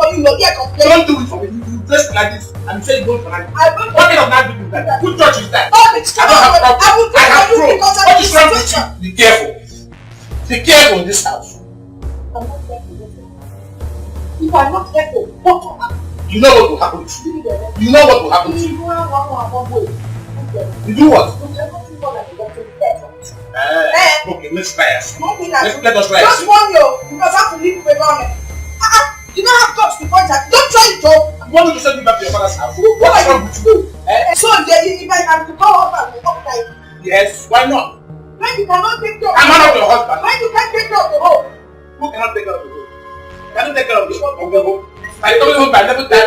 for you, you're here complaining. Don't do it for me. You dress like this and say you don't for me. What kind of night is that? Good church is that? Oh, it's I will pray for you because of this situation. Be careful. Be careful in this house. I'm not careful. If I'm not careful, what will happen? You know what will happen to you. You know what will happen to you. You do what? Okay, let's try us. Let us try us. Just warn you, because I have to leave you alone. You don't have guts to point at. Don't try it, Joe. I want you to send me back to your father's house. What is wrong with you? So, if I have to call up and talk like. Yes, why not? When you cannot take care of I'm not your husband. When you can't take care of the home. Who cannot take care of the home? Can you take care of the home? I told you by never tell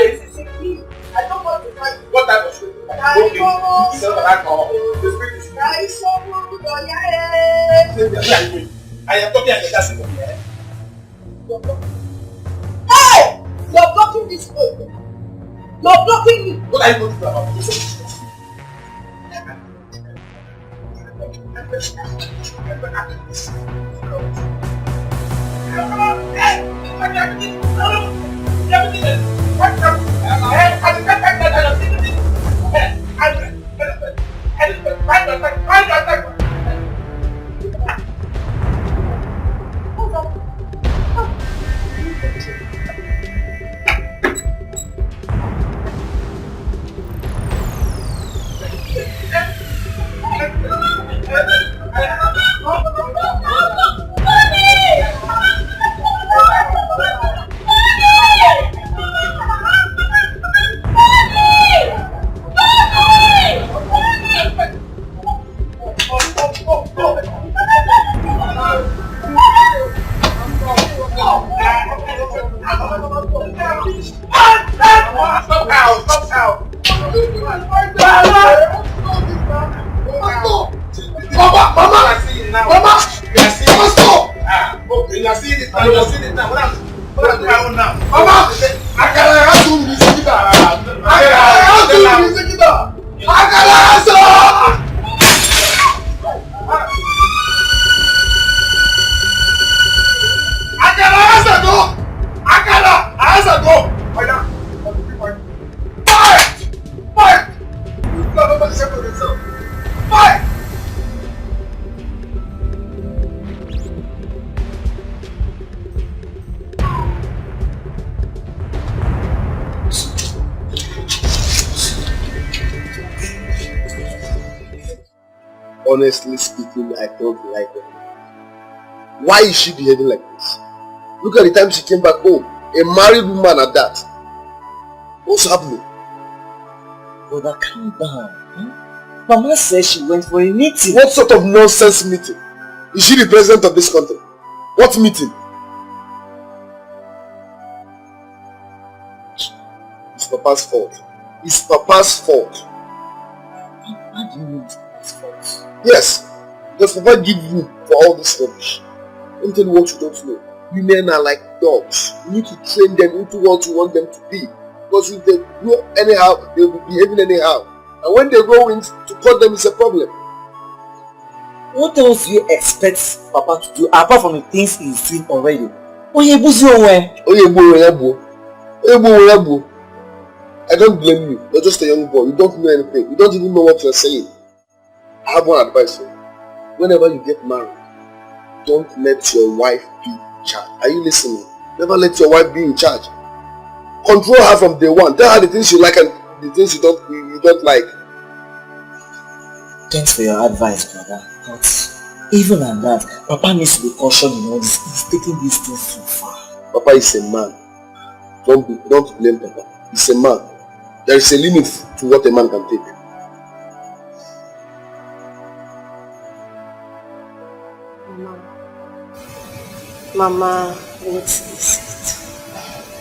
I don't want to fight. What type of shit? Okay, you sell alcohol. The spirit is I am talking at the castle. Hey! You're blocking this way. You're blocking me. What are you going to do about Honestly speaking, I don't like her. Why is she behaving like this? Look at the time she came back home. A married woman at that. What's happening? Brother, calm down. Mama says she went for a meeting. What sort of nonsense meeting? Is she the president of this country? What meeting? It's Papa's fault. It's Papa's fault. How do you mean it's Papa's fault? Yes, because Papa give you for all this rubbish. Let me tell you what you don't know. Women are like dogs. You need to train them into what you want them to be. Because if they go anyhow, they will be behaving anyhow. And when they go in to cut them, it's a problem. What else do you expect Papa to do apart from the things he's doing already? I don't blame you. You're just a young boy. You don't know anything. You don't even know what you're saying. I have one advice for you. Whenever you get married, don't let your wife be in charge. Are you listening? Never let your wife be in charge. Control her from day one. Tell her the things you like and the things you don't like. Thanks for your advice, brother. But even at that, Papa needs to be cautious in all this. He's taking these things too far. Papa is a man. Don't blame Papa. He's a man. There is a limit to what a man can take. Mama, what is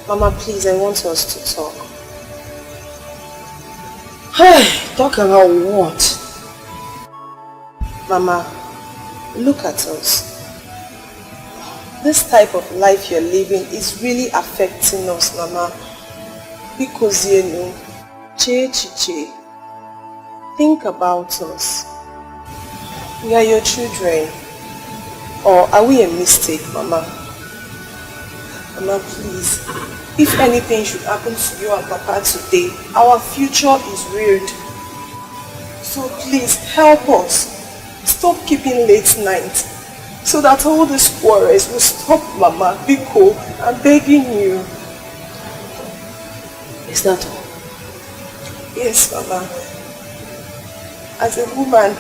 it? Mama, please, I want us to talk. Hey, talk about what? Mama, look at us. This type of life you're living is really affecting us, Mama. Because you know, think about us. We are your children. Or are we a mistake, Mama? Mama, please. If anything should happen to you and Papa today, our future is ruined. So please help us. Stop keeping late nights so that all these quarrels will stop, Mama. Biko, I'm begging you. Is that all? Yes, Mama. As a woman,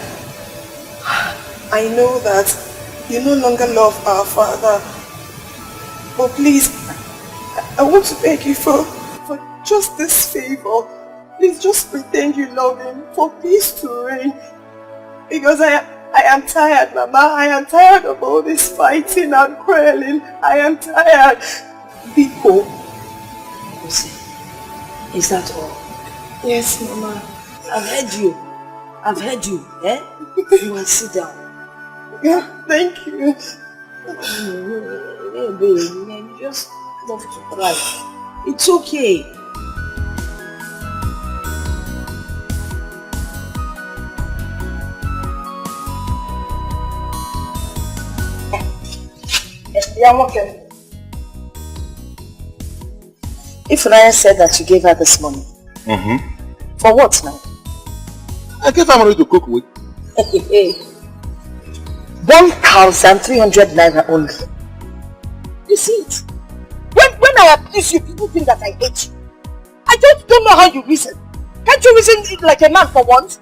I know that you no longer love our father. But please, I want to beg you for just this favor. Please just pretend you love him for peace to reign. Because I am tired, Mama. I am tired of all this fighting and quarreling. I am tired. Biko. Lucy, is that all? Yes, Mama. I've heard you. I've heard you. Eh? You will sit down. Yeah, thank you. Hey, baby, you just love to cry. It's okay. Yeah, okay. If Ryan said that you gave her this money, for what now? I gave her money to cook with. 1,300 naira only. You see it? When I abuse you, people think that I hate you. I just don't know how you reason. Can't you reason it like a man for once?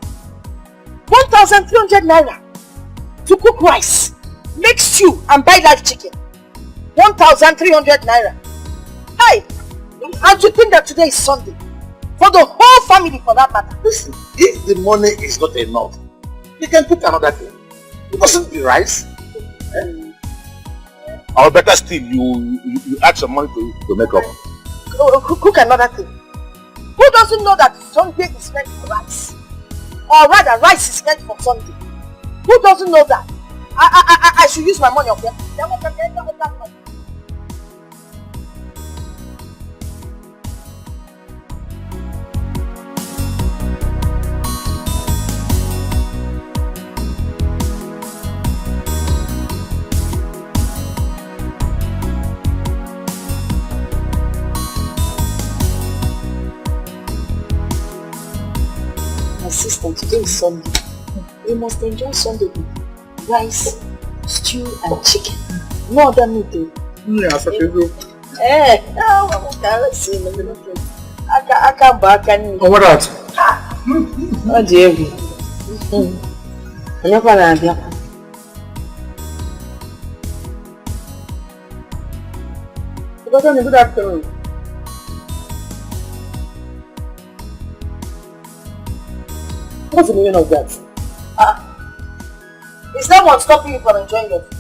1,300 naira to cook rice, make stew and buy live chicken. 1,300 naira. Hey, and you think that today is Sunday? For the whole family for that matter. Listen, if the money is not enough, you can cook another thing. It mustn't be rice. Or better still, you add some money to make up. Cook another thing. Who doesn't know that Sunday is meant for rice? Or rather, rice is meant for Sunday. Who doesn't know that? I should use my money, okay? Sister, today is Sunday. We must enjoy Sunday with rice, stew and chicken. No other meat. Yes, okay. I can't back and what that? oh dear. I'm not gonna have good afternoon. What's the meaning of that? Is that one stopping you from enjoying your food?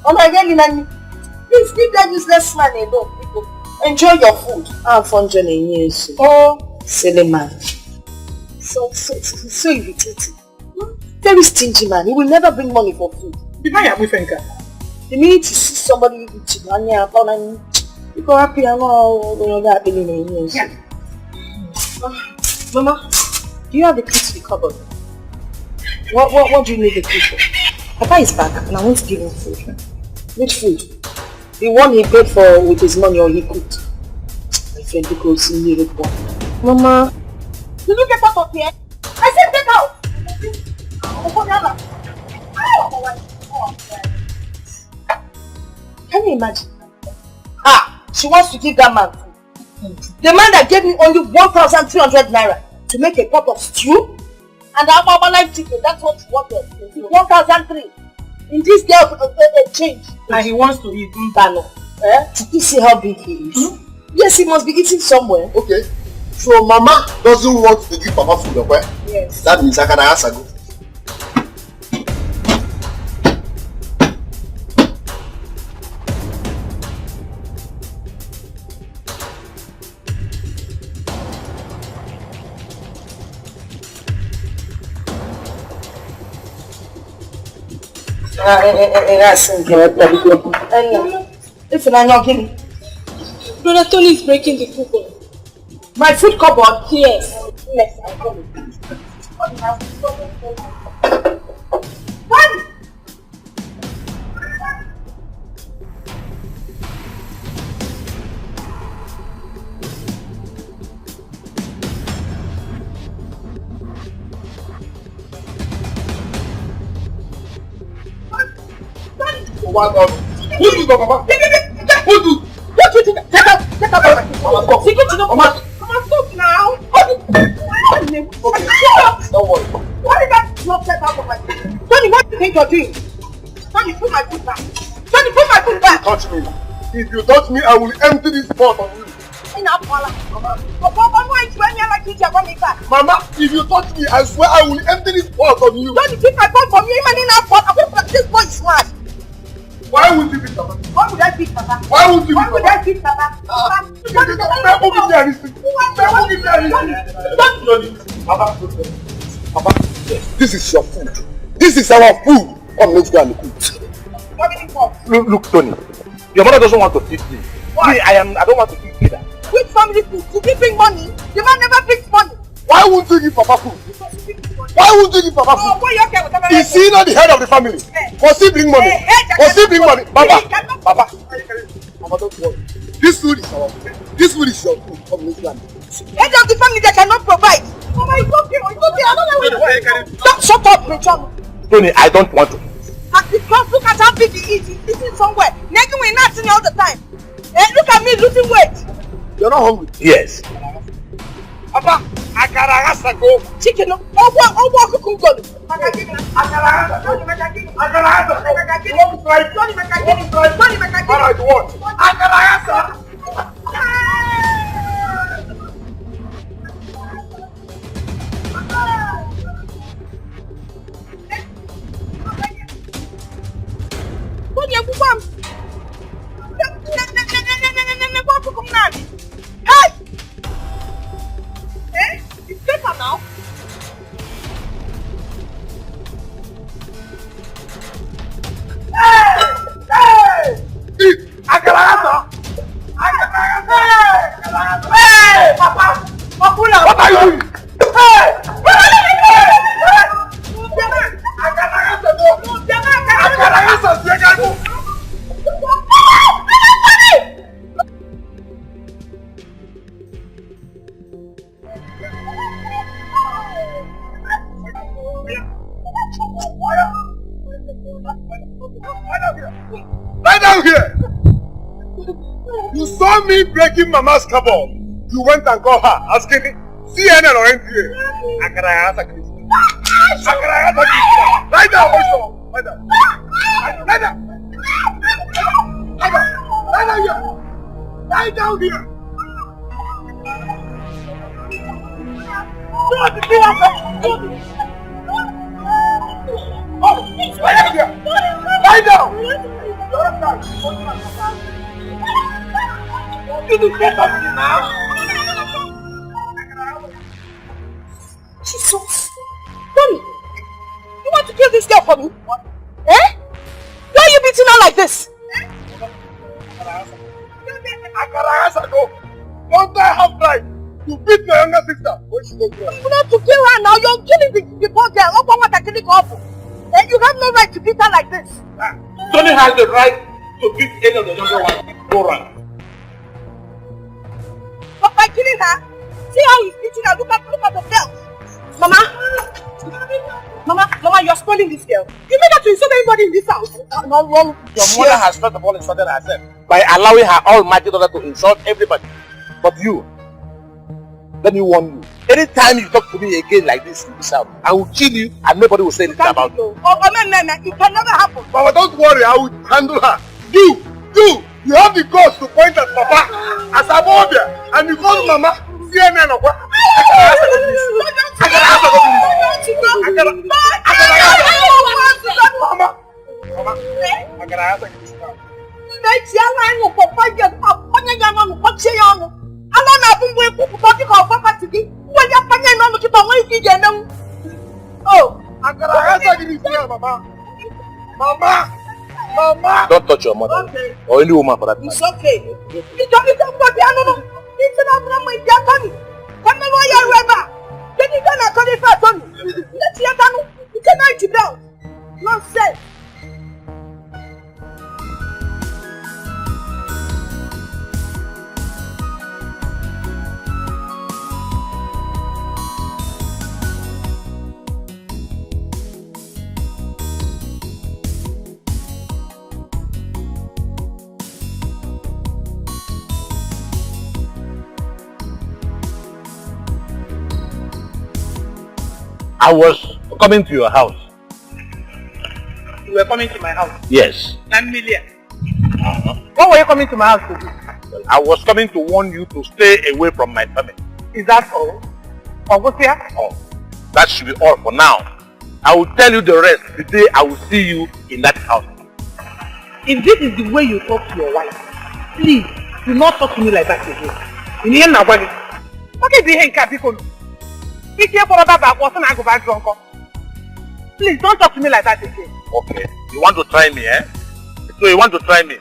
Oh my God, please leave that useless man alone, people. Enjoy your food. I'm fun journey years. Oh, silly man. So irritating. Very stingy man. He will never bring money for food. The minute you see somebody eating, you go happy and all that happening in years. Mama. Do you have the key to the cupboard? What do you need the key for? Papa is back and I want to give him food. Which food? The one he paid for with his money or he cooked? My friend, you go see me look one. Mama, did you get out of here? I said get out! Can you imagine? She wants to give that man food. The man that gave me only 1,300 naira to make a pot of stew and a live chicken, that's what you wanted. 1,003 in this day of change. And he wants to eat. Mbano. Did you see how big he is? Yes, he must be eating somewhere. Okay. So Mama doesn't want to give Papa food, okay? Yes. That means I can ask her. If you're not giving. Brother Tony is breaking the cupboard. My food cupboard? Yes. Yes, I'm coming. What? What on? Who do you go, Mama? Who do? What do you think? Get out of my face. Secret to know. Mama, stop now. Okay, don't worry. Why did that not get out of my face? Tony, what do you think you're doing? Tony, put my foot back. Tony, put my foot back. Touch me. If you touch me, I will empty this pot on you. Mama, if you touch me, I swear I will empty this pot on you. Don't take my phone from you, even in that pot. I will put this boy smart. Why would you beat Papa? Why would I beat Papa? Why would you Why would I beat Papa? Papa, this is your food. This is our food. Come, let's go and cook. What did you want? Look, Tony. Your mother doesn't want to feed me. Why? I don't want to feed either. Which family food? Did he bring money? The man never brings money. Why won't you give Papa food? Why won't you give Papa Oh, food? boy, you okay with that? Is he not the head of the family? Must he bring money? Must he bring money? Papa, Papa, don't worry. This food is our food. This food is your food. Come, let's go and Head of the family that cannot provide. Mama, it's okay. It's okay. I don't know what Don't shut up, Rachel. Tony, I don't want to. Because look at how big he is. He's eating somewhere. Naked we're not all the time. Look at me losing weight. You're not hungry? Yes. Papa, Akara go. Chicken. Oh, cook on. Alright, what? Hey! Eh? It's better now. Hey! Papa! What are you doing? Lie down here! You saw me breaking Mama's cupboard. You went and called her asking CNN or NTA. Lie down, also. Lie down. Lie down. Lie down. Lie down here. Lie down here. Lie down here. Lie down. You do get up now. Jesus! Mommy! You want to kill this girl for me? Eh? Why are you beating her like this? Don't I have right to beat my younger sister when she goes wrong? You want to kill her now? You're killing the poor girl. Open what I kill it off. You have no right to beat her like this. Tony has the right to beat any of the younger ones. Go run. But by killing her, see how he's beating her. Look at the belt. Mama, you're spoiling this girl. You made her to insult everybody in this house. Not wrong. Your mother has first of all insulted herself by allowing her almighty daughter to insult everybody. But you, let me warn you. Anytime you talk to me again like this in this house, I will kill you and nobody will say anything about you. It can never happen. Mama, don't worry. I will handle her. You have the guts to point at Papa as a mother, and you call Mama CNN or what? Mama! Don't touch your mother. Okay. Or any woman for that matter. It's okay. It's nonsense. I was coming to your house. You were coming to my house? Yes. 9 million. What were you coming to my house to do? Well, I was coming to warn you to stay away from my family. Is that all? Oh, that should be all for now. I will tell you the rest the day I will see you in that house. If this is the way you talk to your wife, please do not talk to me like that again. In the end, okay, please don't talk to me like that again. Okay. You want to try me, eh? So you want to try me?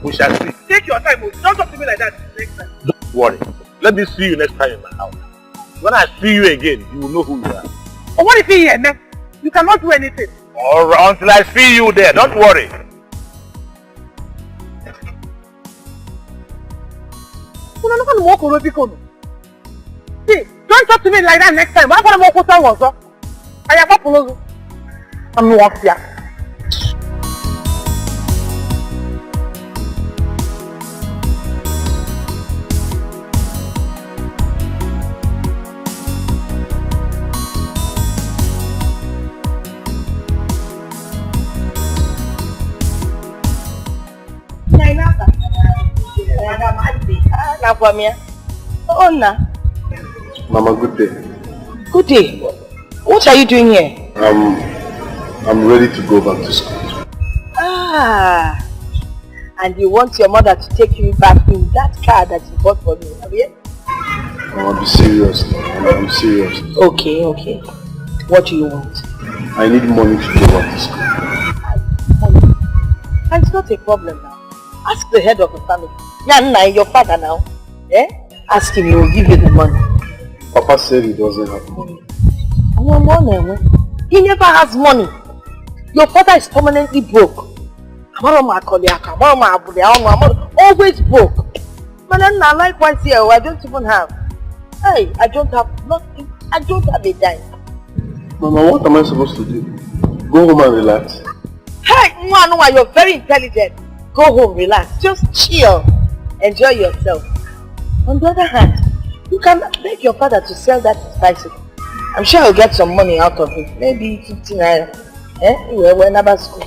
We shall see. Take your time, don't talk to me like that next time. Don't worry. Let me see you next time in my house. When I see you again, you will know who you are. But what if he here, man? You cannot do anything. Alright, until I see you there. Don't worry. See, don't talk to me like that next time. I'm going to walk out. I am not following you. I'm not here. Mama, good day. Good day. What are you doing here? I'm ready to go back to school. Ah, and you want your mother to take you back in that car that you bought for me, have you? Mama, be serious. I'm serious. Okay. What do you want? I need money to go back to school. And it's not a problem now. Ask the head of the family. Yana, your father now. Ask him, he will give you the money. Papa said he doesn't have money. He never has money. Your father is permanently broke. Always broke. Manana, likewise here, I don't even have. Hey, I don't have nothing. I don't have a dime. Mama, what am I supposed to do? Go home and relax. Hey, Mwanua, you're very intelligent. Go home, relax. Just chill. Enjoy yourself. On the other hand, you can beg your father to sell that bicycle. I'm sure he'll get some money out of it. Maybe 50 naira. We're never school.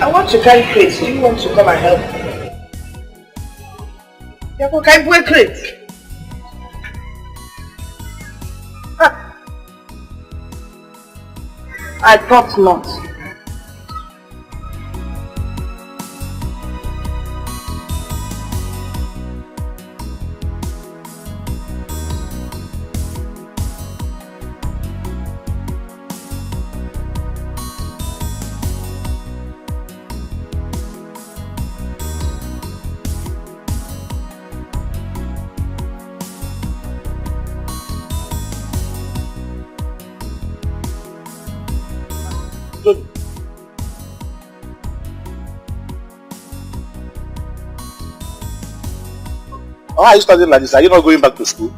I want to carry crates. Do you want to come and help me? Can you wear crates? I thought not. Why are you studying like this? Are you not going back to school?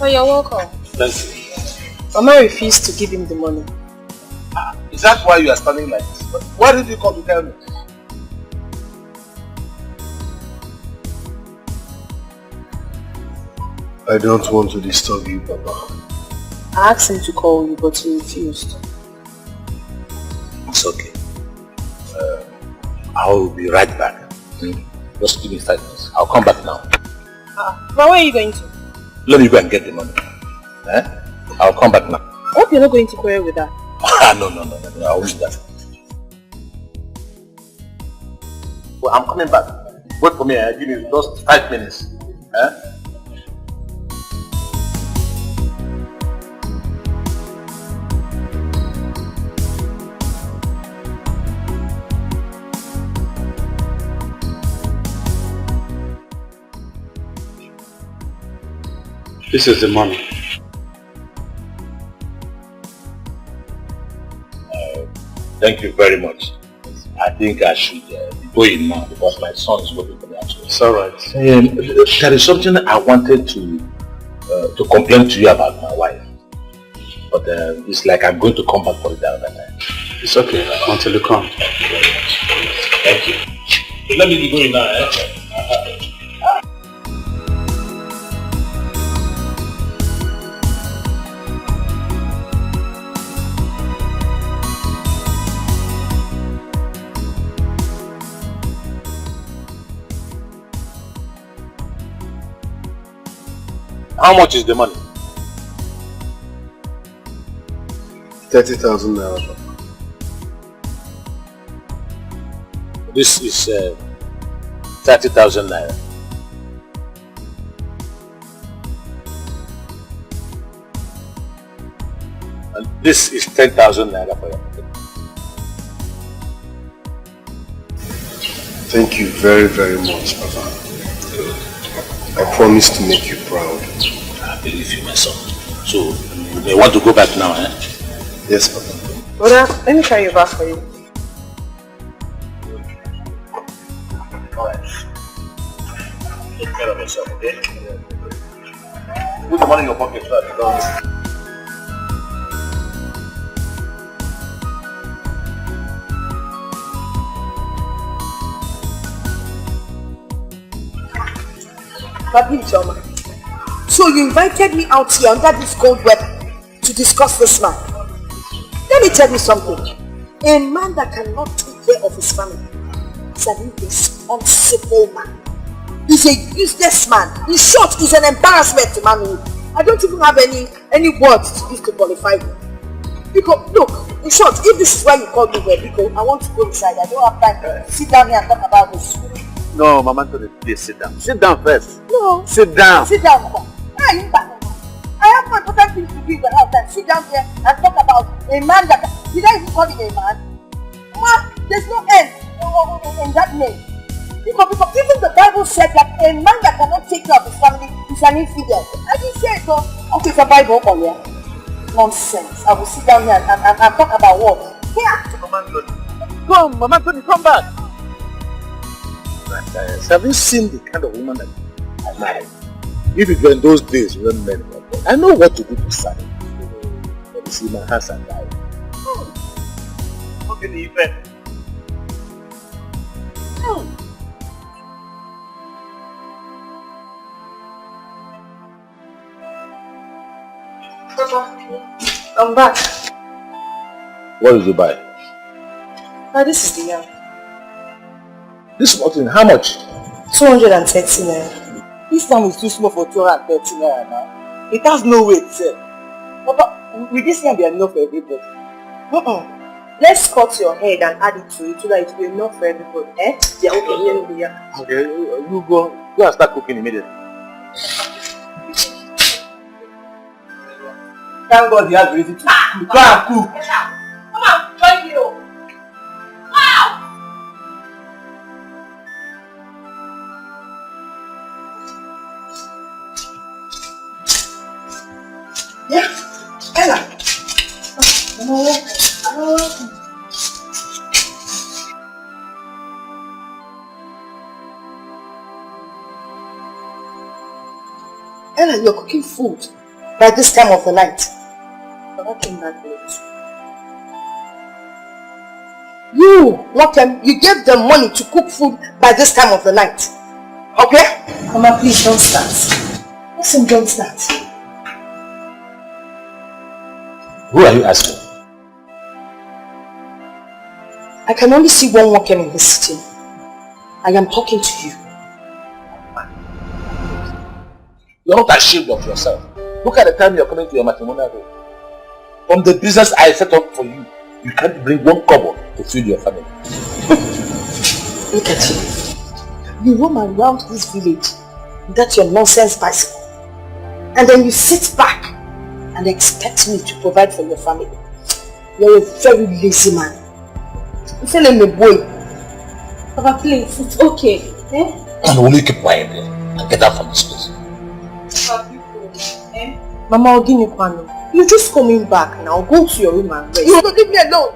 Oh, you're welcome. Thank you. Mama refused to give him the money. Is that why you are studying like this? But why did you come to tell me? I don't want to disturb you, Papa. I asked him to call you, but he refused. It's okay. I'll be right back. Just give me 5 minutes. I'll come back now. But where are you going to? Let me go and get the money. I'll come back now. I hope you're not going to quarrel with her. No. I won't do that. Well, I'm coming back. Wait for me. Give me just 5 minutes. This is the money. Thank you very much. I think I should be going now because my son is waiting for me actually. It's alright. There is something I wanted to complain to you about my wife. But it's like I'm going to come back for it another time. It's okay, until you come. Thank you very much. Thank you. Let me be going now. How much is the money? 30,000 naira, Papa. This is 30,000 naira. And this is 10,000 naira for your pocket. Thank you very, very much, Papa. I promise to make you proud. I believe you, my son. So, you may want to go back now, eh? Yes, Papa. Brother, let me carry your bag for you. Alright. Take care of yourself, okay? Put the money in your pocket so that you don't... Papi Choma. So you invited me out here under this cold weather to discuss this man. Let me tell you something. A man that cannot take care of his family is an irresponsible man. He's a useless man. In short, he's an embarrassment to manhood. I don't even have any words to use to qualify him. Because, look, in short, if this is why you called me here, because I want to go inside. I don't have time to sit down here and talk about this. No, Mama, please sit down. Sit down first. No. Sit down. Sit down. I have more important things to do in the house than sit down here and talk about a man that... Did I even call him a man? Ma, there's no end in that name. Because even the Bible said that a man that cannot take care of his family is an infidel. I didn't say it, so... Okay, it's a Bible, yeah? Nonsense. I will sit down here and talk about what? Here. Mama, come, Mama, come back. Have you seen the kind of woman that I married? If it were in those days when men were born, I know what to do to Sally. But you see, my hands are tied. How can you even? I'm back. What did you buy? This is the yam. This bottle, how much? 230 naira. This time is too small for 230 naira now. It has no weight, sir. Papa, will this yam be enough for everybody? Let's cut your head and add it to it so that it will be enough for everybody. Eh? Yeah, okay. Okay, you go and start cooking immediately. Thank God you have ability to go and cook. Come on, join me. Wow! Yeah, Ella. Ella, you're cooking food by this time of the night. But came back late. You gave them money to cook food by this time of the night. Okay? Mama, please don't start. Listen, don't start. Who are you asking? I can only see one woman in this city. I am talking to you. You're not ashamed of yourself. Look at the time you're coming to your matrimonial home. From the business I set up for you, you can't bring one kobo to feed your family. Look at you. You roam around this village with that your nonsense bicycle. And then you sit back and expect me to provide for your family. You're a very lazy man. You say let me boy. Papa, please, it's okay. Eh? And will you keep quiet there and get out from this place? Mama, I'll give you Kwano. You're just coming back now. Go to your room and rest. You don't leave me alone.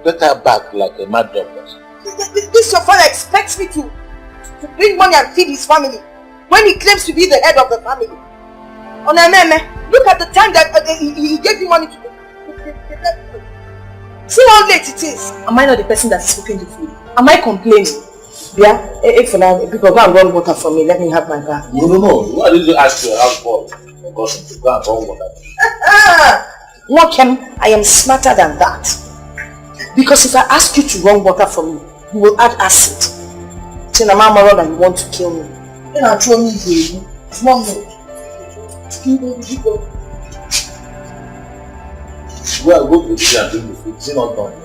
Get her back like a mad dog. This your father expects me to bring money and feed his family when he claims to be the head of the family. Look at the time that he gave you money to see how late it is. Am I not the person that's cooking the food? Am I complaining? Yeah, if for now, people go and run water for me. Let me have my bath. No. Why did you ask your houseboy to go and run water? Nokem, I am smarter than that. Because if I ask you to run water for me, you will add acid. Then I'm and you want to kill me. Then I'll throw me baby. It's not me. Well, go to the kitchen and bring the food. Is it not done yet?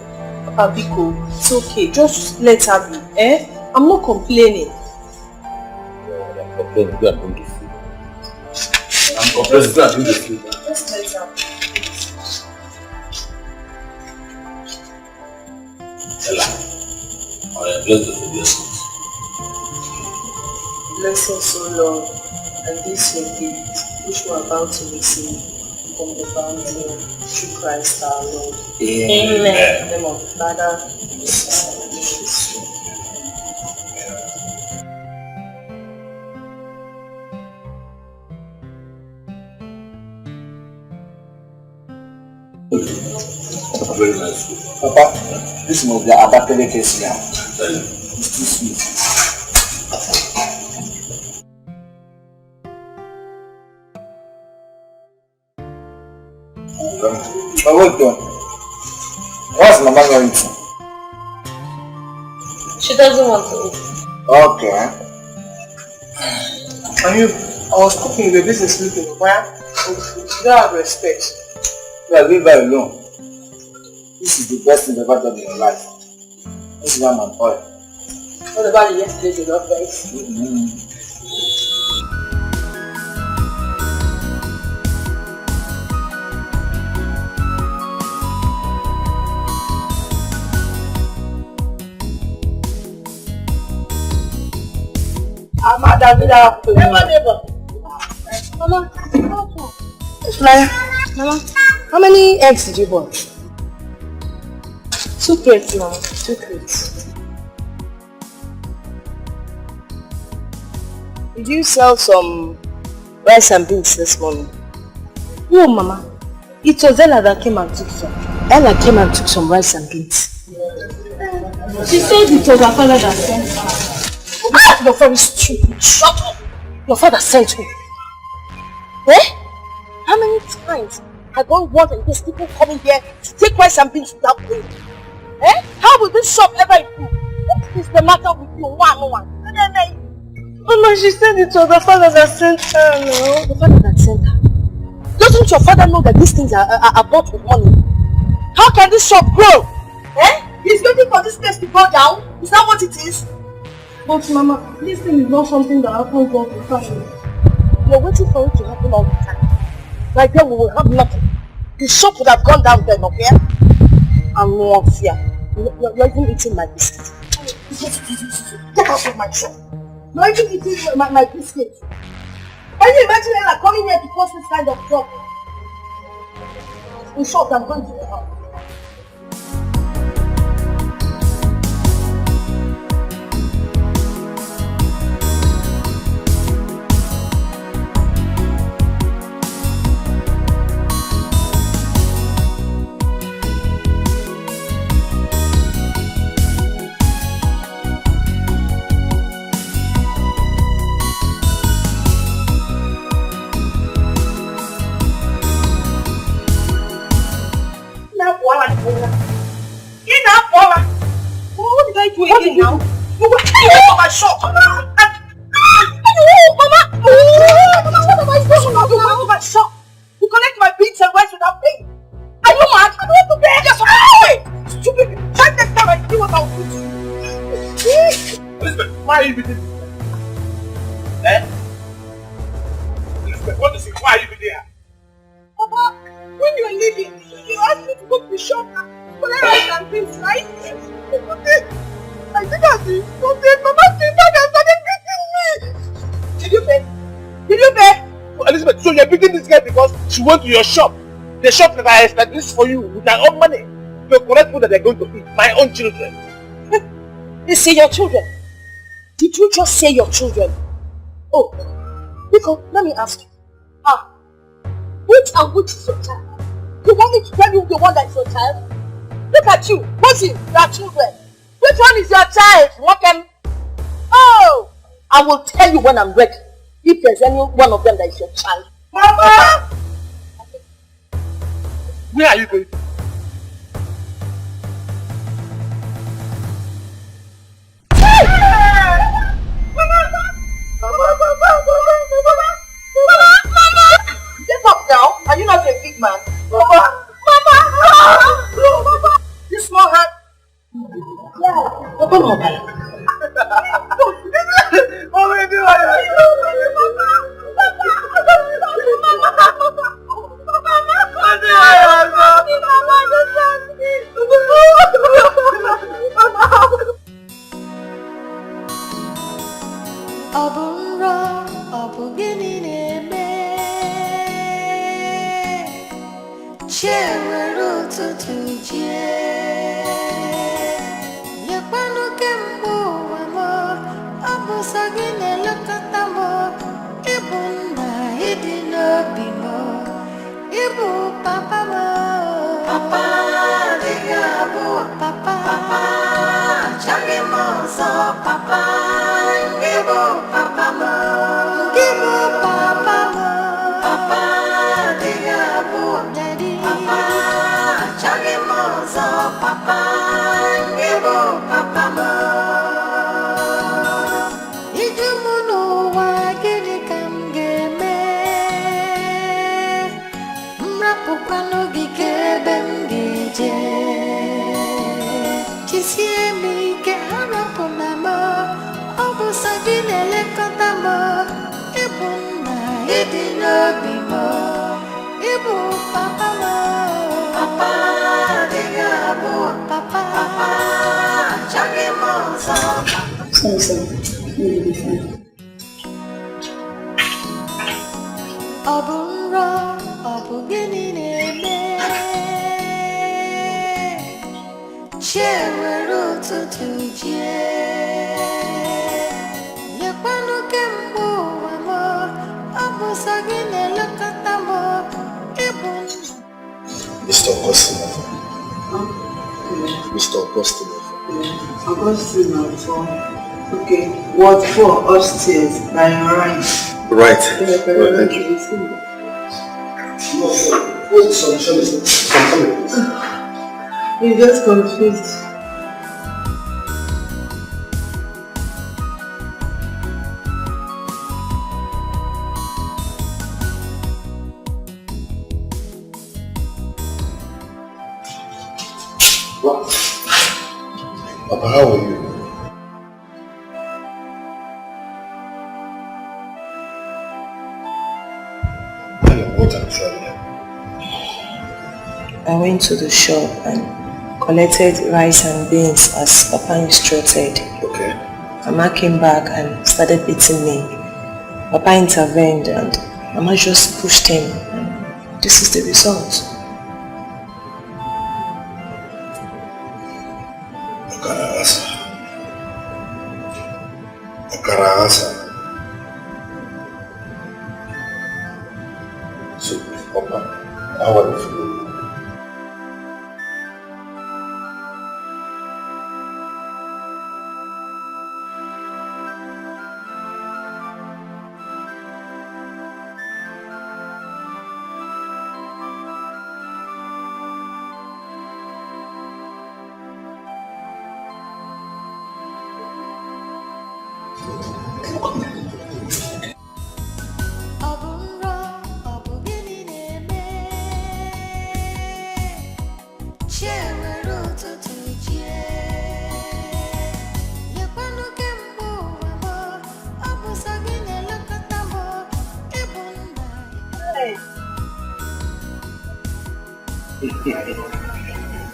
Papa Biko, it's okay. Just let her be. I'm not complaining. I'm complaining. Go and bring the food. I'm complaining. Go and bring the food. Just let her be. Ella, I am blessed with your sins. Bless us, O Lord, and this your gift, which we are about to receive from the bounty through Christ our Lord. Amen. In the name of the Father, and the Son, and the Holy Spirit. Very nice food. Papa, this must be Abatele case now. It's too sweet. Well done. What's Mama going to? She doesn't want to eat. Okay. And you, I was cooking the business meeting. Why? You don't have respect. Well, leave her alone. This is the best thing you've ever done in your life. This is one man boy. What about the yesterday you love guys? Mama, Flyer, Mama, how many eggs did you buy? 2 crates, Mama. 2 crates. Did you sell some rice and beans this morning? No, Mama. It was Ella that came and took some. Ella came and took some rice and beans. She said it was her father that sent her. Ah, you're very stupid. Shut up. Your father sent me. How many times I don't want these people coming here to take rice and beans without paying? How will this shop ever improve? What is the matter with you? One. Mama, she said it was her father that sent her. No. The father that sent her. Doesn't your father know that these things are bought with money? How can this shop grow? He's waiting for this place to go down? Is that what it is? But Mama, this thing is not something that happens all the time. You're waiting for it to happen all the time. Like then we will have nothing. The shop would have gone down then, okay? I'm not fear. You're even eating my biscuit. Get out of my shop. You're even eating my biscuit. Can you imagine Ella coming here to post this kind of job? In short, I'm going to the house. What did I do again now? You were cleaning for my shop! Mama! What am I supposed to do? You went to my shop! You collect my beans and rice without paying! Are you mad? I don't want to pay! Yes, stupid! Try next time I see what I'll do to you! Elizabeth, why are you beating this? Elizabeth, what is it? Why are you beating her? Papa, when you were leaving, you asked me to go to the shop and collect rice and beans, right? I think I see something. Mama came back and started beating me. Did you pay? Oh, Elizabeth, so you're beating this guy because she went to your shop. The shop that I established for you with my own money. To collect food that they're going to eat. My own children. You say your children? Did you just say your children? Oh, Nico, let me ask you. Which and which is your child? You want me to tell you the one that is your child? Look at you, both you, your children. Which one is your child? Oh, I will tell you when I'm ready. If there's any one of them that is your child. Mama! Where are you going? Okay, what for upstairs by your right? Right. Thank you. What's the solution? I'm coming. You're just confused. What? Papa, how are you? I went to the shop and collected rice and beans as Papa instructed. Okay. Mama came back and started beating me. Papa intervened and Mama just pushed him. And this is the result. So, Papa, how are you feeling?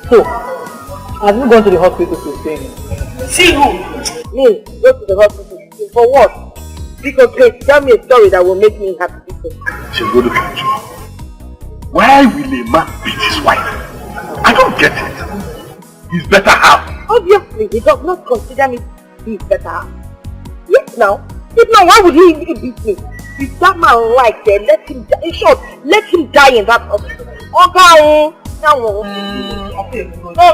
So, have you gone to the hospital to see me? See who? Me, go to the hospital. For what? Because please tell me a story that will make me happy. She's going to catch you. Why will a man beat his wife? I don't get it. He's better half. Obviously, he does not consider me his better half. Yes, now. If not, why would he beat me? If that man likes it, let him die. In short, let him die in that hospital. Okay, now.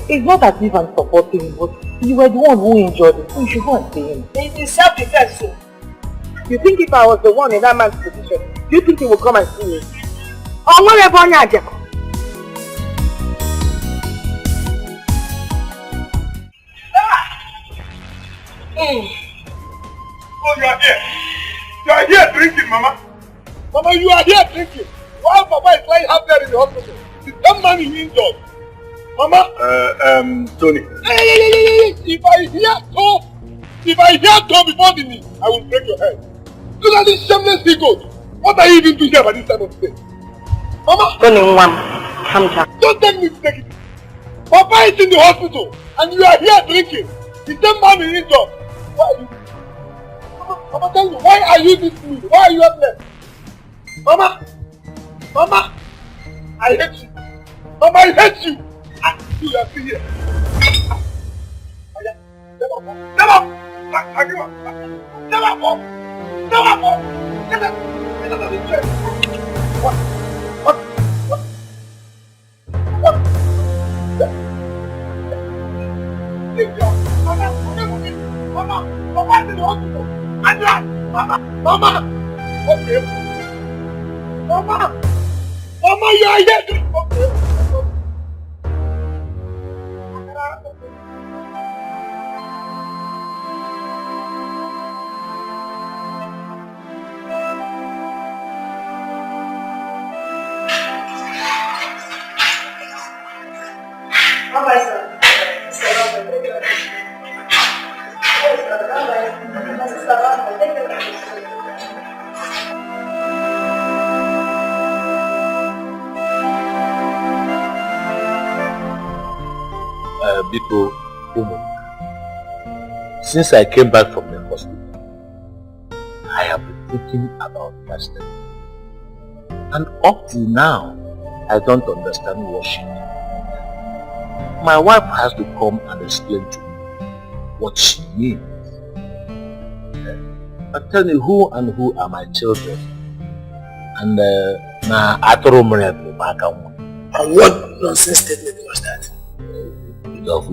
It's not as if I'm supporting him, but you were the one who injured him, so you should go and see him. It's self-defense, so. You think if I was the one in that man's position, do you think he would come and see me? Or whatever on your job? Oh, you are here. You are here drinking, Mama. Mama, you are here drinking. While Papa is lying out there in the hospital. Is that man injured? Mama? Tony. Hey, if I hear so, If I hear door before the knee, I will break your head. Look at this shameless he-goat. What are you even doing here by this time of the day? Mama! Don't tell me to take it. Papa is in the hospital and you are here drinking. The same man in his job. Why are you? Mama, tell me, why are you this mean? Why are you up there? Mama! Mama! I hate you. Mama, I hate you. And you are still here. Step up! Step up! Get up! Get up of the chair! What? Mama, in the hospital. Mama! Okay. Mama, you are here. Okay. Biko Umu, since I came back from the hospital, I have been thinking about that step. And up till now, I don't understand what she did. My wife has to come and explain to me what she means. But tell me, who are my children? And and what nonsense statement was that? I've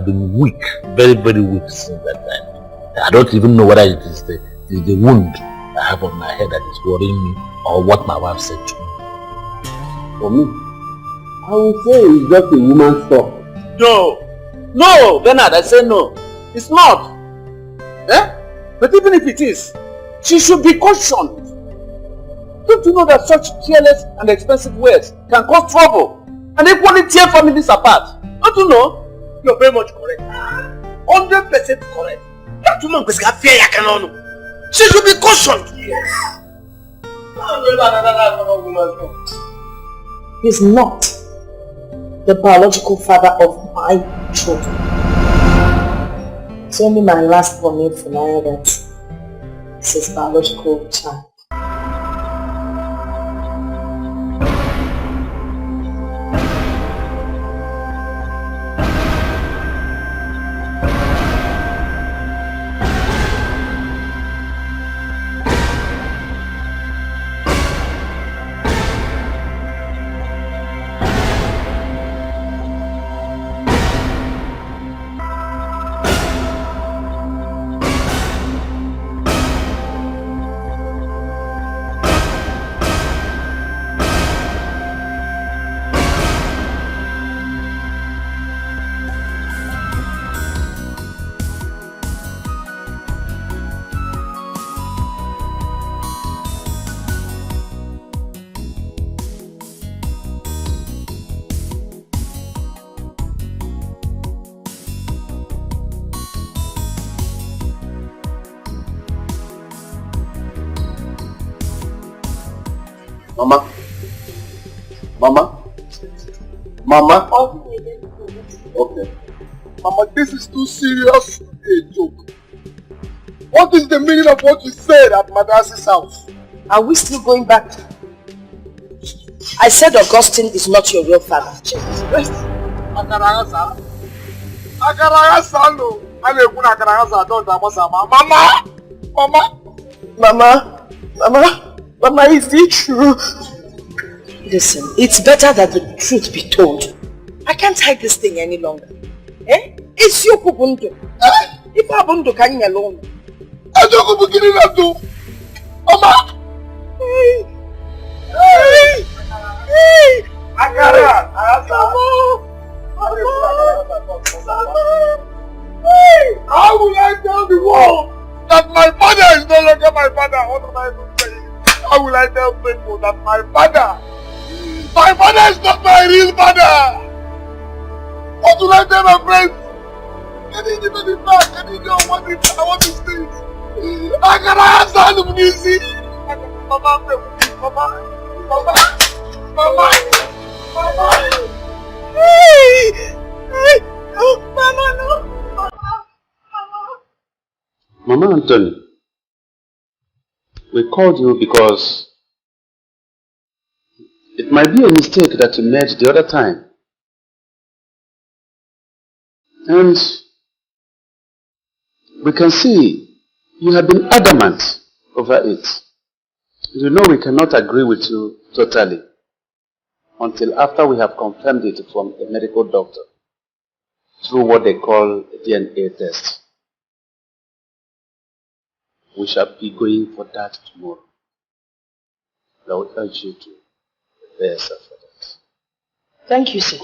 been weak, very, very weak since that time. I don't even know whether it is the wound I have on my head that is worrying me or what my wife said to me. For me, I would say it's just a woman's talk. No, Bernard, I say no. It's not. But even if it is, she should be cautioned. Don't you know that such careless and expensive words can cause trouble and equally tear families apart? Don't you know? You're very much correct. 100% correct. That woman was got fear. She should be cautioned. Yes. He's not the biological father of my children. It's only my last born in Funaya that is his biological child. Mama? Okay. Mama, this is too serious a joke. What is the meaning of what you said at Madas's house? Are we still going back? I said Augustine is not your real father. Jesus Christ. Akaragasa? Akaragasa no. Mama, is it true? Listen, it's better that the truth be told. I can't hide this thing any longer. It's your kubundu. If Abundu can alone. I don't go beginning to do. Mama! Hey! Akara! How will I tell the world that my father is no longer my father? What am I even saying? How will I tell people that my father is not my real father? What will I tell my friends? Can you give me the back? Can you know? want to stay. I cannot stand the music. Mama. Hey! Oh, Mama, no. Mama Anthony, we called you because it might be a mistake that you made the other time. And we can see you have been adamant over it. You know we cannot agree with you totally until after we have confirmed it from a medical doctor through what they call a DNA test. We shall be going for that tomorrow. I would urge you to prepare yourself for that. Thank you, sir.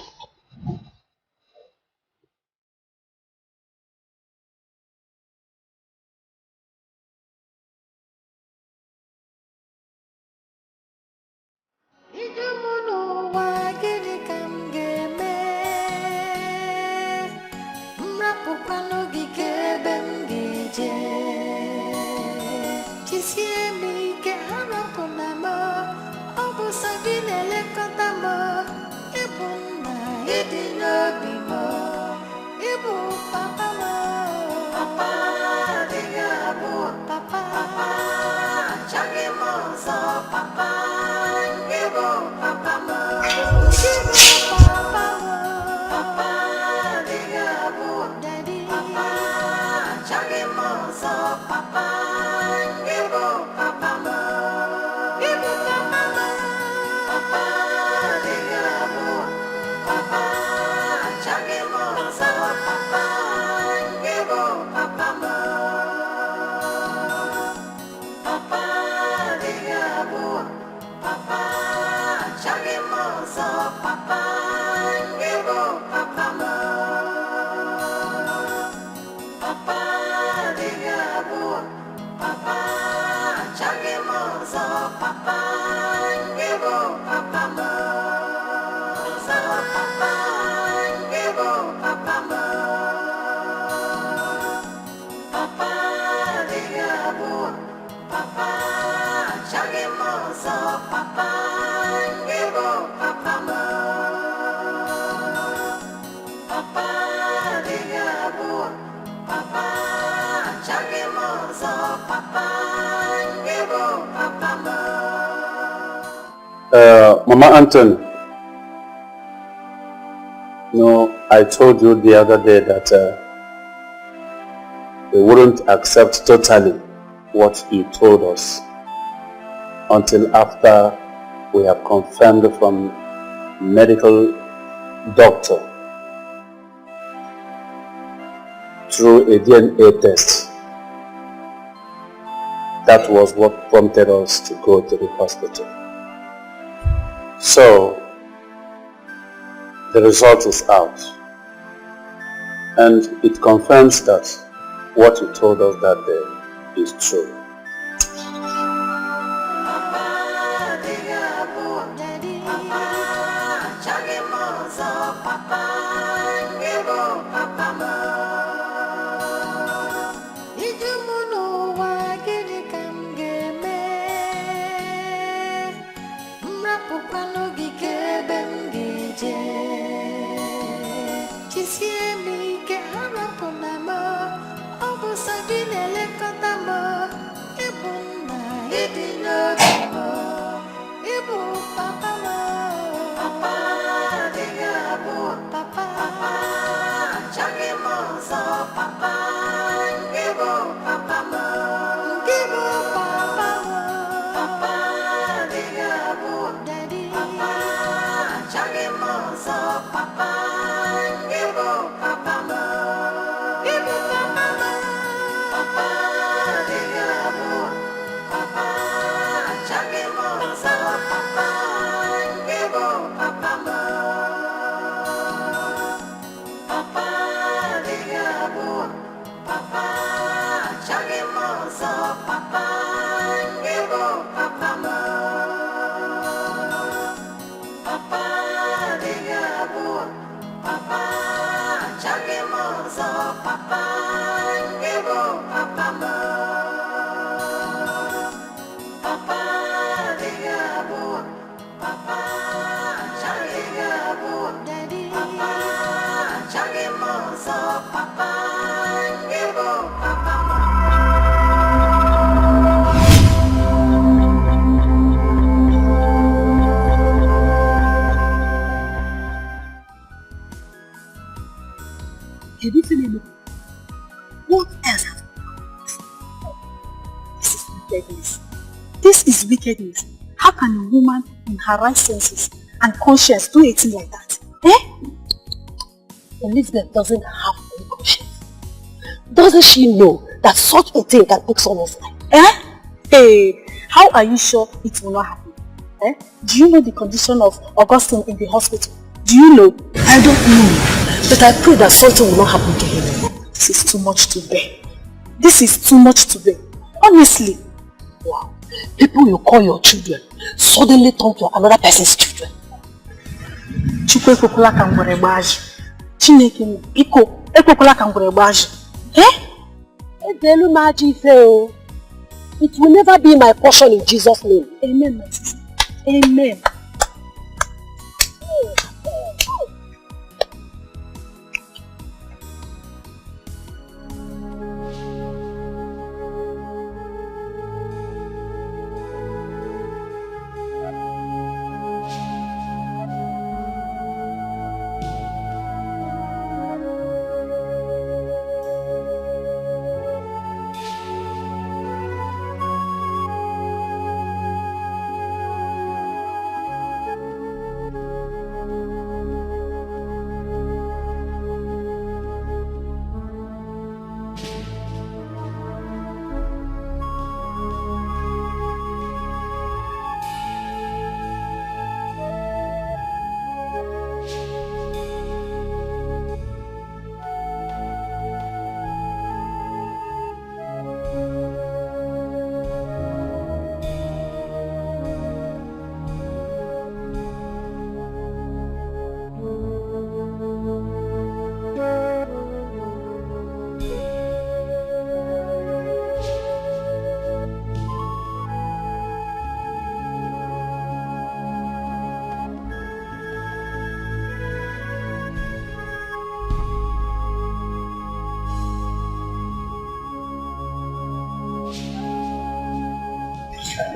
Mama Anthony, I told you the other day that we wouldn't accept totally what you told us until after we have confirmed from medical doctor through a DNA test. That was what prompted us to go to the hospital. So, the result is out, and it confirms that what you told us that day is true. What else has This is wickedness. This is wickedness. How can a woman in her right senses and conscience do a thing like that? Elizabeth doesn't have any conscience. Doesn't she know that such a thing can take someone's life? Hey, how are you sure it will not happen? Do you know the condition of Augustine in the hospital? Do you know? I don't know. But I pray that something will not happen to him. This is too much to bear. This is too much to bear. Honestly. Wow. People you call your children suddenly turn to another person's children. Chukwu ekwekwala ka ngwere gbaji. Chineke biko ekwekwala ka ngwere gbaji. Edelu maji ife o. It will never be my portion in Jesus' name. Amen, my sister. Amen.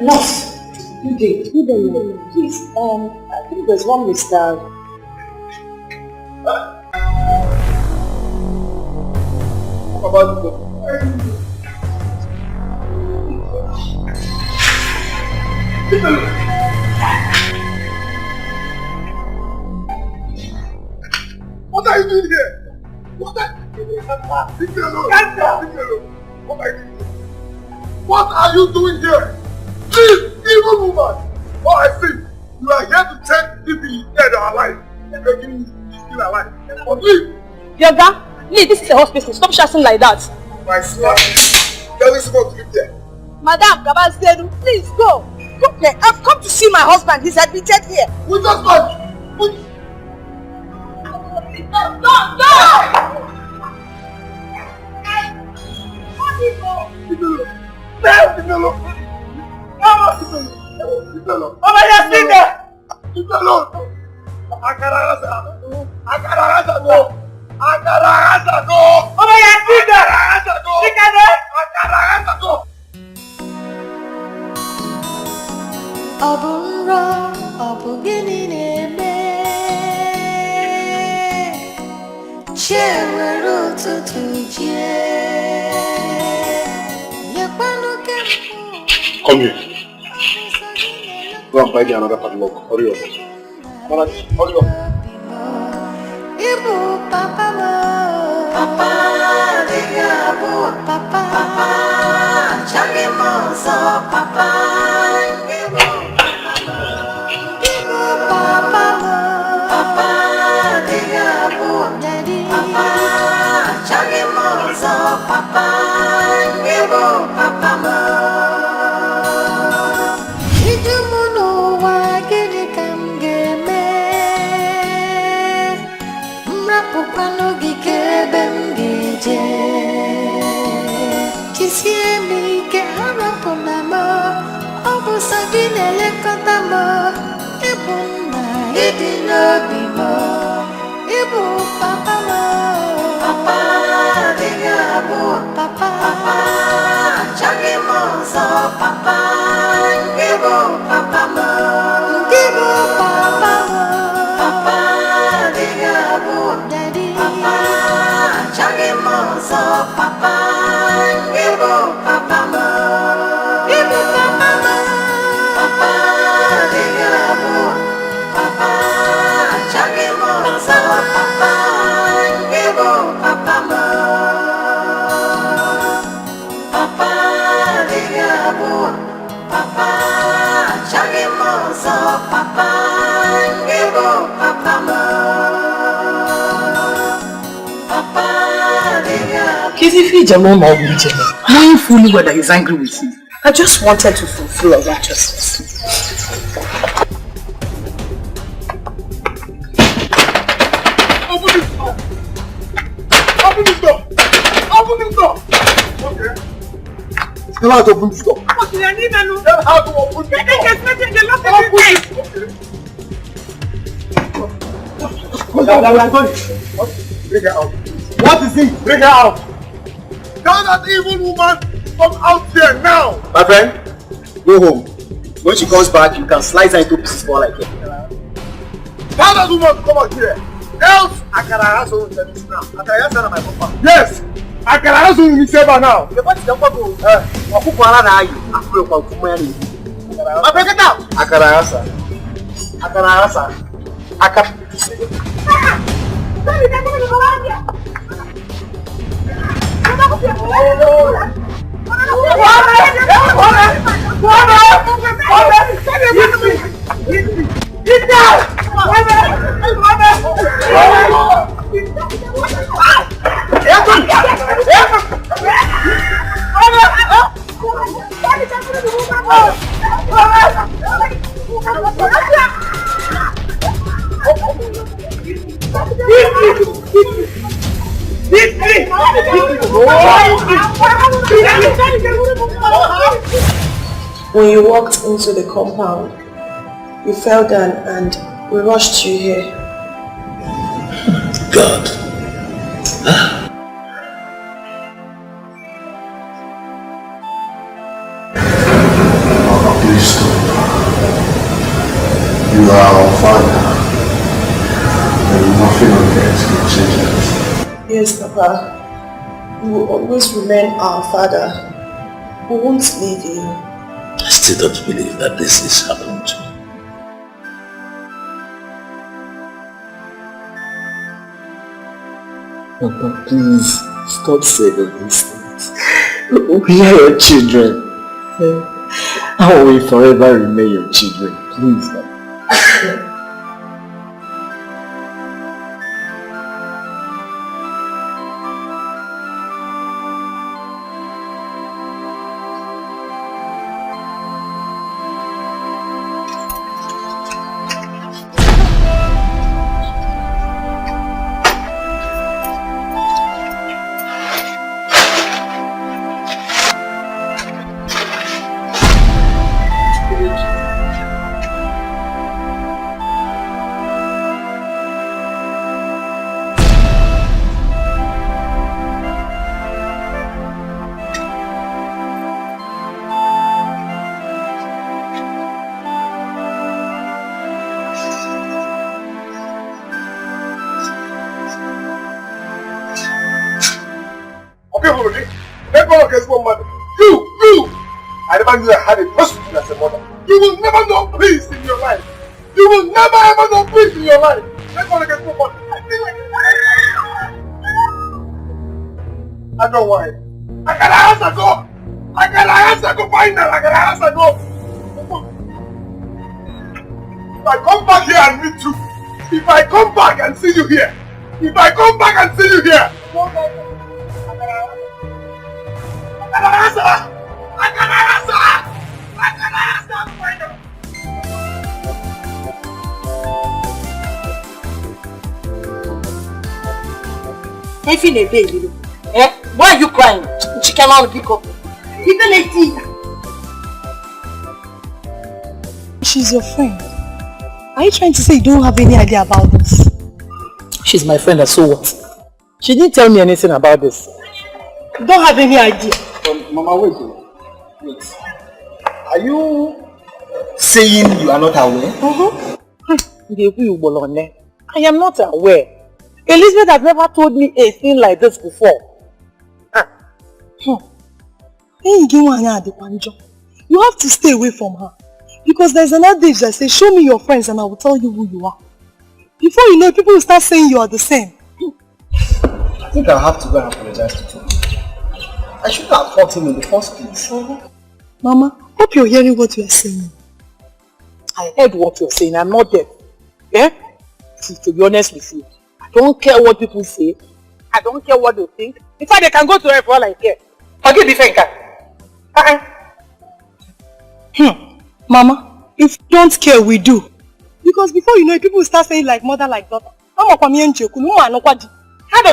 Nurse, good day. Good day. Please, I think there's one Mr. What about the What are you doing here? What are you doing here? Leave me alone. Leave me alone. What are you doing here? What are you doing here? Please, evil woman! Oh, I see. You are here to check if he is dead or alive. Making he's still alive. But leave! Yoga, Lee, this is a hospital. Stop shouting like that. My son, tell me supposed to live there. Madam Gabazedu, please go. Okay, I've come to see my husband. He's admitted here. We just want. Come here. Go and buy me another padlock. Hurry up. Hurry up. Papa, Papa, Knowing fully well that he's angry with you, I just wanted to fulfill a righteousness. Open this door! Open this door! Open this door! Okay. Tell her to open this door. Tell her to open this door. Bring her out. What is it? Bring her out. Tell that evil woman come out here now. My friend, go home. When she comes back, you can slice her into pieces more like it. Tell that woman to come out here. Else, I can harass her with this now. I can harass her my papa. Yes, I can harass her with her now. The what is the papa? My friend, get out. I can harass her. I can harass her. I can. When you walked into the compound, you fell down and we rushed you here. God. Papa, please stop. You are our father. And nothing on earth can change that. Yes, Papa. You will always remain our father. We won't leave you. I still don't believe that this is happening to me. Papa, please stop saying these things. We are your children. I will forever remain your children. Please, Papa. I never knew I had a prostitute as a mother. You will never know peace in your life. You will never ever know peace in your life. Let's go against one. I feel like I don't worry. I can ask her go. I can ask her go find her. I can ask her go. If I come back here and meet you, if I come back and see you here, if I come back and see you here, I can ask her. I can ask her. I can ask her. Find her. Why are you crying? She cannot pick up. She's your friend. Are you trying to say you don't have any idea about this? She's my friend, and so what? She didn't tell me anything about this. You don't have any idea. Mama, wait. Are you saying you are not aware? I am not aware. Elizabeth has never told me a thing like this before. You have to stay away from her. Because there's an adage that says, show me your friends and I will tell you who you are. Before you know it, people will start saying you are the same. I think I'll have to go and apologize to him. I shouldn't have caught him in the first place. Mama, hope you're hearing what you're saying. I heard what you're saying. I'm not deaf. Yeah? See, to be honest with you, I don't care what people say. I don't care what they think. In fact, they can go to hell for all I care. Forgive me, Fenka. Mama, if you don't care, we do. Because before you know it, people will start saying like mother, like daughter. How does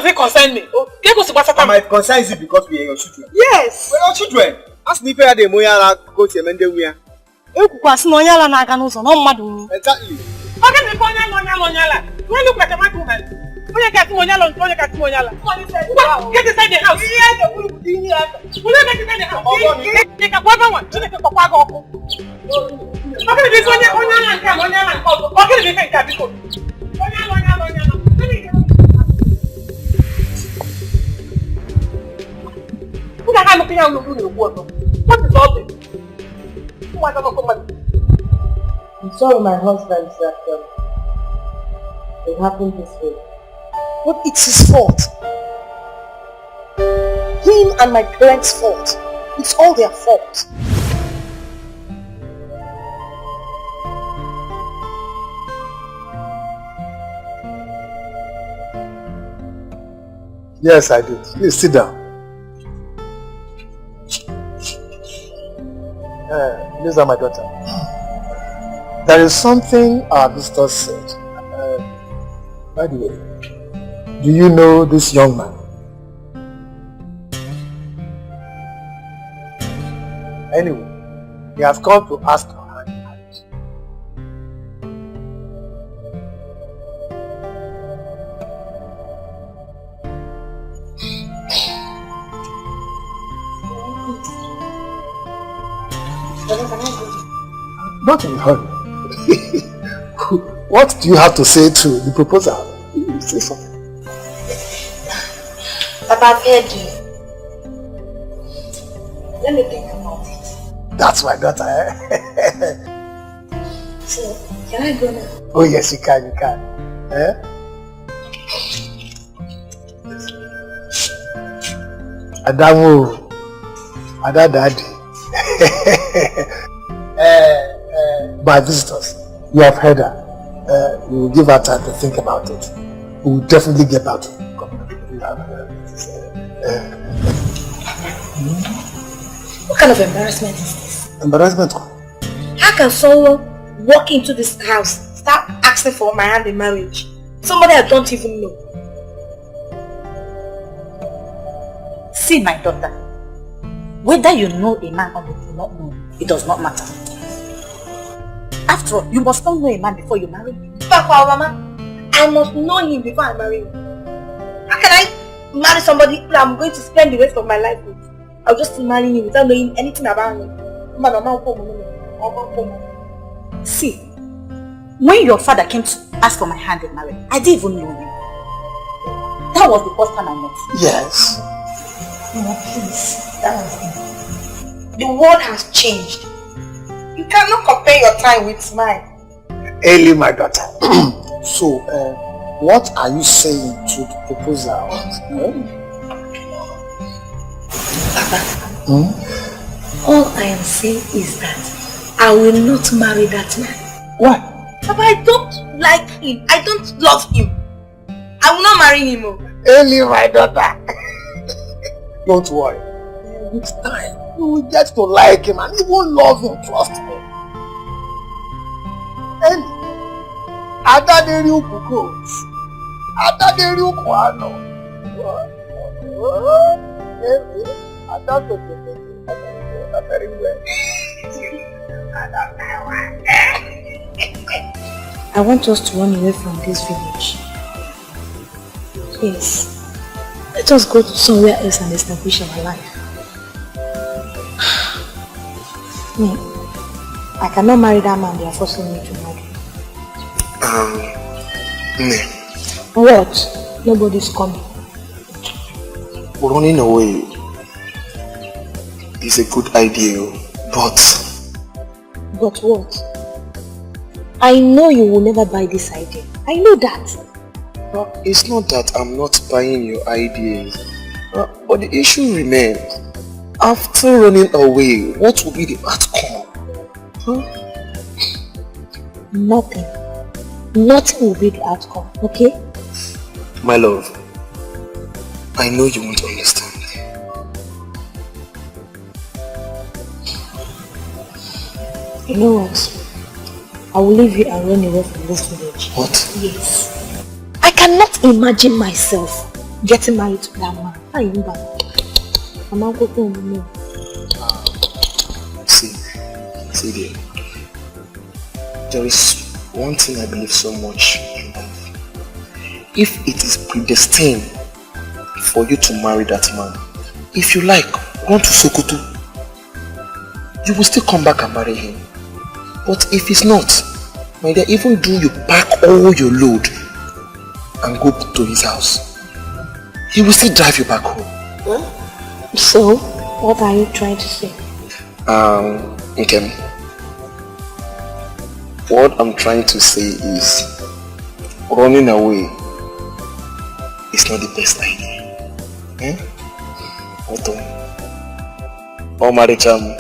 it concern me? It might concern you because we are your children. Yes. We are your children. Ask me where the moya go to amend the exactly. When look at my woman, when you get Monyala, when you get Monyala, get inside the house. When you get inside the house, take a one, take a papa. How can this one come on? How can you take that? What is all this? I'm sorry, my husband, that it happened this way. But it's his fault. Him and my parents' fault. It's all their fault. Yes, I did. Please sit down. Lisa, my daughter. There is something our visitor said. By the way, do you know this young man? Anyway, he has come to ask your hand in marriage. Not in a hurry. What do you have to say to the proposal? Say something. Papa, I've heard you. Let me think about it. That's my daughter. So, can I go now? Oh yes, you can. Adamu, Ada Daddy. My visitors, you have heard her. We will give her time to think about it. We will definitely get back to you. What kind of embarrassment is this? Embarrassment? How can someone walk into this house, start asking for my hand in marriage? Somebody I don't even know. See, my daughter, whether you know a man or you do not know, it does not matter. After all, you must not know a man before you marry him. Papa, Mama, I must know him before I marry him. How can I marry somebody that I'm going to spend the rest of my life with? I'll just marry him without knowing anything about him. See, when your father came to ask for my hand in marriage, I didn't even know him. That was the first time I met him. Yes. No, please. That was him. The world has changed. You cannot compare your time with mine. Ellie, my daughter. So, what are you saying to the proposal? Papa, all I am saying is that I will not marry that man. Why? Papa, I don't like him. I don't love him. I will not marry him. Ellie, my daughter. Don't worry. With time, you will get to like him and even love him. Trust me. Ellie, Adaderi ukukos. Adaderi ukuano. Very well. I want us to run away from this village. Please, let us go to somewhere else and establish our life. I cannot marry that man they are forcing me to marry. No. What? Nobody's coming. Running away is a good idea, but... But what? I know you will never buy this idea. I know that. No, it's not that I'm not buying your idea. But the issue remains. After running away, what will be the outcome? Huh? Nothing. Nothing will be the outcome, okay? My love, I know you won't understand. You know what? I will leave you and run away from this village. What? Yes. I cannot imagine myself getting married to that man. I am that. I'm not going to know. See dear. There is one thing I believe so much in life. If it is predestined for you to marry that man, if you like, run to Sokoto. You will still come back and marry him. But if it's not, my dear, even though you pack all your load and go to his house, he will still drive you back home. Huh? So, what are you trying to say? Okay. What I'm trying to say is, running away is not the best idea. Oto. Oh, Maricham.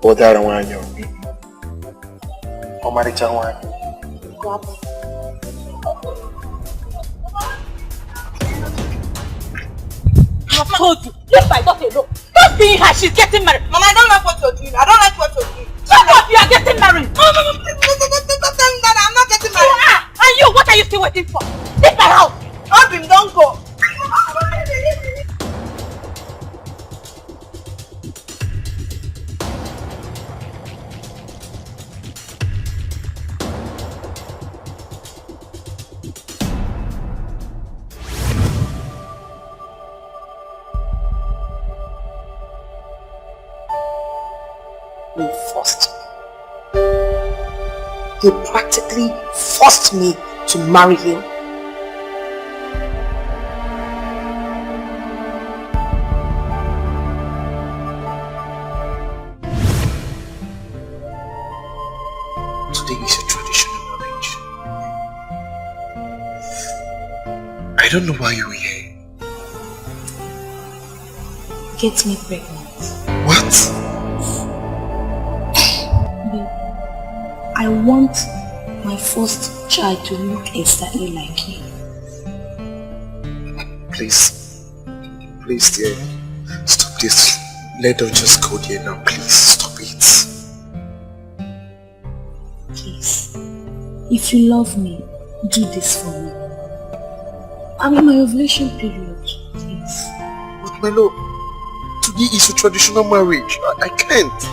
Odara wanyo. Oh, Maricham wanyo. I've told you, leave my daughter alone. Don't be her, she's getting married. Mama, I don't like what you're doing. I don't like what you're doing. Shut up, you are getting married. Mama, please, don't tell me that I'm not getting married. You are. And you, what are you still waiting for? Leave my house. Obim, don't go. You forced me. You practically forced me to marry him. Today is a traditional marriage. I don't know why you were here. Get me pregnant. What? I want my first child to look exactly like you. Please, dear, stop this. Let us just go there now, please. Stop it. Please, if you love me, do this for me. I'm in my ovulation period, please. But my lord, today is a traditional marriage. I can't.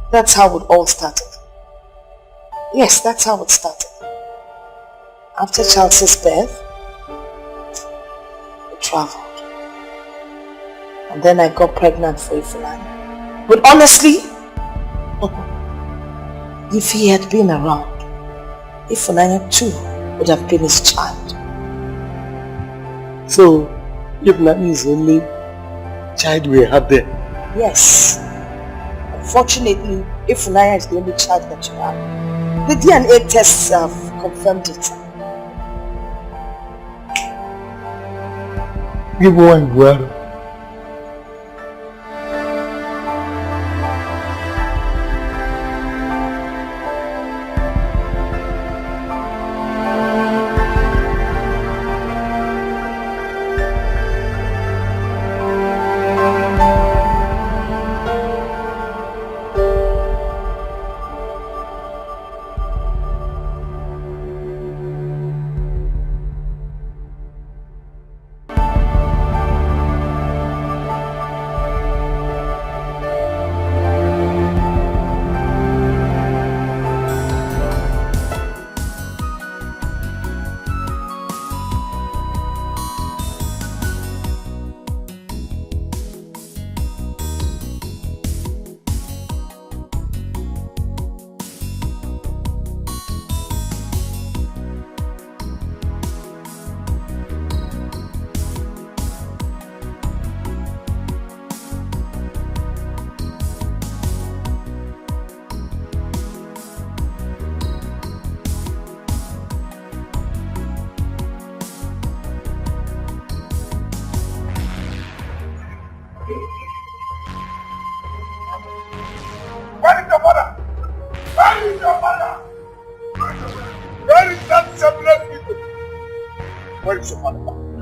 That's how it all started. Yes, that's how it started. After Charles's birth, we traveled. And then I got pregnant for Ifunanya. But honestly, if he had been around, Ifunanya too would have been his child. So, Ifunanya is the only child we have there? Yes. Unfortunately, Ifunanya is the only child that you have. The DNA tests have confirmed it. Give one word.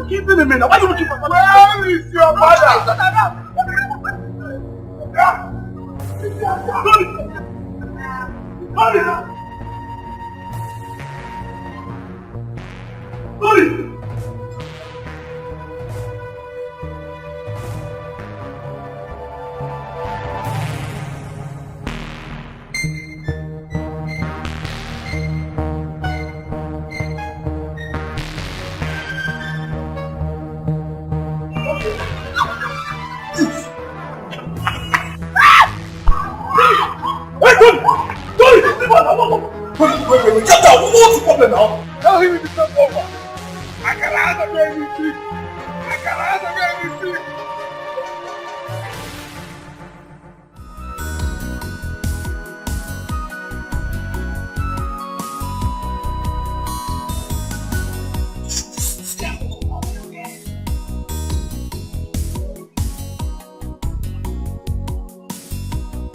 Keep in a minute. Why are you looking for something? Where is your mother? Wait, get down! What's the problem now? Tell him it's not over. I can answer anything.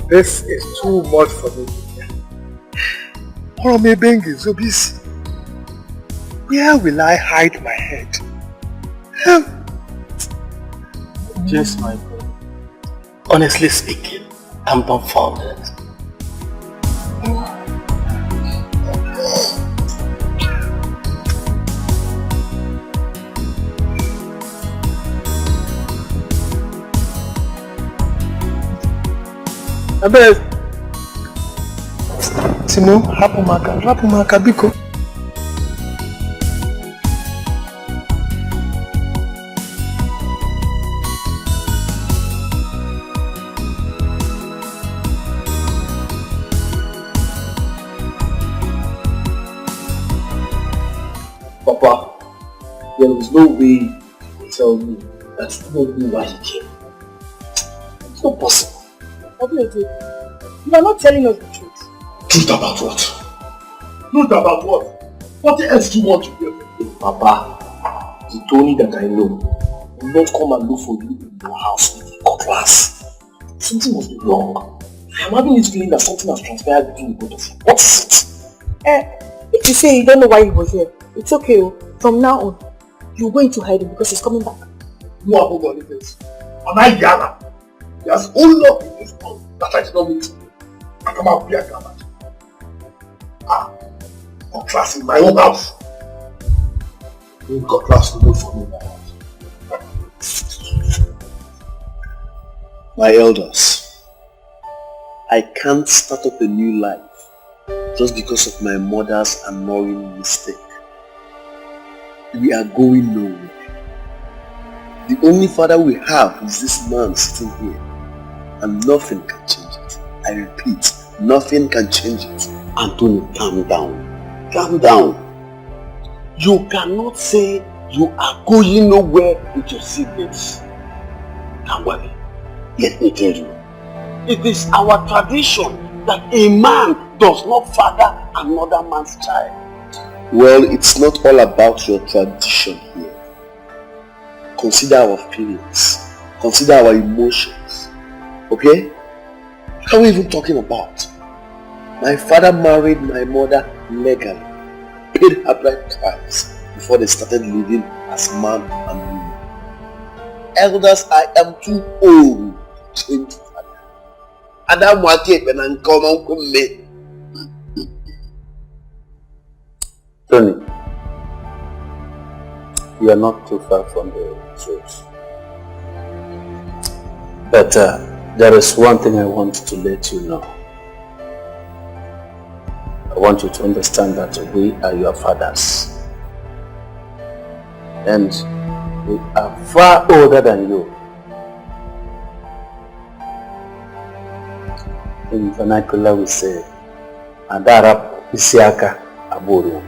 This is too much for me. Zubby, where will I hide my head? Yes, my boy. Honestly speaking, I'm dumbfounded. Timo, Rapumaka, Biko. Papa, there was no way you could tell me that you don't know why he came. It's not possible. You are not telling us the truth. Truth about what? Truth about what? What else do you want to hear from me? Papa, the Tony that I know will not come and look for you in your house with a cutlass. Something must be wrong. I'm having this feeling that something has transpired between the both of you. What is it? If you say you don't know why he was here, it's okay. From now on, you're going to hide him because he's coming back. You are hold on this. Am I Yana? There's whole lot in this town that I did not meet. I come out here, Yana. Cutlass in my own house. You got cutlass to look for me in my house. My elders, I can't start up a new life just because of my mother's annoying mistake. We are going nowhere. The only father we have is this man sitting here, and nothing can change it. I repeat, nothing can change it. Anthony, calm down. Calm down. You cannot say you are going nowhere with your siblings. Don't worry. Let me tell you. It is our tradition that a man does not father another man's child. Well, it's not all about your tradition here. Consider our feelings. Consider our emotions. Okay? What are we even talking about? My father married my mother legally, paid her bride price before they started living as man and woman. Elders, I am too old to change father. And I'm working when I'm coming with me. Tony, you are not too far from the truth. But there is one thing I want to let you know. I want you to understand that we are your fathers. And we are far older than you. In vernacular we say, Adarap Isiaka Aburu.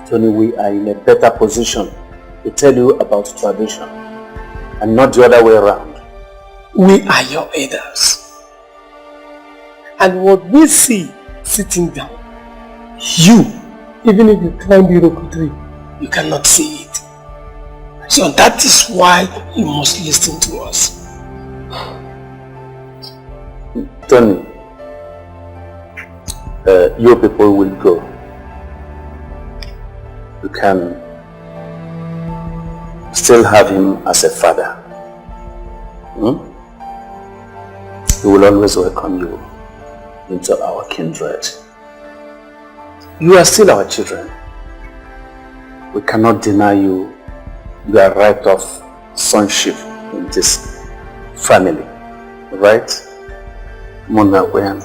Tony, we are in a better position to tell you about tradition and not the other way around. We are your elders. And what we see sitting down, you, even if you climb the rock tree, you cannot see it. So that is why you must listen to us. Tony, you people will go. you can still have him as a father. He will always welcome you into our kindred. You are still our children. We cannot deny you your right of sonship in this family. Right? Mona Gwen.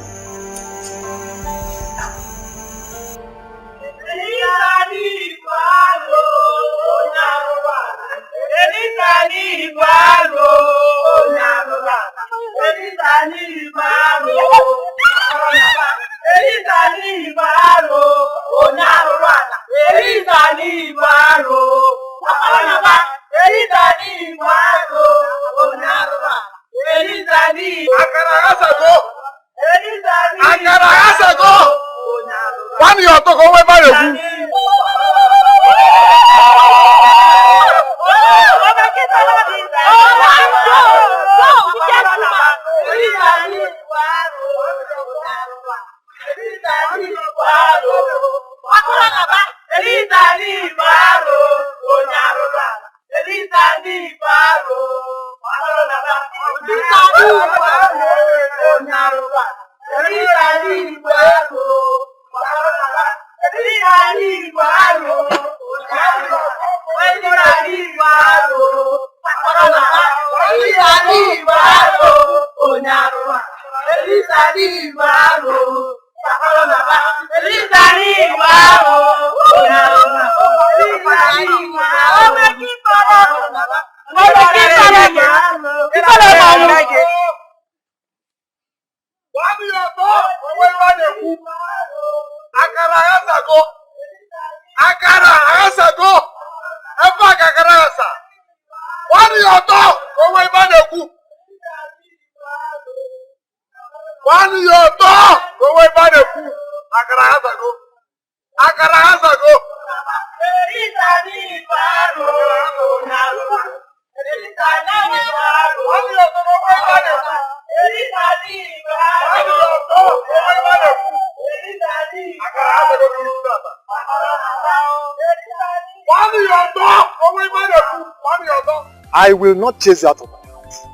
I will not chase you out of my house.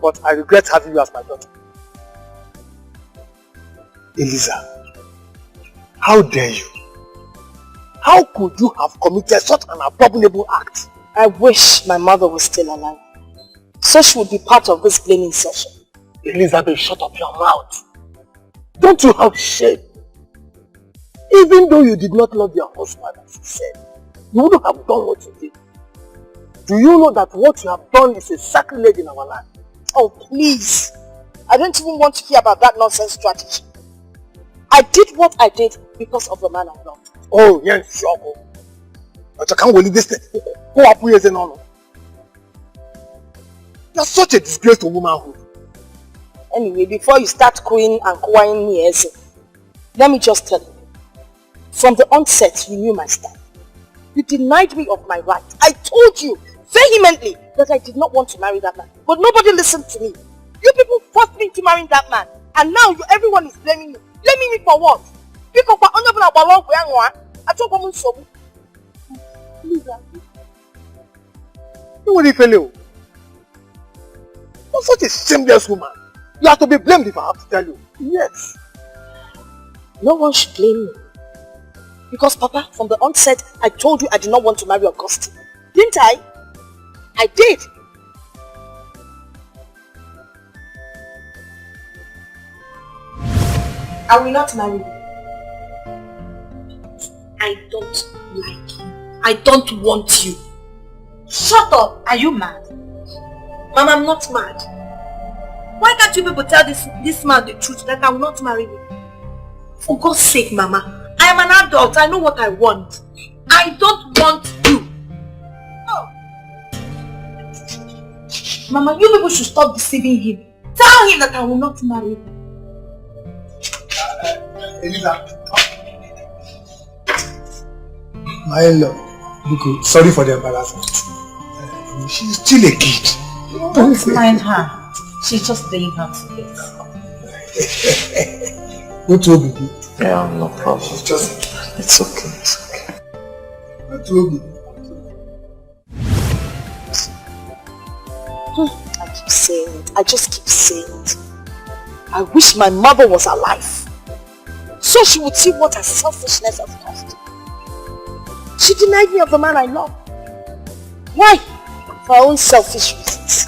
But I regret having you as my daughter. Eliza, how dare you? How could you have committed such an abominable act? I wish my mother was still alive. So she would be part of this blaming session. Elizabeth, shut up your mouth. Don't you have shame? Even though you did not love your husband, as you said, you wouldn't have done what you did. Do you know that what you have done is a sacrilege in our land? Oh, please. I don't even want to hear about that nonsense strategy. I did what I did because of the man I loved. Oh, yes, sure. But I can't believe this thing. Go up here and on. You're such a disgrace to womanhood. Anyway, before you start crying and crying me, let me just tell you. From the onset, you knew my stand. You denied me of my right. I told you vehemently that I did not want to marry that man. But nobody listened to me. You people forced me into marrying that man. And now everyone is blaming me. Blaming me for what? Because for you're such a shameless woman. You have to be blamed if I have to tell you. Yes. No one should blame me. Because Papa, from the onset, I told you I did not want to marry Augustine. Didn't I? I did. I will not marry you. I don't like you. I don't want you. Shut up. Are you mad? Mama, I'm not mad. Why can't you people tell this man the truth that I will not marry you? For God's sake, Mama. I am an adult. I know what I want. I don't want you. No. Mama, you people should stop deceiving him. Tell him that I will not marry him. Eliza. My love, sorry for the embarrassment. She's still a kid. Don't mind her. She's just playing her to get. What will be good? Yeah, no problem. She's just... It's okay. okay. I told you. I keep saying it. I just keep saying it. I wish my mother was alive, so she would see what her selfishness has cost. She denied me of the man I love. Why? For her own selfish reasons.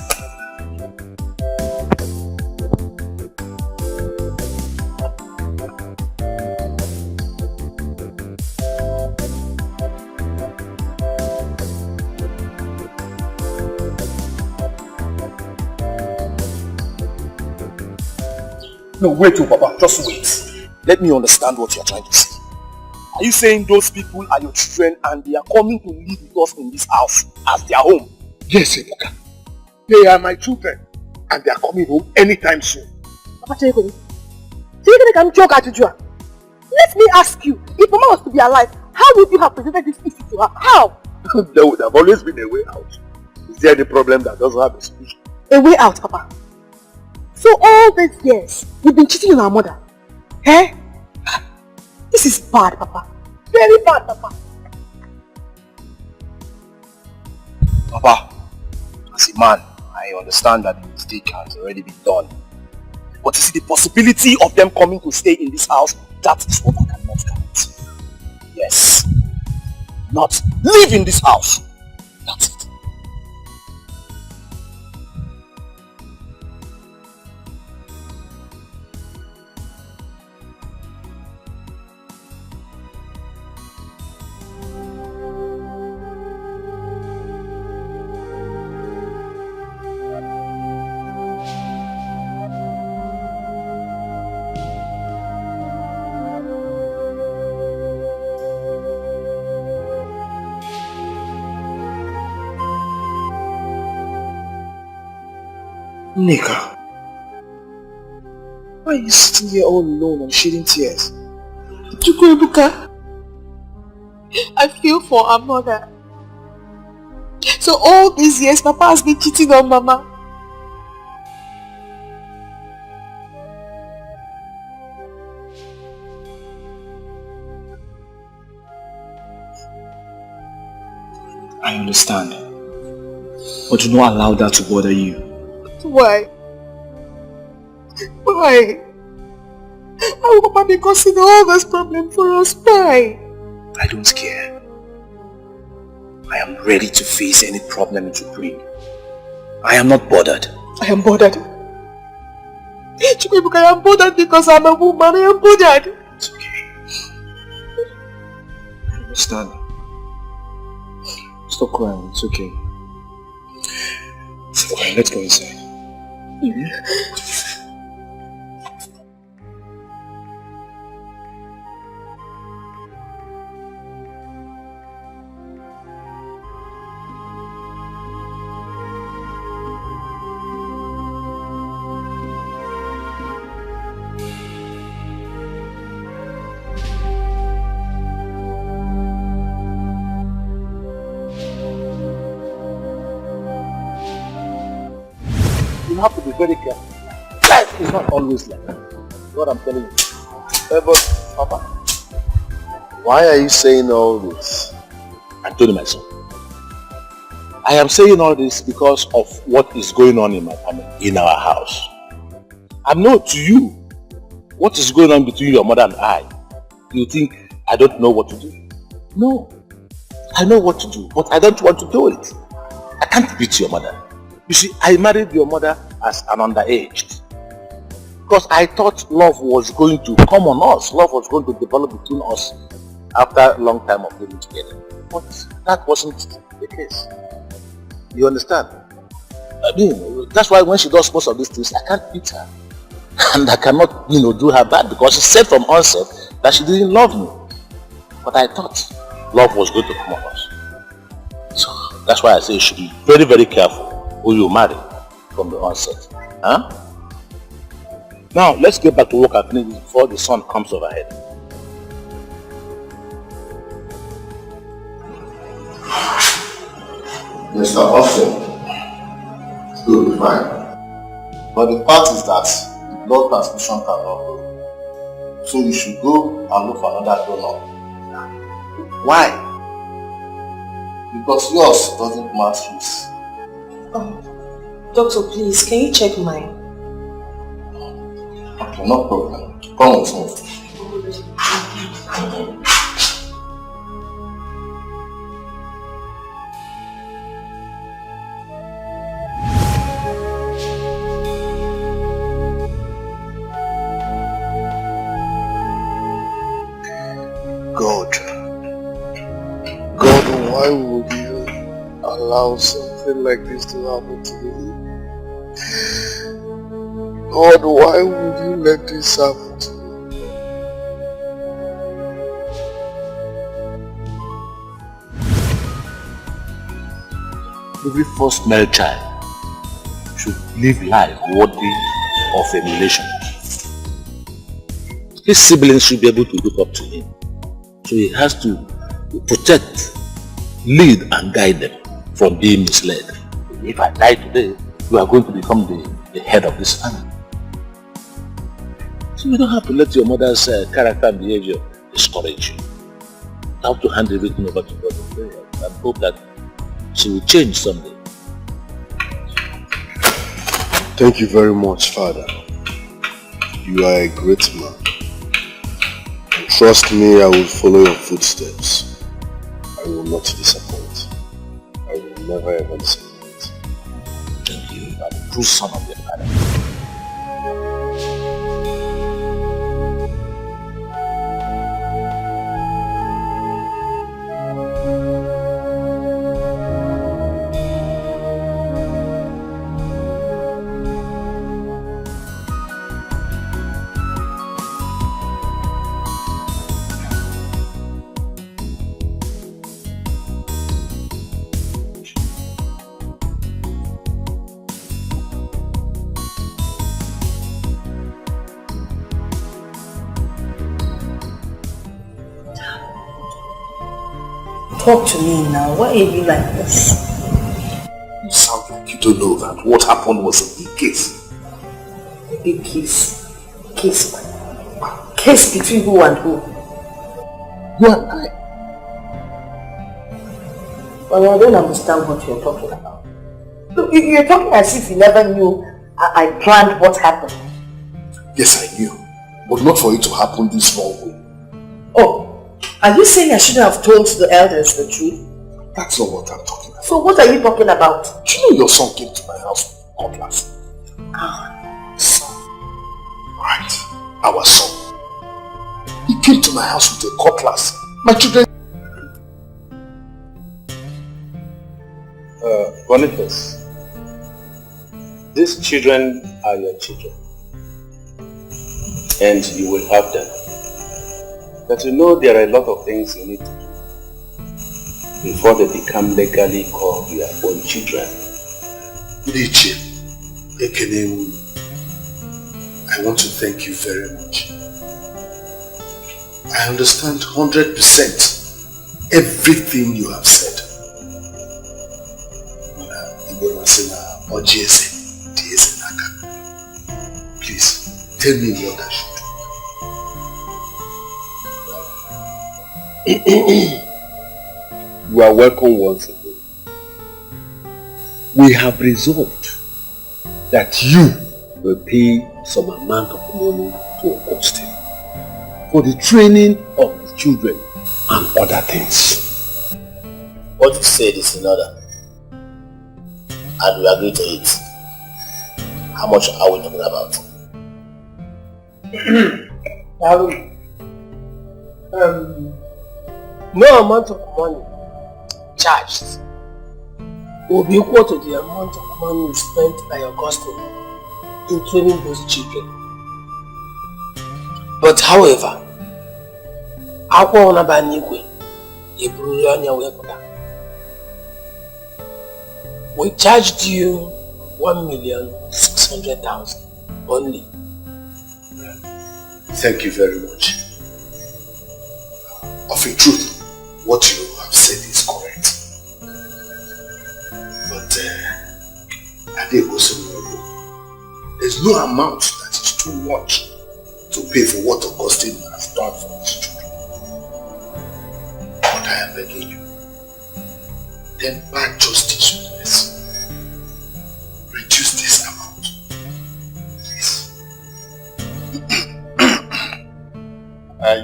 No, wait, oh, Papa, just wait. Let me understand what you're trying to say. Are you saying those people are your children and they are coming to live with us in this house as their home? Yes, Ebuka. They are my children and they are coming home anytime soon. Papa Chekoni, let me ask you, if Mama was to be alive, how would you have presented this issue to her? How? There would have always been a way out. Is there any problem that doesn't have a solution? A way out, Papa. So all these years, you've been cheating on our mother. Eh? This is bad, Papa. Very bad, Papa. Papa, as a man, I understand that the mistake has already been done. But you see, the possibility of them coming to stay in this house, that is what I cannot count. Yes. Not live in this house. That's it. Nika, why are you sitting here all alone and shedding tears? Chukwuebuka, I feel for our mother. So all these years, Papa has been cheating on Mama. I understand. But do not allow that to bother you. Why? Why? How will Papa be causing all this problem for us? Why? I don't care. I am ready to face any problem it will bring. I am not bothered. I am bothered. Chukwuebuka, I am bothered because I'm a woman. I am bothered. It's okay. I understand. Stop crying. It's okay. It's okay. Let's go inside. You have to be very careful. Life is not always like that. What I'm telling you. But Papa, Why are you saying all this? I told you my son. I am saying all this because of what is going on in my family, in our house. I know to you, what is going on between your mother and I, you think I don't know what to do? No. I know what to do, but I don't want to do it. I can't beat your mother. You see, I married your mother as an underage. Because I thought love was going to come on us. Love was going to develop between us after a long time of living together. But that wasn't the case. You understand? I mean, that's why when she does most of these things, I can't beat her. And I cannot, do her bad because she said from onset that she didn't love me. But I thought love was going to come on us. So that's why I say you should be very, very careful who you marry from the onset. Huh? Now, let's get back to work and finish before the sun comes overhead. Mr. Austin, it will be fine. But the fact is that the blood transfusion cannot go. So you should go and look for another donor. Why? Because yours doesn't match his. Doctor, please, can you check mine? Okay, no problem. Come with me. God, why would you allow something like this to happen to me? God, why would you let this happen to me? Every first male child should live life worthy of emulation. His siblings should be able to look up to him. So he has to protect, lead and guide them from being misled. If I die today, you are going to become the head of this family. So you don't have to let your mother's character and behavior discourage you. You have to hand everything over to God in prayer and hope that she will change someday. Thank you very much, Father. You are a great man. And trust me, I will follow your footsteps. I will not disappoint. I will never ever disappoint. Thank you. You are the true son of your father. Talk to me now. Why are you like this? You sound like you don't know that what happened was a big case. A big case? Case? Case between who and who? You and I. Well, I don't understand what you're talking about. Look, you're talking as if you never knew I planned what happened. Yes, I knew. But not for it to happen this wrong way. Oh, are you saying I shouldn't have told the elders the truth? That's not what I'm talking about. So what are you talking about? Do you know your son came to my house with cutlass? Ah, Son. Right. Our son. He came to my house with a cutlass. My children... Boniface, these children are your children. And you will have them. But you know there are a lot of things you need to do before they become legally called your own children. Nichi, Ekenemu, I want to thank you very much. I understand 100% everything you have said. Please, tell me what I should do. You are welcome once again. We have resolved that you will pay some amount of money to Augustine for the training of the children and other things. What you said is in order, and we agree to it. How much are we talking about? No amount of money charged will be equal to the amount of money spent by Augustine in training those children. But however, we charged you 1,600,000 only. Thank you very much. Of a truth, what you have said is correct. But there's no amount that is too much to pay for what Augustine has done for his children. But I am begging you. Then bad justice with mercy. Reduce this amount. Please.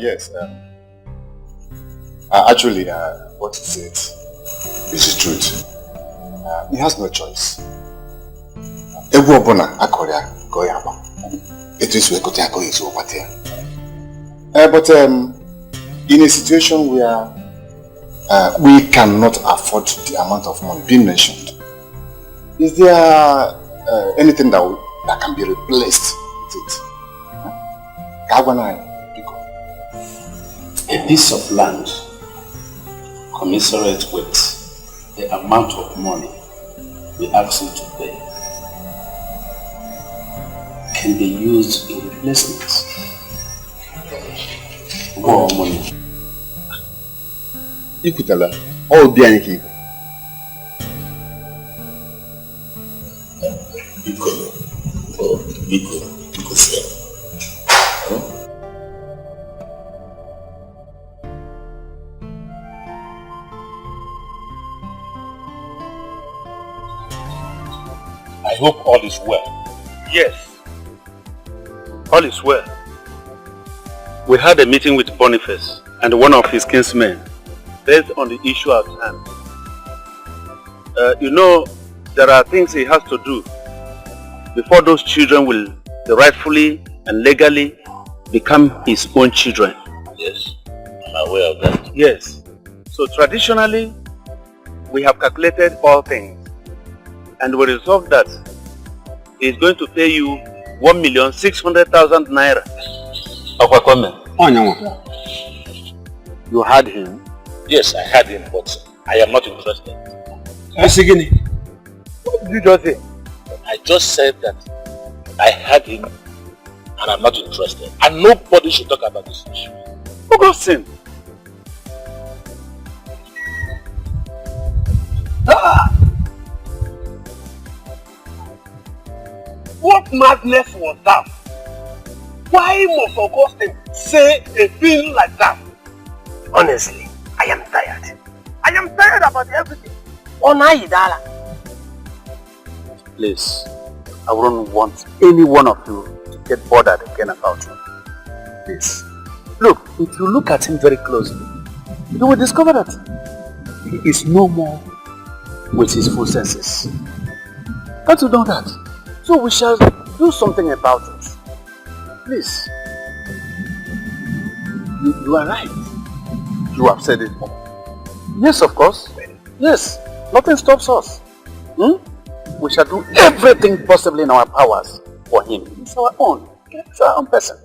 Yes. Actually, what he said is the truth. He has no choice. Every opponent, it is but in a situation where we cannot afford the amount of money being mentioned, is there anything that can be replaced with it? A piece of land commensurate with the amount of money we ask you to pay can be used in replacements. More money. You could tell her, all the anything. Because say. I hope all is well. Yes, all is well. We had a meeting with Boniface and one of his kinsmen based on the issue at hand. You know, there are things he has to do before those children will rightfully and legally become his own children. Yes, I'm aware of that. Yes. So traditionally, we have calculated all things and we resolved that he is going to pay you 1,600,000 naira. You had him? Yes, I had him, but I am not interested. What did you just say? I just said that I had him and I'm not interested. And nobody should talk about this issue. For God's sake. What madness was that? Why must Augustine say a thing like that? Honestly, I am tired. I am tired about everything. Please, I wouldn't want any one of you to get bothered again about him. Please. Look, if you look at him very closely, you will discover that he is no more with his full senses. Can't you know that? So we shall do something about it. Please. You are right. You have said it all. Yes, of course. Yes. Nothing stops us. We shall do everything possible in our powers for him. It's our own. It's our own person.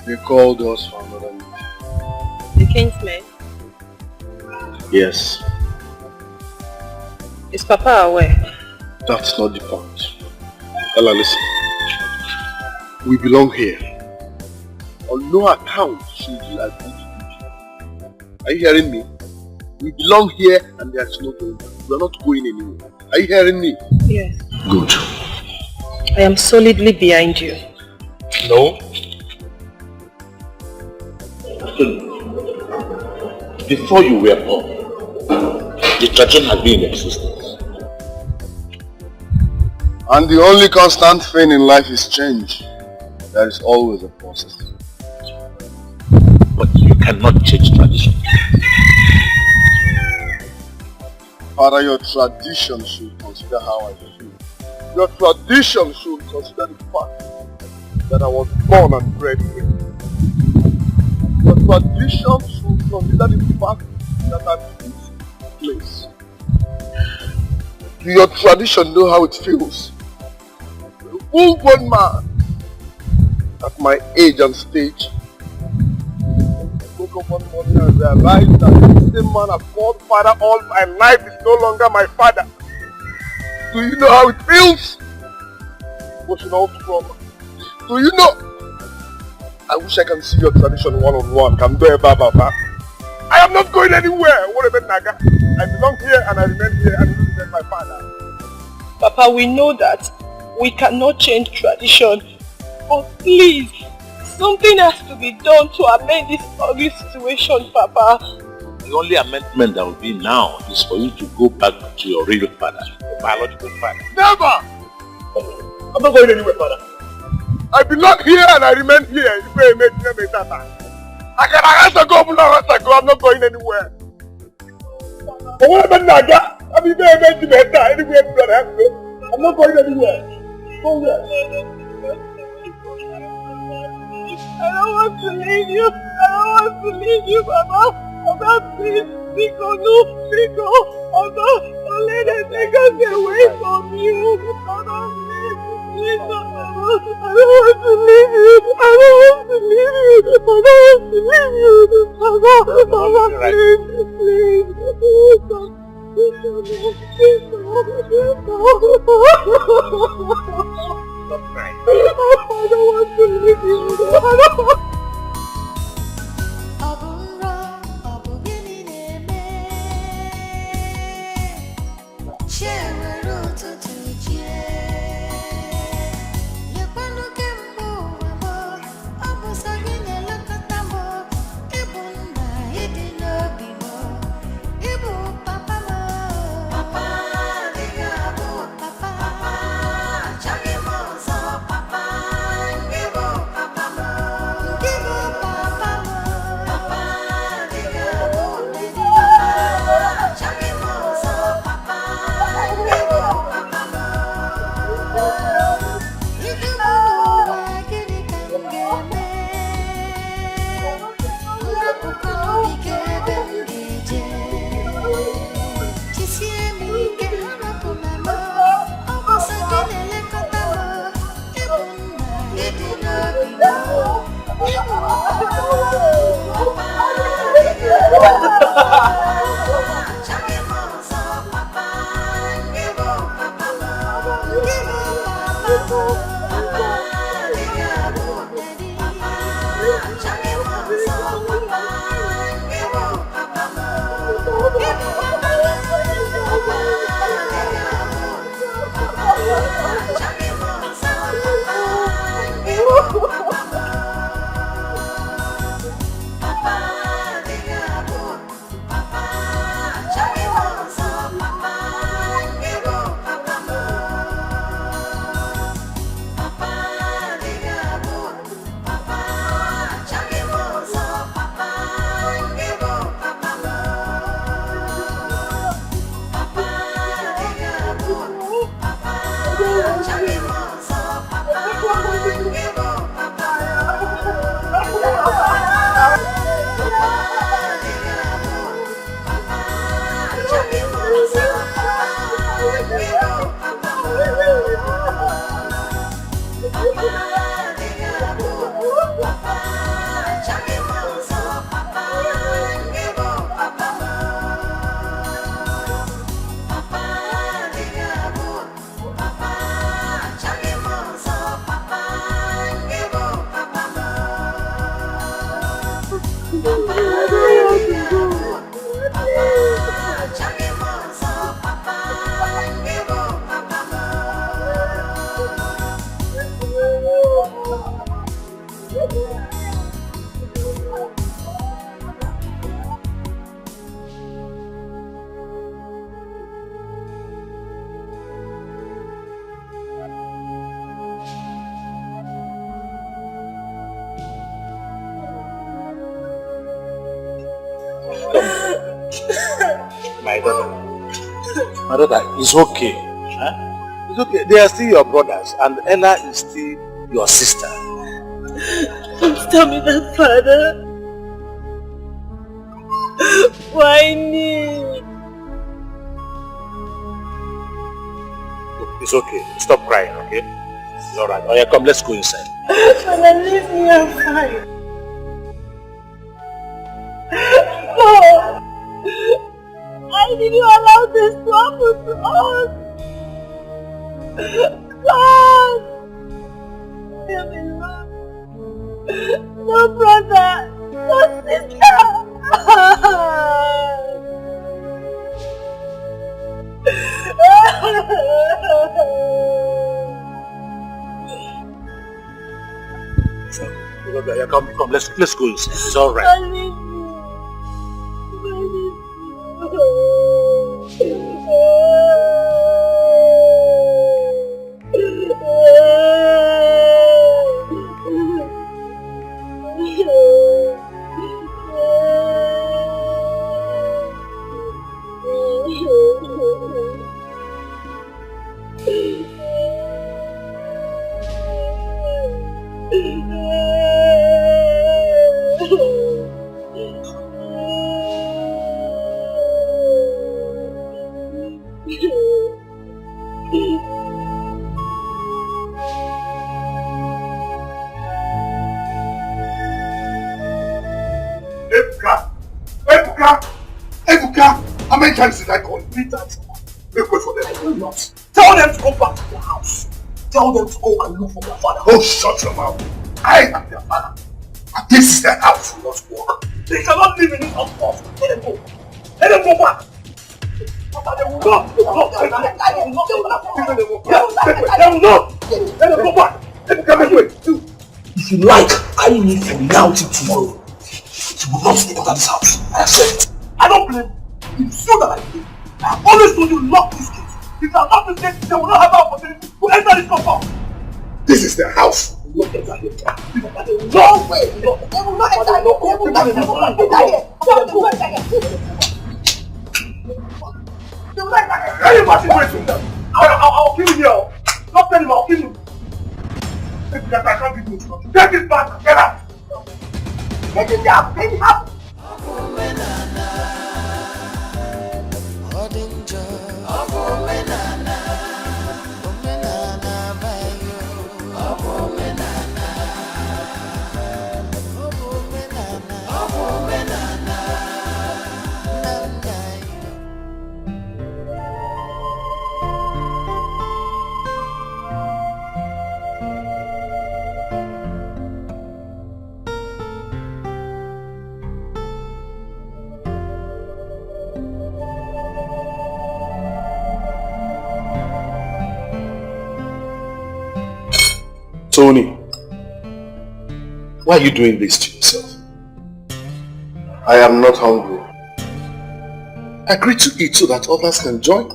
They called us for another meeting. The kinsman? Yes. Is Papa aware? That's not the point. Ella, listen. We belong here. On no account should you agree to do. Are you hearing me? We belong here and there's no going back. We are not going anywhere. Are you hearing me? Yes. Good. I am solidly behind you. No. Before you were born, the tradition had been in existence. And the only constant thing in life is change. There is always a process. But you cannot change tradition. Father, your tradition should consider how I feel. Your tradition should consider the fact that I was born and bred here. Your tradition should consider the fact that I'm in this place. Do your tradition know how it feels? Who full-grown man. At my age and stage, I woke up one morning and realized that the same man I called father all my life is no longer my father. Do you know how it feels? Emotional trauma. Do you know? I wish I can see your tradition one-on-one. Can do a baba. I am not going anywhere. What about Naga? I belong here and I remain here and you remain my father. Papa, we know that we cannot change tradition. But please, something has to be done to amend this ugly situation, Papa. The only amendment that will be now is for you to go back to your real father, your biological father. Never! I'm not going anywhere, father. I belong here and I remain here. I can answer go, I'm not going anywhere. But what about Naga? I'm not going anywhere. Go there. I don't want to leave you. I don't want to leave you, Papa. Papa, please. Pico, no. Pico. Papa, don't let them take us away from you. Papa, please, Papa. I don't want to leave you. I don't want to leave you. I don't want to leave you. Papa, Papa, please. Please. Stop crying. I don't want to leave you. I don't want. My daughter, it's okay. Huh? It's okay. They are still your brothers, and Ella is still your sister. Don't tell me that, Father. Why me? It's okay. Stop crying, okay? It's alright. Oh yeah, come, let's go inside. Father, leave me, I'm fine. No! Why did you allow this to happen to us? God! Hear me, Lord. No brother! No sister! Yeah, come, let's go inside. It's alright. How many times did I call you? 3 times. Make way for them. I will not. Tell them to go back to their house. Tell them to go and look for their father. Oh, shut your mouth. I am their father. And this is their house. Will not work. They cannot live in this house. Let them go. Let them go back. They will not. They will not. They will not. Let them go back. Let them come away. If you like, I leave from now till tomorrow. You will not stay under this house. I accept it. I don't blame you. It's you that I blame. I have always told you lock this gate. If you have locked this gate, they will not have the opportunity to enter this compound. This is their house. They will not enter here. No way. They will not enter here. They will not enter here. Can you imagine waiting them? I'll kill you here. Not tell him, I'll kill you. Take that, I can't give you. Take it back. Get out. Take it down. Take it up. Tony, why are you doing this to yourself? I am not hungry. Agree to eat so that others can join.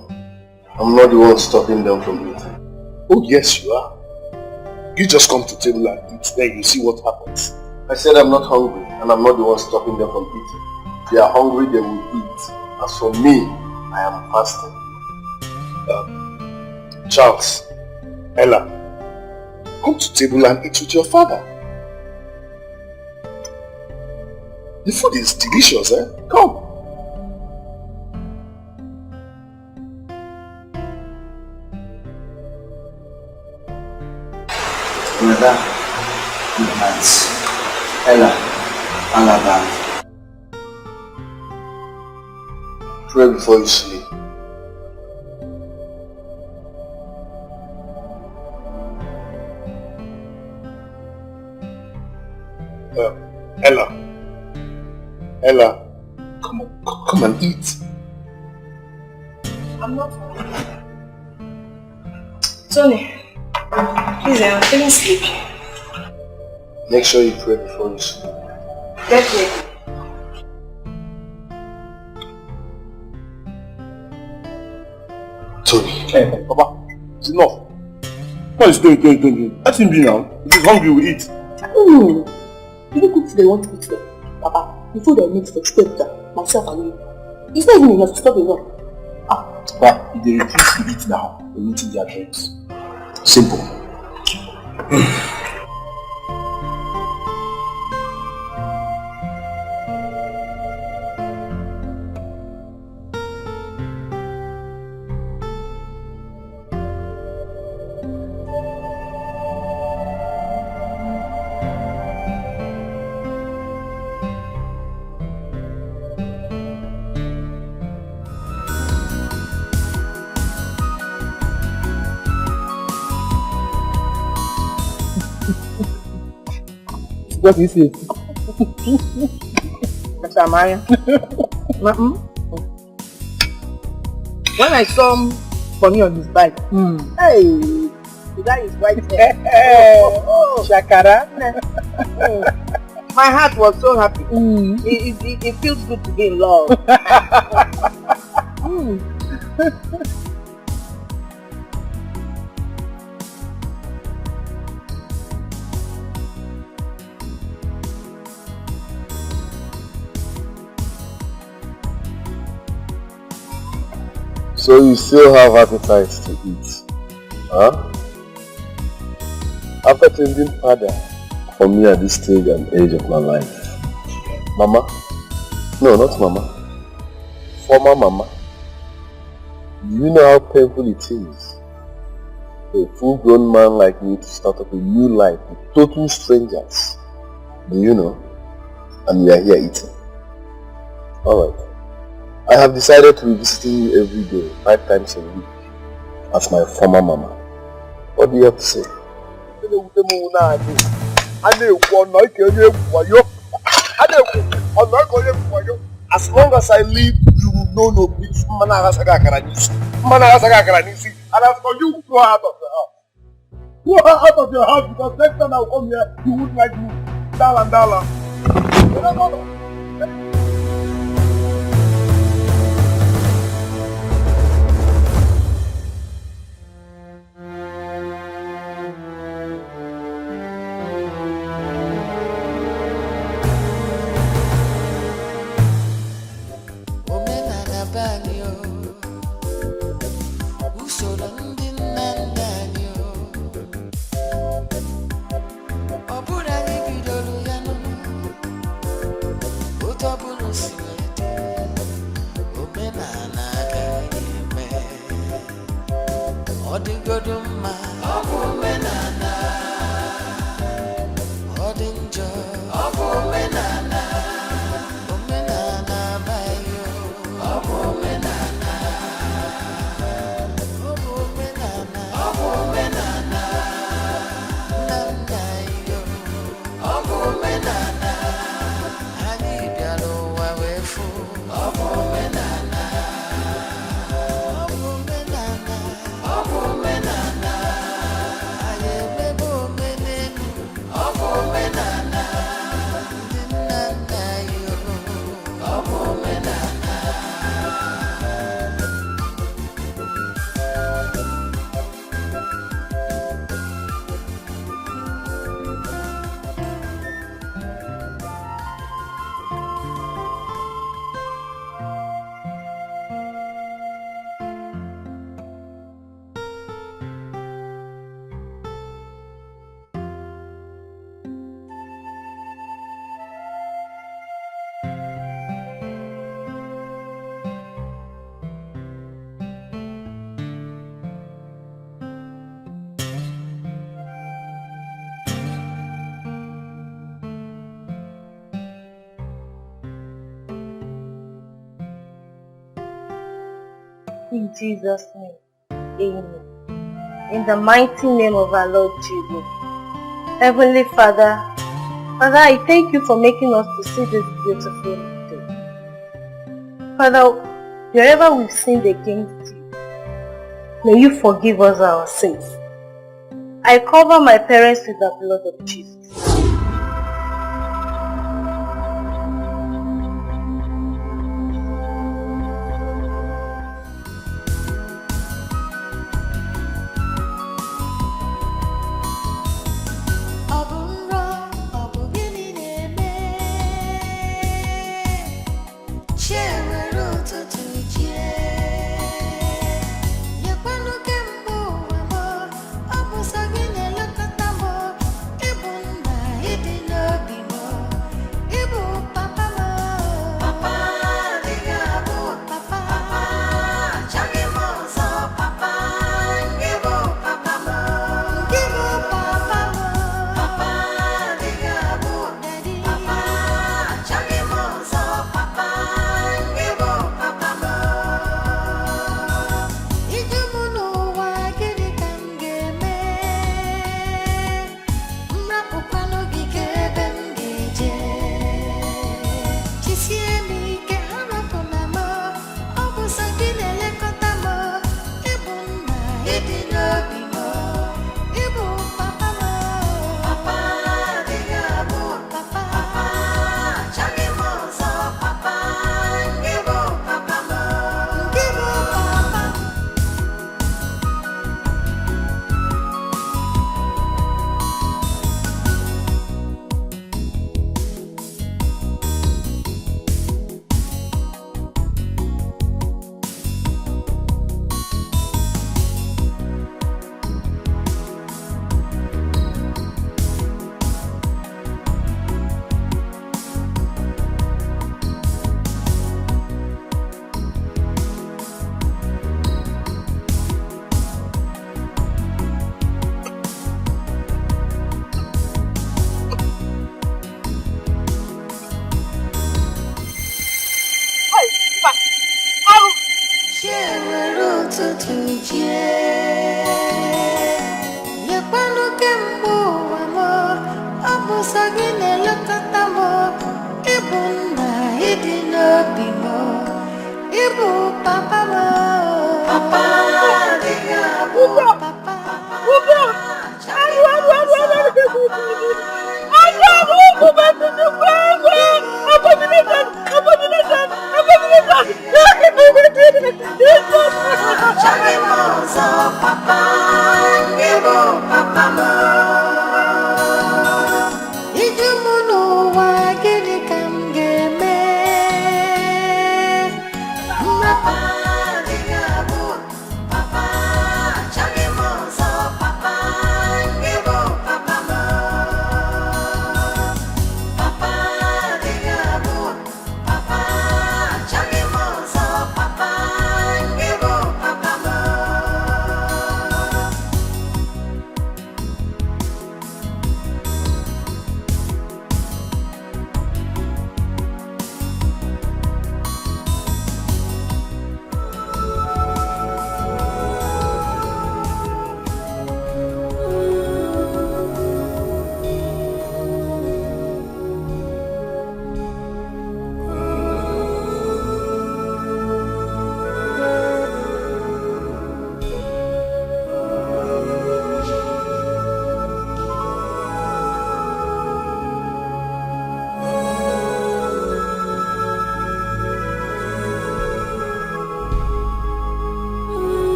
I'm not the one stopping them from eating. Oh yes, you are. You just come to the table and eat, then you see what happens. I said I'm not hungry, and I'm not the one stopping them from eating. If they are hungry, they will eat. As for me, I am fasting. Charles, Ella, come to the table and eat with your father. The food is delicious, eh? Come. Brother, good night. Ella, Alaba. Pray before you sleep. Ella, come and eat. I'm not. Tony, please, I'm feeling sleepy. Make sure you pray before you sleep. Definitely. Tony. Hey, Papa, it's enough. What is doing? Let him be now. If he's hungry, we eat. You don't cook food they want to eat them. Papa, the food I make for Chipeta, myself and you. It's not even enough to stop enough. But if they refuse to eat now, we're eating their drinks. Simple. What is it? Mr. Mario. When I saw him funny on his bike, hey, the guy is white hair. Oh, Shakara. My heart was so happy. It feels good to be in love. So you still have appetite to eat, huh? After changing father for me at this stage and age of my life, Mama, no, not Mama, former Mama, you know how painful it is for a full-grown man like me to start up a new life with total strangers. Do you know? And we are here eating. Alright. I have decided to be visiting you every day, 5 times a week, as my former Mama. What do you have to say? As long as I live, you will know no peace. And as for you, go out of the house. Go out of your house, because next time I will come here, you won't like me. Dala. In Jesus' name, amen. In the mighty name of our Lord Jesus. Heavenly Father, I thank you for making us to see this beautiful day. Father, wherever we've sinned against you, may you forgive us our sins. I cover my parents with the blood of Jesus.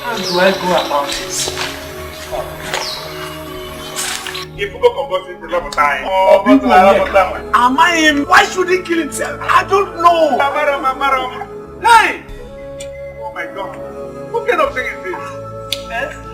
How do I go about this? If you go convert it, the time. Oh, am I him? Why should he kill himself? I don't know. Hey! Oh my God. What kind of thing is this? Yes?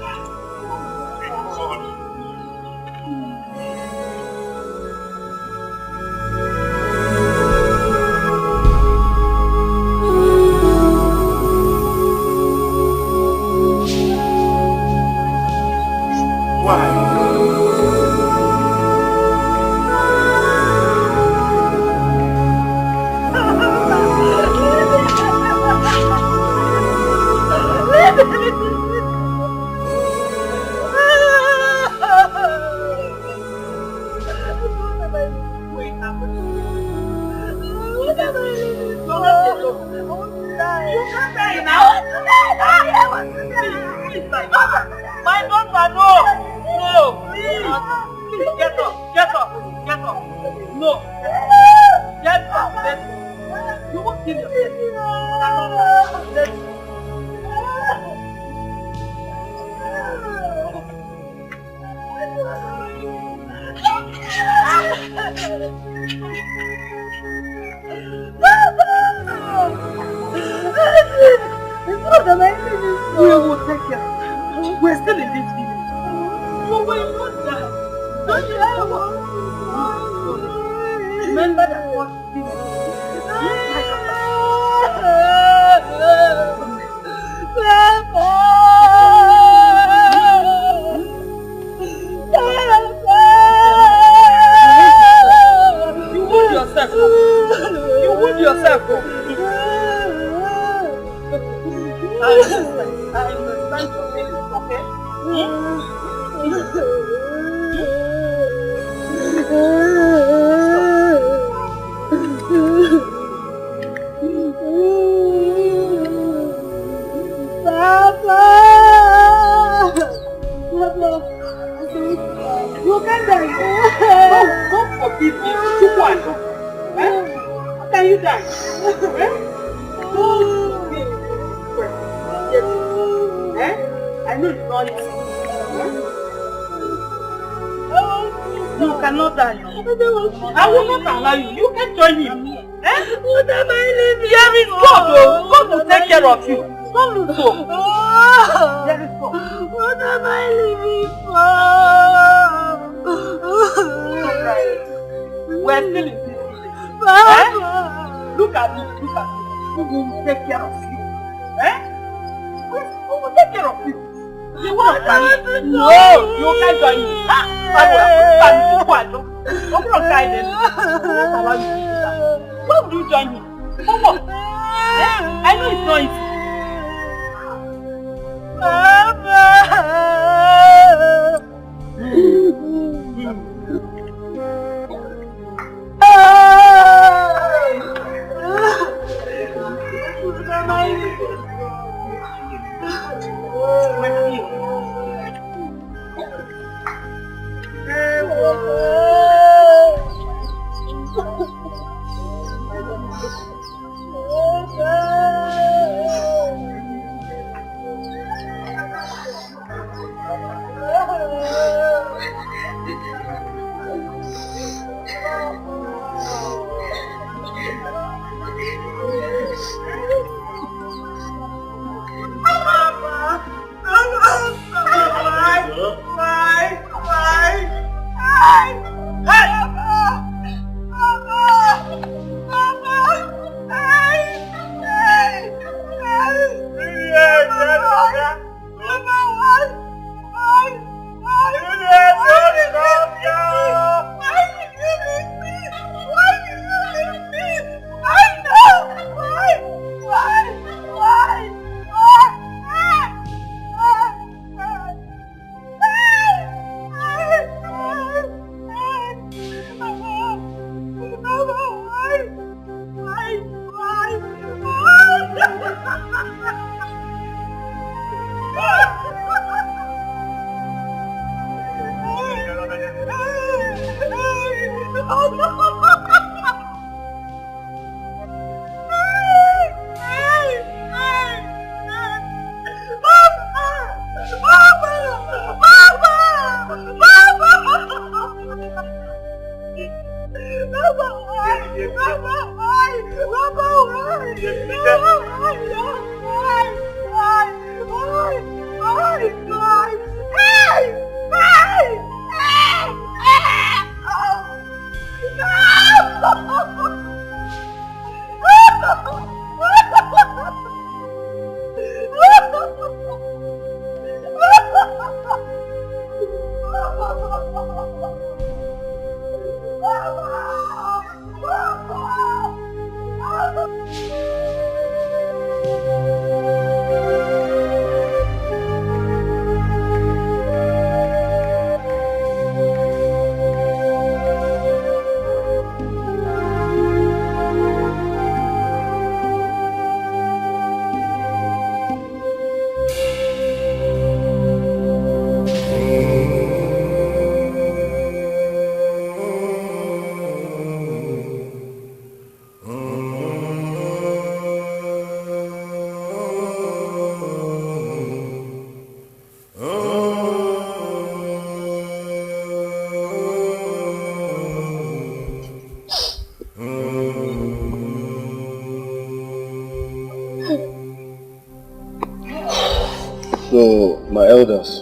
So, my elders,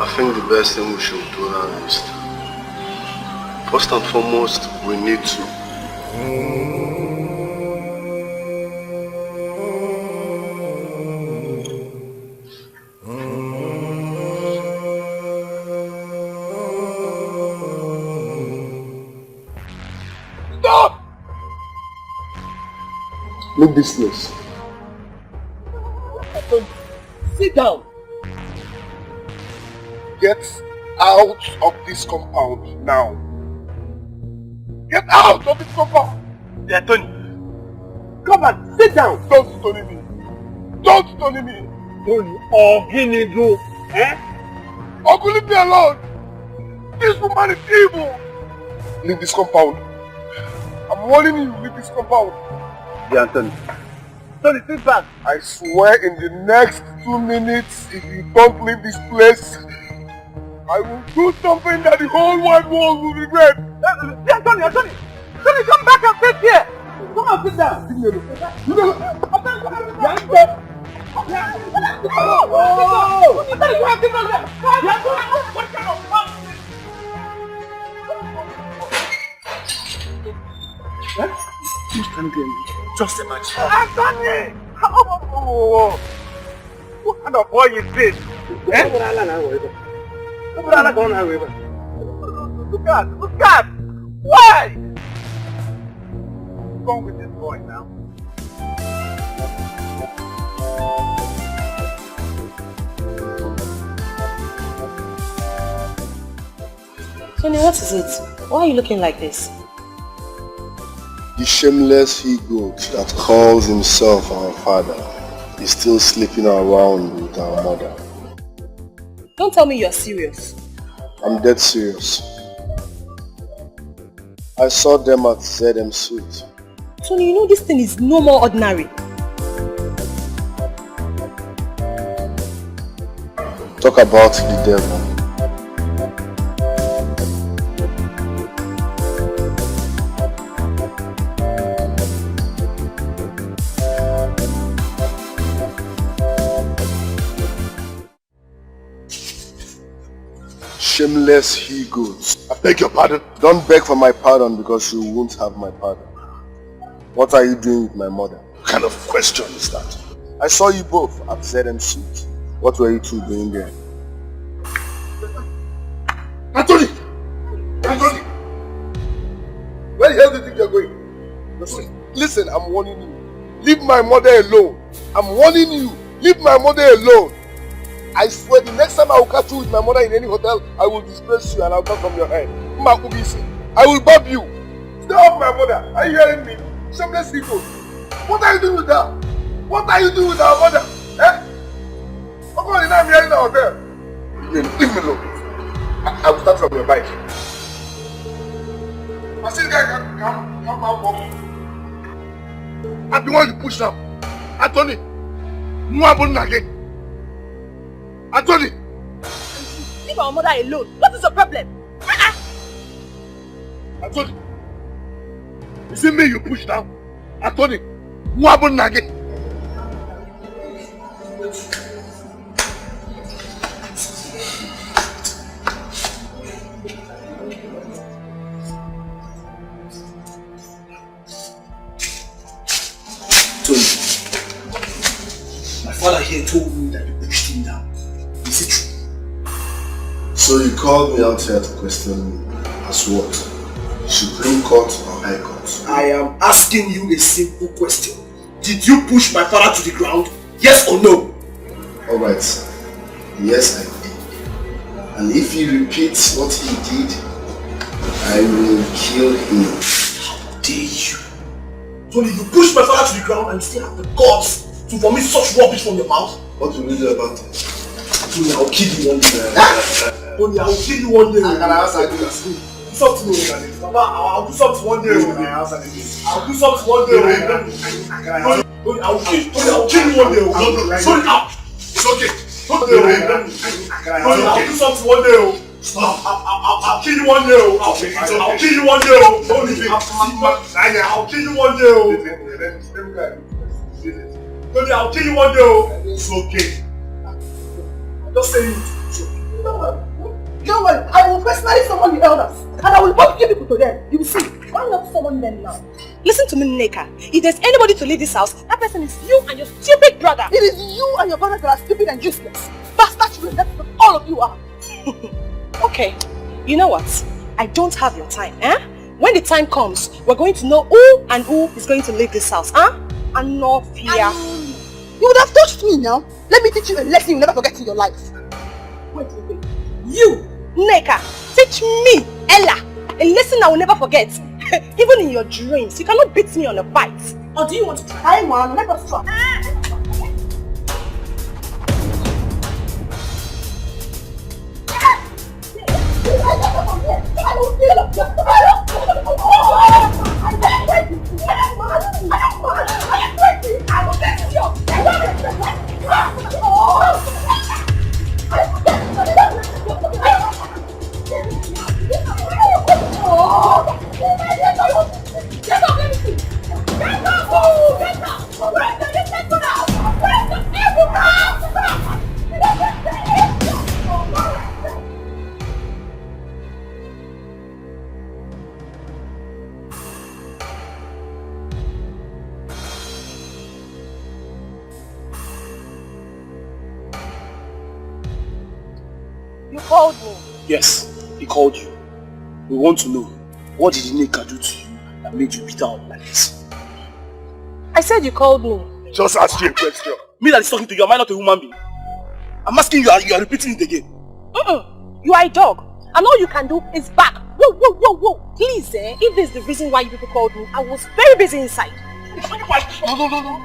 I think the best thing we should do now is, first and foremost, we need to Stop! leave this place. Sit down. Get out of this compound now. Get out of this compound. Yeah, Tony. Come on, sit down. Don't Tony me. Don't Tony me. Tony, oh, Guinea do. Eh? Uncle, leave me alone. This woman is evil. Leave this compound. I'm warning you, leave this compound. Yeah, Tony. Tony, sit back. I swear in the next 2 minutes, if you don't leave this place, I will do something that the whole wide world will regret. Yeah, Tony, Tony. Tony, come back and sit here. Come on, sit down. Just imagine. Anthony! What kind of boy is this? Look at! Why? What's wrong with this boy now? Tony, what is it? Why are you looking like this? The shameless he-goat that calls himself our father is still sleeping around with our mother. Don't tell me you're serious. I'm dead serious. I saw them at ZM Suite. Tony, you know this thing is no more ordinary. Talk about the devil. Shameless he-goats. I beg your pardon. Don't beg for my pardon because you won't have my pardon. What are you doing with my mother? What kind of question is that? I saw you both at ZM Suite. What were you two doing there? Anthony! Anthony! Where the hell do you think you're going? Listen, I'm warning you. Leave my mother alone. I'm warning you. Leave my mother alone. I swear the next time I will catch you with my mother in any hotel, I will disgrace you and I'll cut from your head. I will bob you. Stay off my mother. Are you hearing me? Shameless people. What are you doing with her? What are you doing with our mother? Eh? How come I'm here in the hotel? Leave me alone. I will start from your bike. I see the guy come out. I'm the one to push them. Anthony, no happening again. Anthony! Leave our mother alone. What is the problem? Anthony! Is it me you push down? Anthony! No happening again. Tony, my father here told me that you pushed him down. Is it true? So you called me out here to question me as what? Supreme Court or High Court? I am asking you a simple question. Did you push my father to the ground? Yes or no? Alright. Yes, I did. And if he repeats what he did, I will kill him. How dare you? Tony, you pushed my father to the ground and you still have the guts to vomit such rubbish from your mouth? What will you do about it? Tony, I will kill you one day. Tony, I will kill you one day. Can I answer this? Do something, Papa. I'll do something one day. I'll do something one day. Tony, I will kill you one day. Sorry, it's okay. Tony, I'll do something one day. Stop. I'll kill you one day. I'll kill you one day. I'll kill you one day. Tony, I'll kill you one day. It's okay. I'm just saying it's okay. Don't worry, I will personally summon the elders and I will both give people to them. You will see. Why not summon them now? Listen to me, Nneka. If there's anybody to leave this house, that person is you and your stupid brother. It is you and your brother that are stupid and useless. Bastard children, that's what all of you are. Okay, you know what? I don't have your time, eh? When the time comes, we're going to know who and who is going to leave this house, huh? And no fear. You would have touched me now. Let me teach you a lesson you'll never forget in your life. Wait. You, Nneka, teach me, Ella, a lesson I will never forget. Even in your dreams, you cannot beat me on a fight. Or do you want to try? I want, let us try. You called me. Yes, he called you. We want to know, what did Nneka do to you that made you beat her up like this? I said you called me. Just ask you a question. Me that is talking to you, am I not a human being? I'm asking you, you are repeating it again. You are a dog. And all you can do is bark. Whoa. Please, if this is the reason why you people called me, I was very busy inside. No.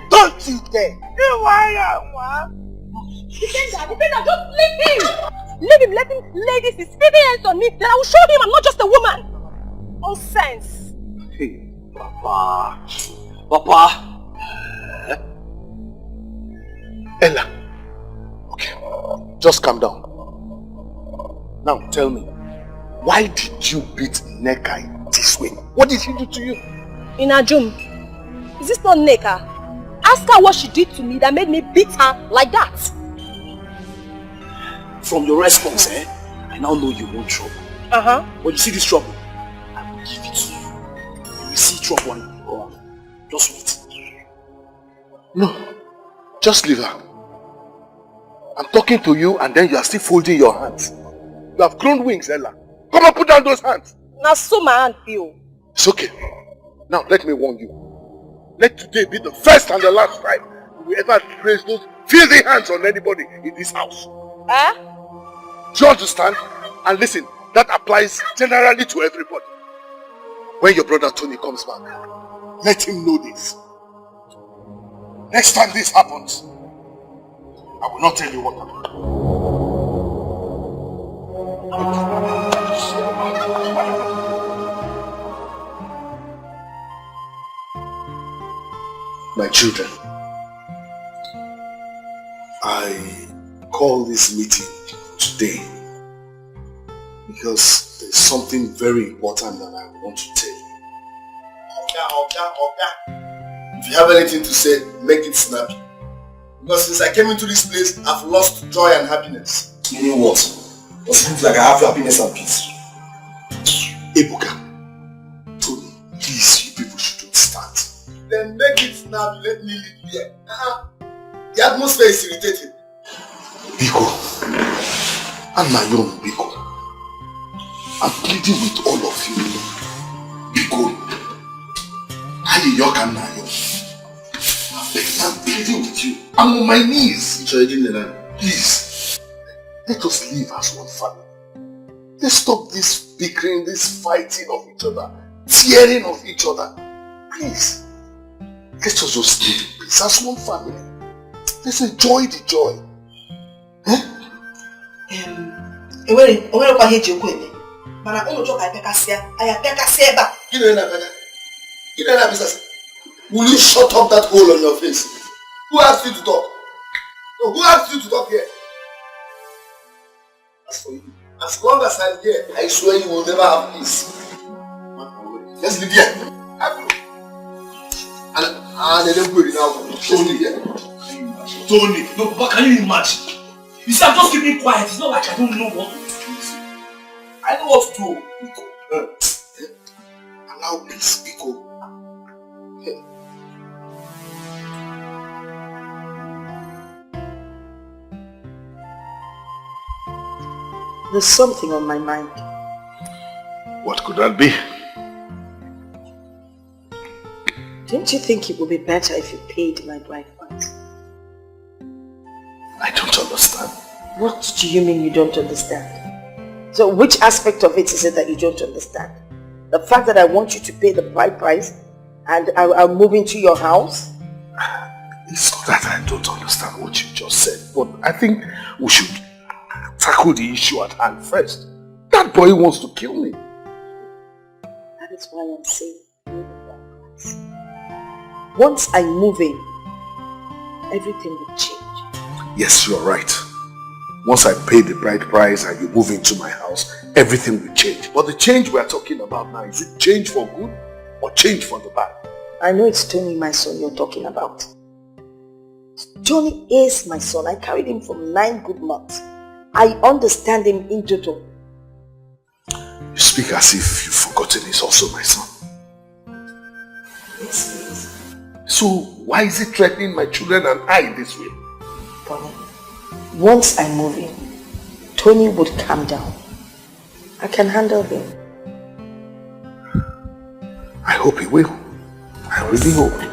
Don't you dare. Defender, just leave him. Leave him, let him lay this his filthy hands on me. Then I will show him I'm not just a woman. Nonsense. Hey, Papa. Ella. Okay, just calm down. Now tell me, why did you beat Nneka in this way? What did she do to you? In Ajum, is this not Nneka? Ask her what she did to me that made me beat her like that. From your response, I now know you want trouble. When you see this trouble, I will give it to you. You will see trouble and you will go out. Just wait. No, just leave her. I'm talking to you and then you are still folding your hands. You have grown wings, Ella. Come and put down those hands. Now so my hand feel. It's okay. Now let me warn you. Let today be the first and the last time you will ever raise those filthy hands on anybody in this house. Do you understand? And listen, that applies generally to everybody. When your brother Tony comes back, let him know this. Next time this happens, I will not tell you what happened. My children, I call this meeting today because there's something very important that I want to tell you. If you have anything to say, make it snappy. Because since I came into this place, I've lost joy and happiness. Meaning what? Because it looks like I have happiness and peace. Ebuka, Tony, please, you people shouldn't start. Then make it snappy, let me leave here. The atmosphere is irritating. Biko, and my own Biko, I'm pleading with all of you. Biko, I'm pleading with you. I'm on my knees. Please, let us live as one family. Let's stop this bickering, this fighting of each other, tearing of each other. Please, let us just live in peace as one family. Let's enjoy the joy. Will you shut up that hole on your face? Who asked you to talk? No, who asked you to talk here? As for you, as long as I'm here, I swear you will never have peace. Let's live here. And I don't put it now. Let's live here. Tony. No, Papa, can you imagine? You see, I'm just keeping quiet. It's not like I don't know what to do. I know what to do. Allow peace, Biko. There's something on my mind. What could that be? Don't you think it would be better if you paid my bride price? I don't understand. What do you mean you don't understand? So which aspect of it is it that you don't understand? The fact that I want you to pay the bride price and I'll move into your house? It's not that I don't understand what you just said, but I think we should tackle the issue at hand first. That boy wants to kill me. That is why I'm saying pay the bride price. Once I move in, everything will change. Yes, you're right. Once I pay the bride price and you move into my house, everything will change. But the change we're talking about now, is it change for good or change for the bad? I know it's Tony, my son, you're talking about. Tony is my son. I carried him for 9 good months. I understand him in total. You speak as if you've forgotten he's also my son. Yes. So why is he threatening my children and I this way? Bonnie, once I move in, Tony would calm down. I can handle him. I hope he will. I really hope.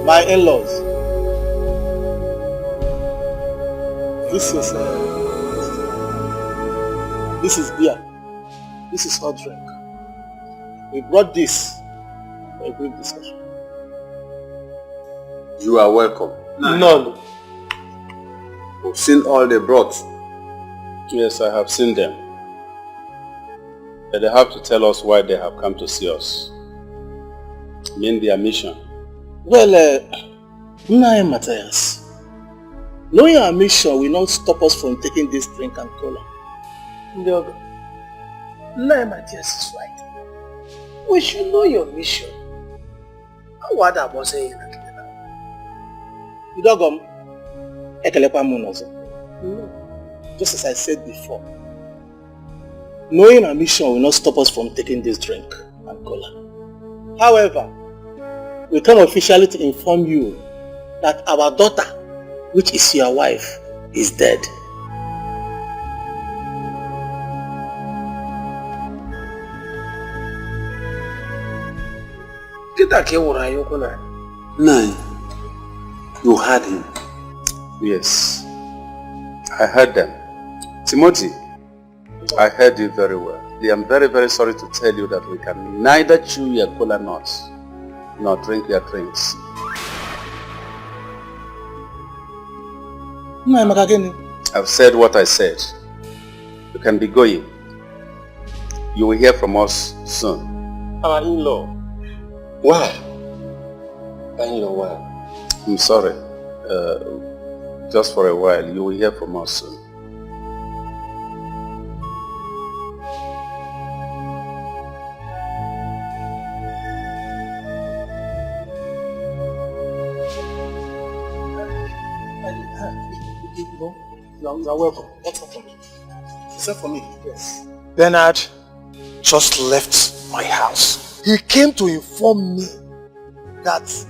My in-laws. This is beer. This is hot drink. We brought this for a brief discussion. You are welcome. None. You've seen all they brought. Yes, I have seen them. But they have to tell us why they have come to see us. I mean their mission. Well, Nai Matthias, knowing our mission will not stop us from taking this drink and cola. Nai Matthias is right. We should know your mission. What about saying that? Dogum, just as I said before, knowing our mission will not stop us from taking this drink and cola. However, we come officially to inform you that our daughter, which is your wife, is dead. Nine. You heard him? Yes, I heard them. Timothy, I heard you very well. I am very, very sorry to tell you that we can neither chew your cola nuts nor drink your drinks. I've said what I said. You can be going. You will hear from us soon. Our in-law. Why? In-law, why? I'm sorry. Just for a while. You will hear from us soon. You are welcome. What's up for me? Except for me, yes. Bernard just left my house. He came to inform me that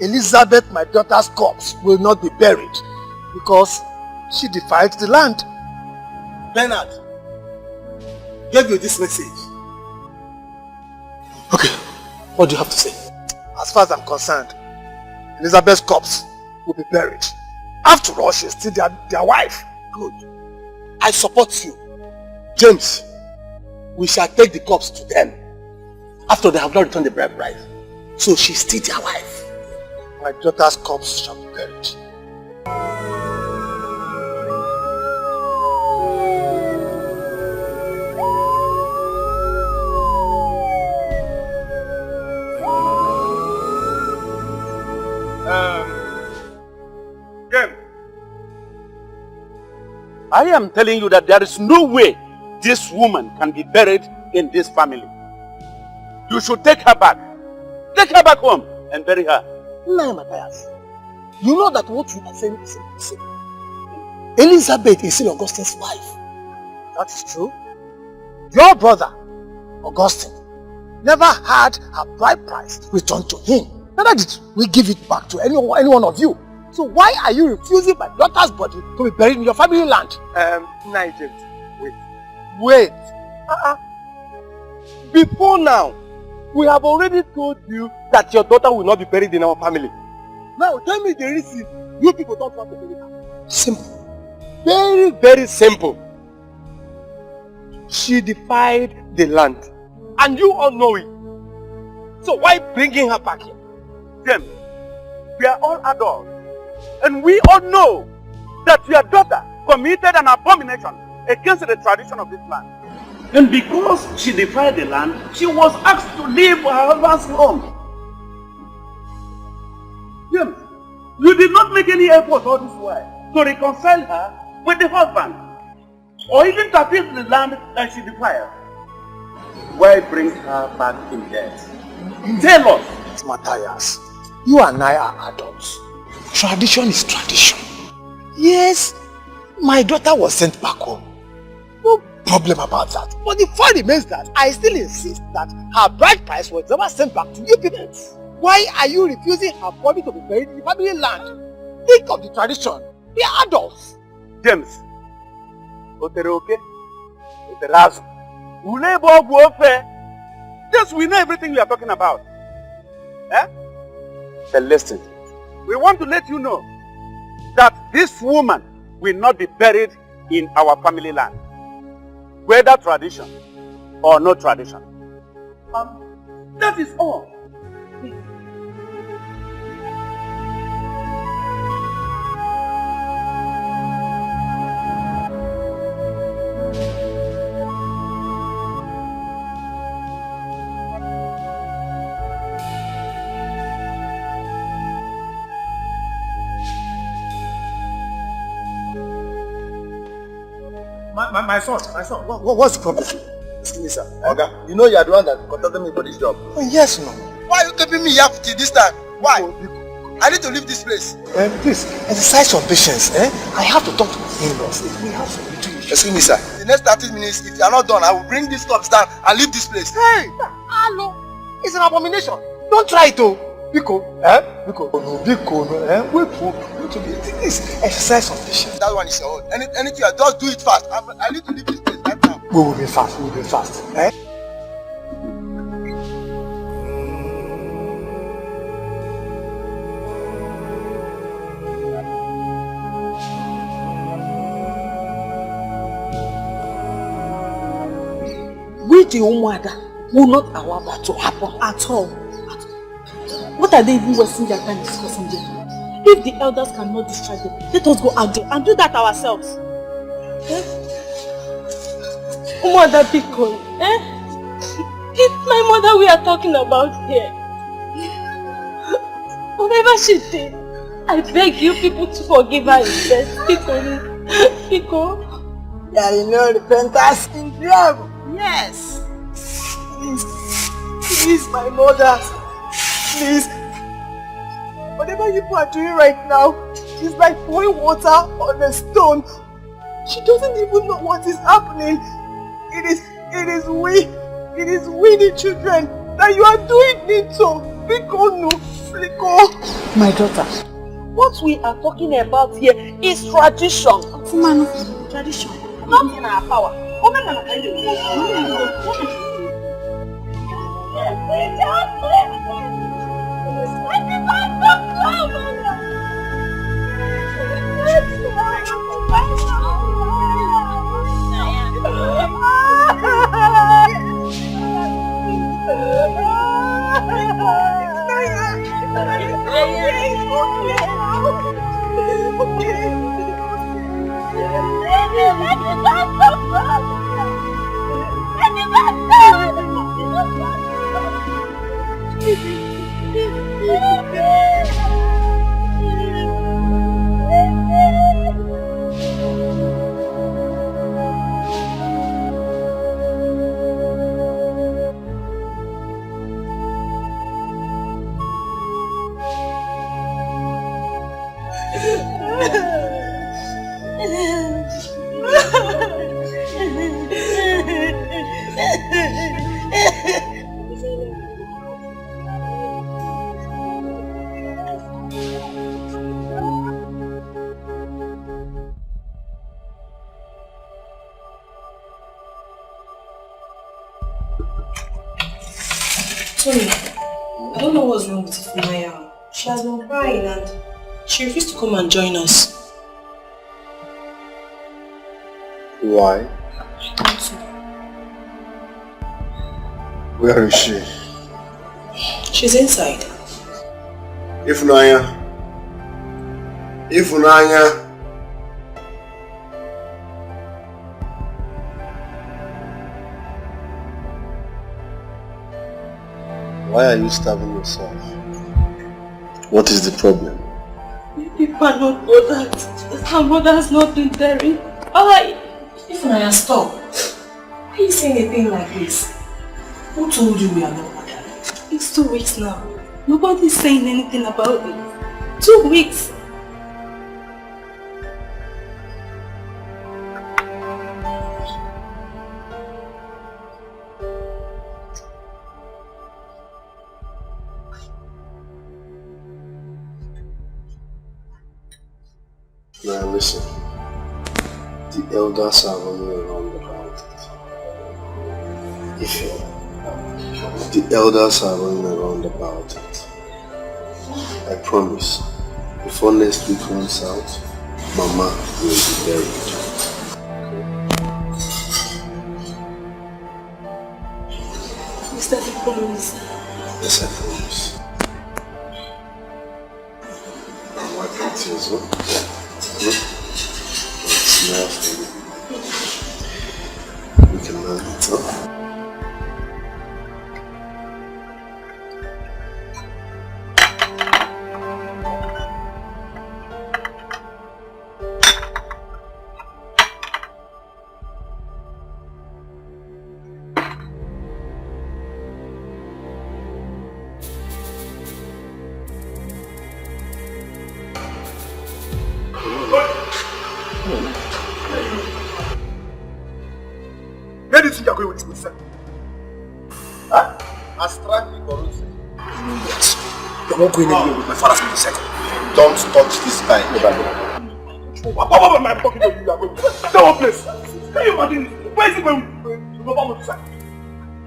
Elizabeth, my daughter's corpse, will not be buried because she defied the land. Bernard gave you this message. Okay, what do you have to say? As far as I'm concerned, Elizabeth's corpse will be buried. After all, she's still their wife. Good. I support you. James, we shall take the corpse to them after they have not returned the bride price. So she's still their wife. My daughter's corpse shall be buried. James, I am telling you that there is no way this woman can be buried in this family. You should take her back. Take her back home and bury her. No, Matthias. You know that what you are saying is impossible. Elizabeth is still Augustine's wife. That is true. Your brother, Augustine, never had her bride price returned to him. Neither did we give it back to any one of you. So why are you refusing my daughter's body to be buried in your family land? Nigel, wait. Before now, we have already told you that your daughter will not be buried in our family. Now tell me the reason you people don't want to bury her. Simple. Very, very simple. She defied the land. And you all know it. So why bringing her back here? James, we are all adults. And we all know that your daughter committed an abomination against the tradition of this land. And because she defied the land, she was asked to leave her husband's home. James, you did not make any effort all this while to reconcile her with the husband, or even to appease the land that she defied. Why bring her back in death? Tell us. Matthias, you and I are adults. Tradition is tradition. Yes, my daughter was sent back home. No problem about that. But the fact remains that I still insist that her bride price was never sent back to you people. Why are you refusing her body to be buried in the family land? Think of the tradition. We are adults. James, okay? Yes, we know everything we are talking about. Eh? But listen, we want to let you know that this woman will not be buried in our family land, whether tradition or no tradition. That is all. My son, what's the problem? Excuse me, sir. Okay. You know you are the one that contacted me for this job. Oh, yes, no. Why are you keeping me here till this time? Why? I need to leave this place. Please, exercise some patience. I have to talk to my in-laws. We have some little issues. Excuse me, sir. The next 30 minutes, if you are not done, I will bring these cups down and leave this place. Hey! Hello! It's an abomination. Don't try it, oh. Biko, wait for this. Exercise some patience. That one is your own. Anything, just do it fast. I need to leave this place right now. We will be fast. We the Umwada will not allow that to happen at all. What are they even wasting their time discussing there? If the elders cannot distract them, let us go out there and do that ourselves. Mother Pico, it's my mother we are talking about here. Whatever she did, I beg you people to forgive her instead. Pico. There is no repentance in them. Yes. Please, my mother. Please. Whatever you are doing right now is like pouring water on a stone. She doesn't even know what is happening. It is we the children that you are doing it to. Pico. My daughter, what we are talking about here is tradition. Tradition. Not in our power. Tony, I don't know what's wrong with Funaya. She has been crying and she refused to come and join us. Why? Where is she? She's inside. Ifunanya. Why are you starving yourself? What is the problem? People are not bothered. Her mother has not been daring. Ifunanya, stop. Why are you saying a thing like this? Who told you we are not bothered? It's 2 weeks now. Nobody's saying anything about it. 2 weeks. Now listen, the elders are running around about it. The elders are running around about it. I promise, Before next week runs out, Mama will be buried. Mr. Promise. Yes, I promise. My wife hates you as well. Smile for you. We can learn it, huh? Where do you think you're going with this, sir? Huh? Astraki Corruption. Yes. You're not going anywhere with my father's mindset. Don't touch this guy. What am I talking to you? That one place. Can you imagine? Where is he going?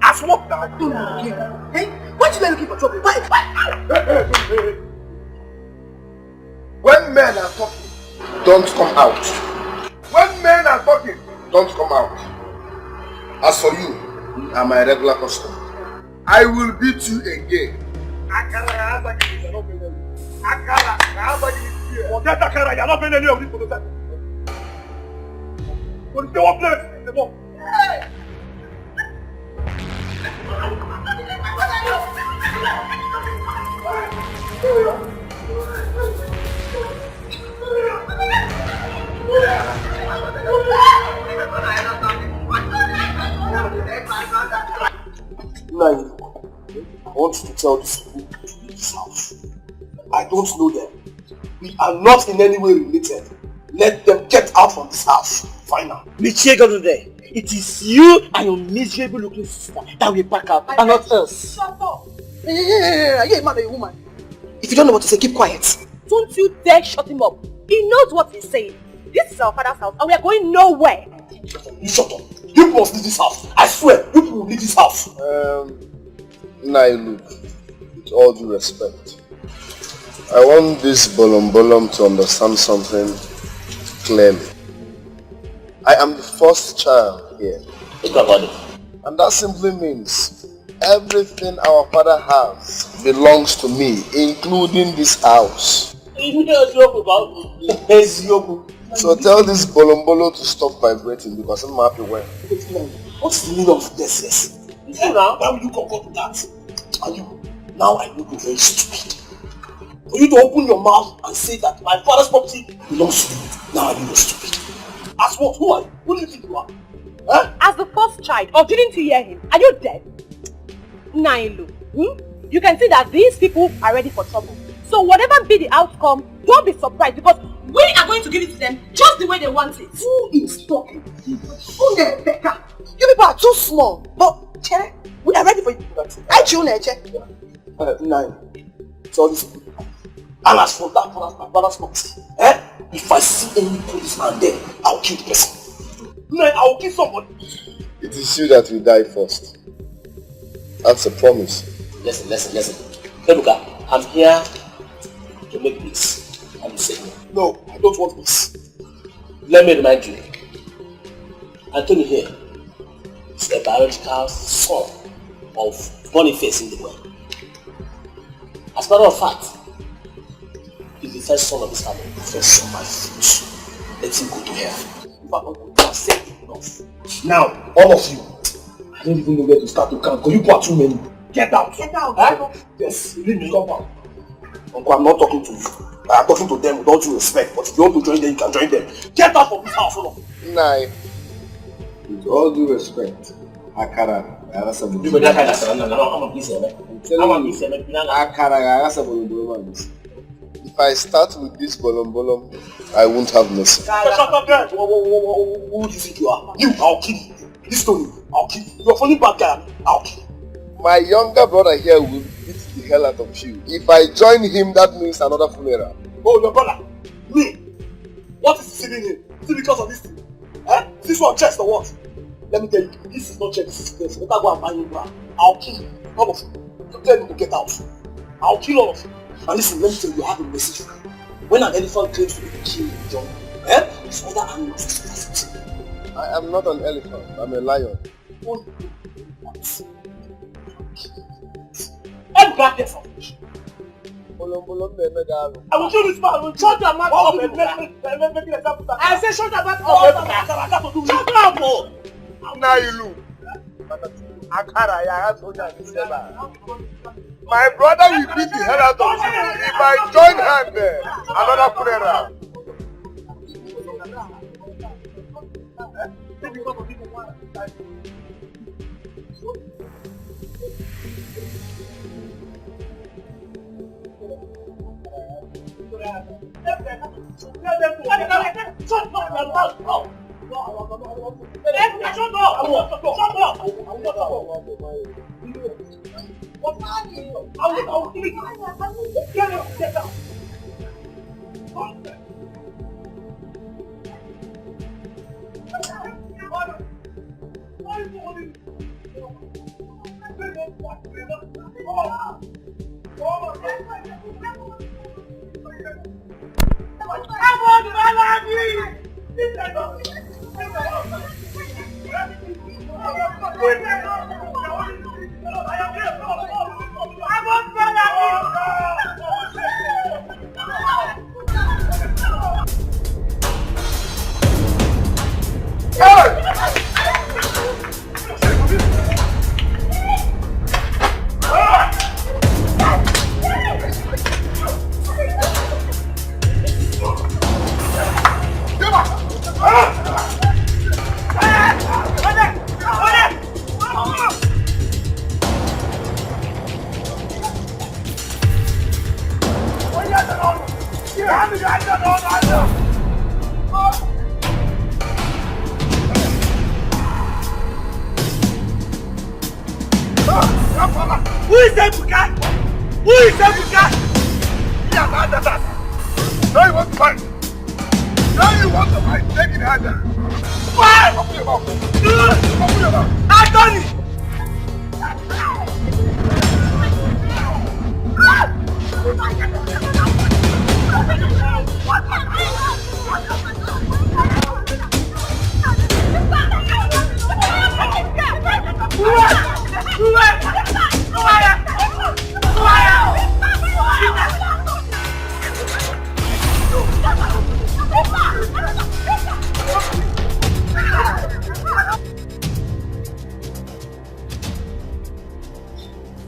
As what now? Hey, why did you looking for trouble? Why? When men are talking, don't come out. When men are talking, don't come out. As for you, you are my regular customer. I will beat you again. Forget Akara, you're not paying any of this for the time. But it's one place in the book. Now, I want you to tell these people to leave this house. I don't know them. We are not in any way related. Let them get out from this house. Final. It is you and your miserable looking sister that will pack up and not us. Shut up! Hey, are you a man or a woman? If you don't know what to say, keep quiet. Don't you dare shut him up. He knows what he's saying. This is our father's house and we are going nowhere. You shut up. You must leave this house. I swear, you will leave this house. Nailu, with all due respect, I want this bolom to understand something clearly. I am the first child here. And that simply means everything our father has belongs to me, including this house. So tell this bolom to stop vibrating because I'm happy when. What's the meaning of this? Why will you come to that? And you, now I know you're very stupid. For you to open your mouth and say that my father's property belongs to you, now I know you're stupid. As what? Who are you? Who do you think you are? Huh? As the first child, or didn't you hear him? Are you dead? Nailu, you can see that these people are ready for trouble. So whatever be the outcome, don't be surprised because we are going to give it to them just the way they want it. Who is talking? Who the Becca? You people are too small. But Chere, we are ready for you. I tune Chere. Nine. So this people. And as for that, my father's property, if I see any policeman there, I'll kill the person. Nine, I'll kill somebody. It is you that will die first. That's a promise. Listen. Ebuka, I'm here to make peace. And you say no. No, I don't want peace. Let me remind you. Anthony here is a biological son of Boniface in the world. As a matter of fact, he's the first son of his family. First son, my foot. Let him go to hell. If I don't go to said enough. Now, all of you, I don't even know where to start to count because you are too many. Get out! Get out! Yes, leave me alone. Uncle, I'm not talking to you. I'm talking to them with all due respect. But if you want to join them, you can join them. Get out from this house, hold on. Nai, with all due respect, Akara, if I start with this bolom, I won't have mercy. Shut up there! Who do you think you are? You, I'll kill you. This Tony, I'll kill you. You're a funny bad guy, I'll kill you. My younger brother here will beat the hell out of you. If I join him, that means another funeral. Oh, your brother? Me? What is sitting here? Is it because of this thing? Is this one chest or what? Let me tell you, this is not chest, this is chest. Better go and buy you ground. I'll kill you. All of you. Tell me to get out. I'll kill all of you. And listen, let me tell you, I have a message for you. When an elephant claims to be the king of the jungle, it's other animals. I am not an elephant. I'm a lion. I'm back there. I will kill this man. I will shut your mouth up and make it example. I say shut your mouth up. Shut up. Now you look. My brother will beat the hell out of you if I join hand there. Another funeral. Who is that guy? Who is that guy? Now you want to fight? Now you want to fight? Take it harder. What? Open your mouth. Open your mouth. Anthony!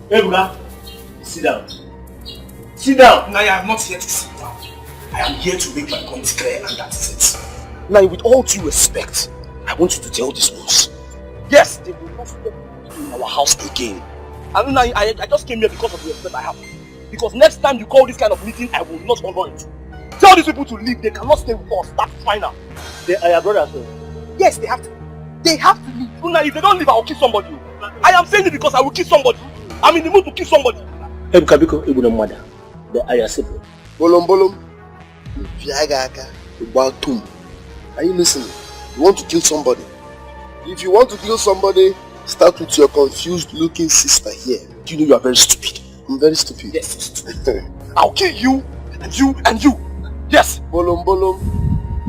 Ebuka, sit down. Sit down. Now I am not here to sit down. I am here to make my point clear, and that is it. Now, with all due respect, I want you to tell these ones. Yes, they will not step in our house again. And now I just came here because of the respect I have. Because next time you call this kind of meeting, I will not honor it. Tell these people to leave. They cannot stay with us. That's final. They are your brothers, sir. Yes, they have to. They have to leave. Now, if they don't leave, I will kill somebody. I am saying it because I will kill somebody. I'm in the mood to kill somebody. Ebuka biko, Ebuka mother. They are your siblings. Bolom. Are you listening? You want to kill somebody? If you want to kill somebody, start with your confused looking sister here. You know you are very stupid. I'm very stupid. Yes, I'll kill you and you. Yes. Bolom.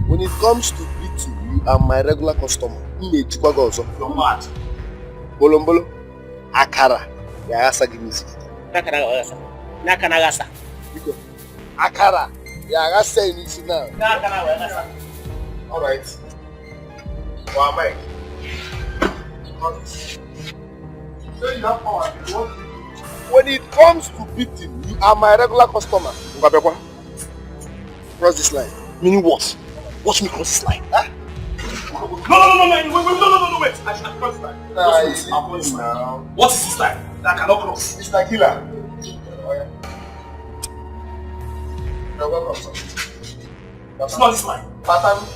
When it comes to beating, you are my regular customer. You're mad. Bolom. Akara. Yagasa give me sister. Nakanagasa. Akara. Yagasa in it now. Alright. Why am I? So you have power. When it comes to beating, you are my regular customer. Cross this line. Meaning what? Watch me cross this line. Huh? No, wait. I should cross this line. Now. What is this line? That I cannot cross. Mr. Killer. You're welcome, sir. It's not this line. Pattern.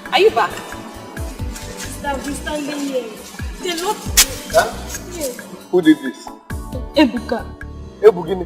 Are you back? He's standing here. They're not. Huh? Yes. Who did this? Ebuka. Ebugini.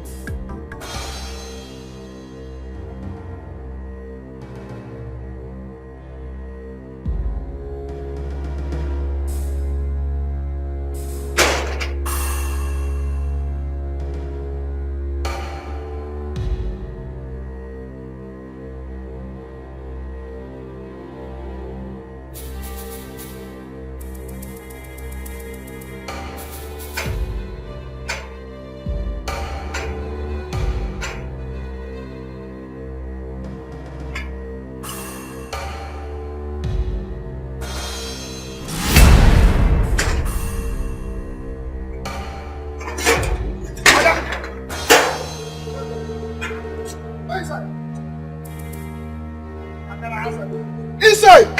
Inside!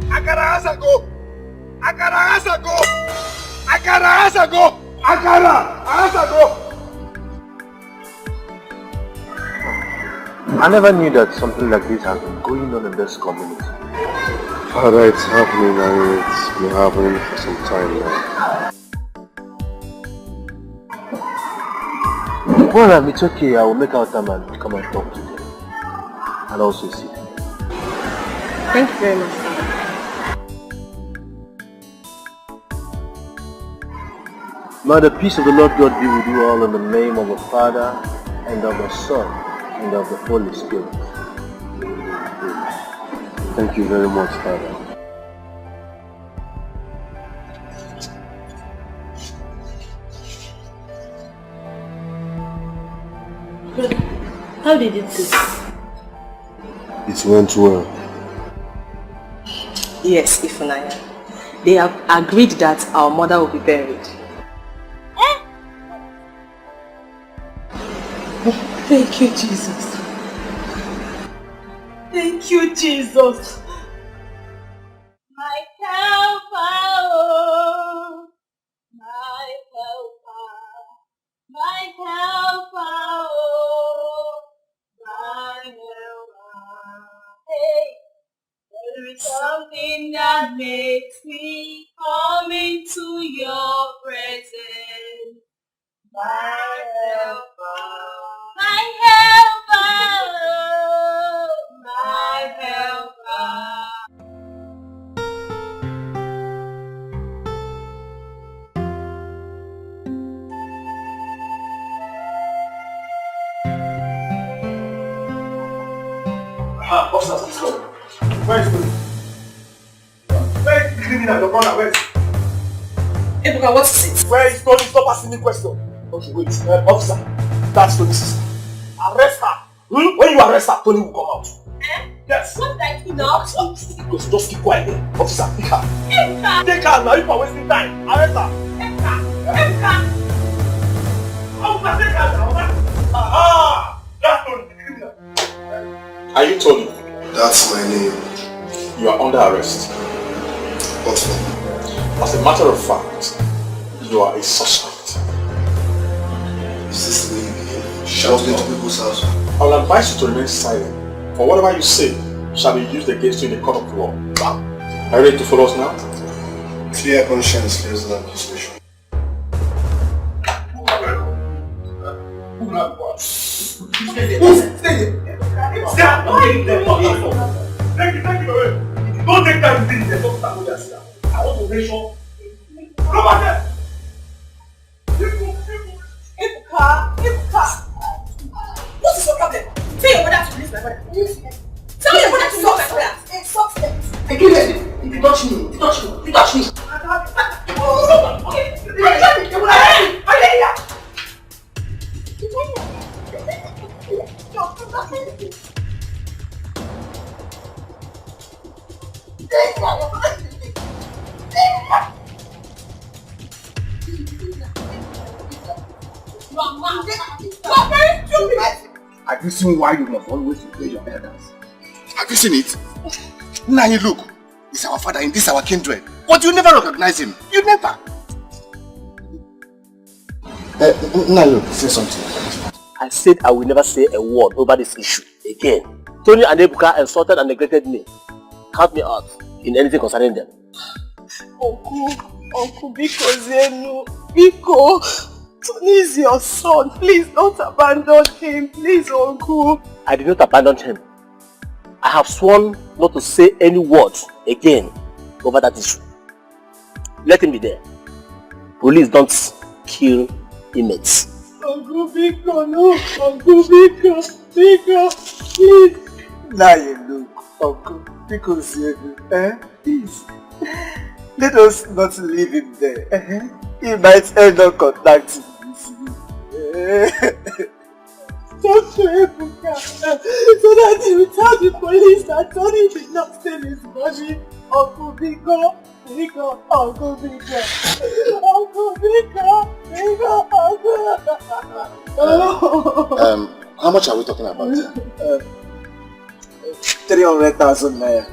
Akara Asago! Akara Asago! Akara Asago! Akara Asago! I never knew that something like this has been going on in this community. Father, it's happening and it's been happening for some time now. Well, it's okay. I will make out time and come and talk to them. And also see them. Thank you very much. May the peace of the Lord God be with you all in the name of the Father, and of the Son, and of the Holy Spirit. Thank you very much, Father. How did it go? It went well. Yes, Ifunanya. They have agreed that our mother will be buried. Thank you, Jesus. Thank you, Jesus. My helper, oh, my helper, my helper, oh, my helper. Hey, there is something that makes me come into your presence. My helper, my helper, oh, my helper. Officers, let's go. Where is Tony? Where is the criminal? Your brother, where is he? Ebuka, what is it? Where is Tony? Stop asking me questions. Okay, wait. Officer, that's Tony's sister. Arrest her. When you arrest her, Tony will come out. Yes. What did I do now? Just keep quiet there. Officer, pick her. Take her now. You are wasting time. Arrest her. Officer, take her now. Aha! That's Tony, the criminal. Are you Tony? That's my name. You are under arrest. What for? As a matter of fact, you are a suspect. Is this the way you behave? Shouting into people's house? I will advise you to remain silent. For whatever you say shall be used against you in the court of law. Are you ready to follow us now? Clear conscience clears the accusation. Stay here. Stop! Take it away. Don't take time to be there. Don't stand over there. I want to make sure. Come on there! Ibuka! What is your problem? Tell your mother to release my brother. Tell your mother to Have you seen why you must always obey your elders? Have you seen it? Nani, look. He's our father and this is our kindred. But you never recognize him. You never. Nani, say something. I said I will never say a word over this issue again. Tony and Ebuka insulted and neglected me. Count me out in anything concerning them. Uncle, because Biko, Tony is your son. Please don't abandon him. Please, Uncle. I did not abandon him. I have sworn not to say any words again over that issue. Let him be there. Police don't kill inmates. Uncle Biko, no. Uncle Biko, please. Now you look, Uncle Biko, please. Let us not leave him there. He might end up contacting Talk to Ebuka so that he will tell the police that Tony did not steal his body. Uncle Biko, Uncle Biko, Uncle. How much are we talking about? 300,000 naira.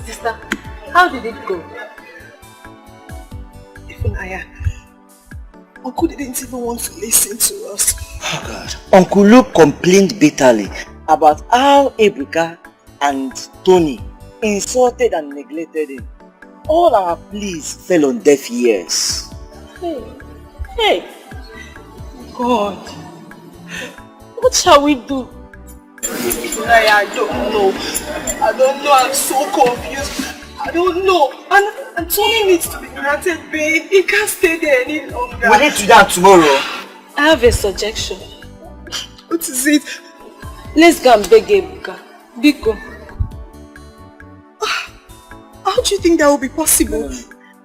Sister, how did it go? Ifunaya, Uncle didn't even want to listen to us. Oh God. Uncle Luke complained bitterly about how Ebuka and Tony insulted and neglected him. All our pleas fell on deaf ears. Hey, God, what shall we do? I don't know, I'm so confused. I don't know. And Tony needs to be granted bail. He can't stay there any longer. We need to do that tomorrow. I have a suggestion. What is it? Let's go and beg Ebuka. Biko. How do you think that will be possible?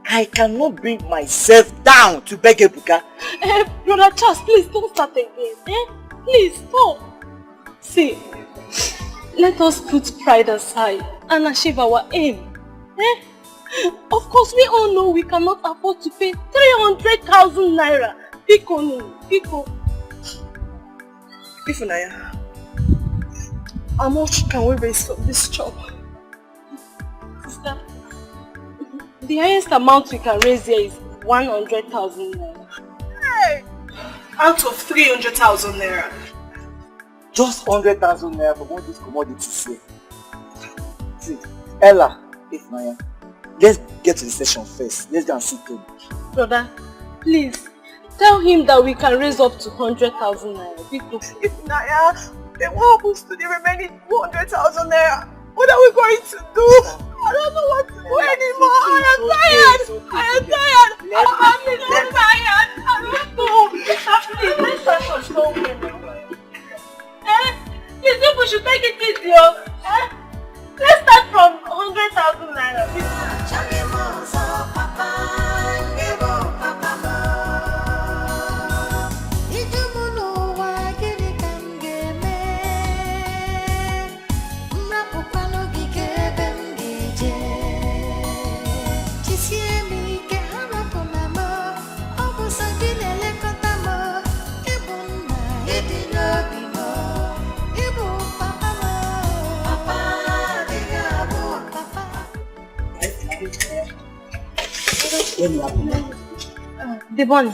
I cannot bring myself down to beg Ebuka. Brother Charles, please don't start again. Please, stop. See, let us put pride aside and achieve our aim. Of course, we all know we cannot afford to pay 300,000 naira. Biko, no. Biko. Ifunaya, how much can we raise from this job? Sister, the highest amount we can raise here is 100,000 naira. Hey! Out of 300,000 naira. Just 100,000 naira for what this commodity say. See, Ella, Ifunaya, let's get to the session first. Let's go and sit down. Brother, please, tell him that we can raise up to 100,000 naira. Ifunaya, then what happens to the remaining 100,000 naira? What are we going to do? I don't know what to do anymore. I am tired. I'm tired. I don't know. Please, let's start from somewhere. You think we should take it easy, let's start from 100,000 naira. Devon,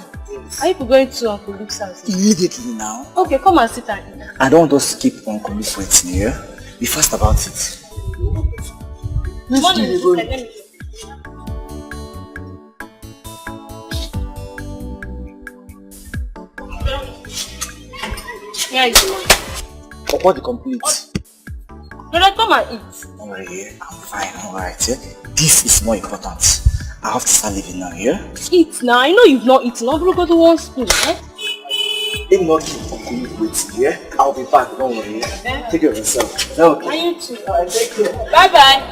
are you going to Uncle Luke's house? Immediately now. Okay, come and sit and eat. I don't want us to keep Uncle Luke waiting here. Be fast about it. Let me Where is the money? What the complete? Brother, come and eat. Don't worry, I'm fine, alright. Yeah? This is more important. I have to start leaving now, yeah? Eat now. I know you've not eaten. I'm going to go to one spoon, If not, Uncle will wait. Yeah? I'll be back. Don't worry. Yeah? Take care of yourself. Okay. And you too. Take care. Bye-bye.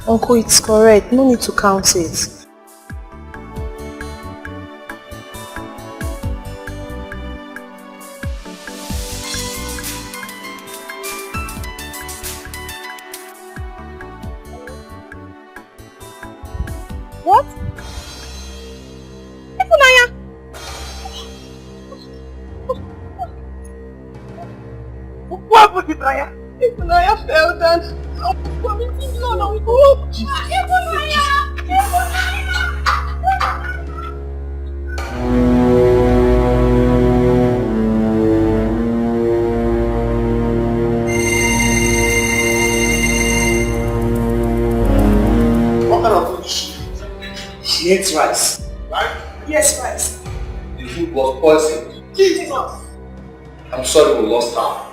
Uncle, it's correct. No need to count it. What? Ifunanya! What happened to Ifunanya? Ifunanya fell down. Committing blood on God. Ifunanya! What kind of food is she? She hates rice. Right? Yes, rice. The food was poisoned. Jesus. I'm sorry we lost her.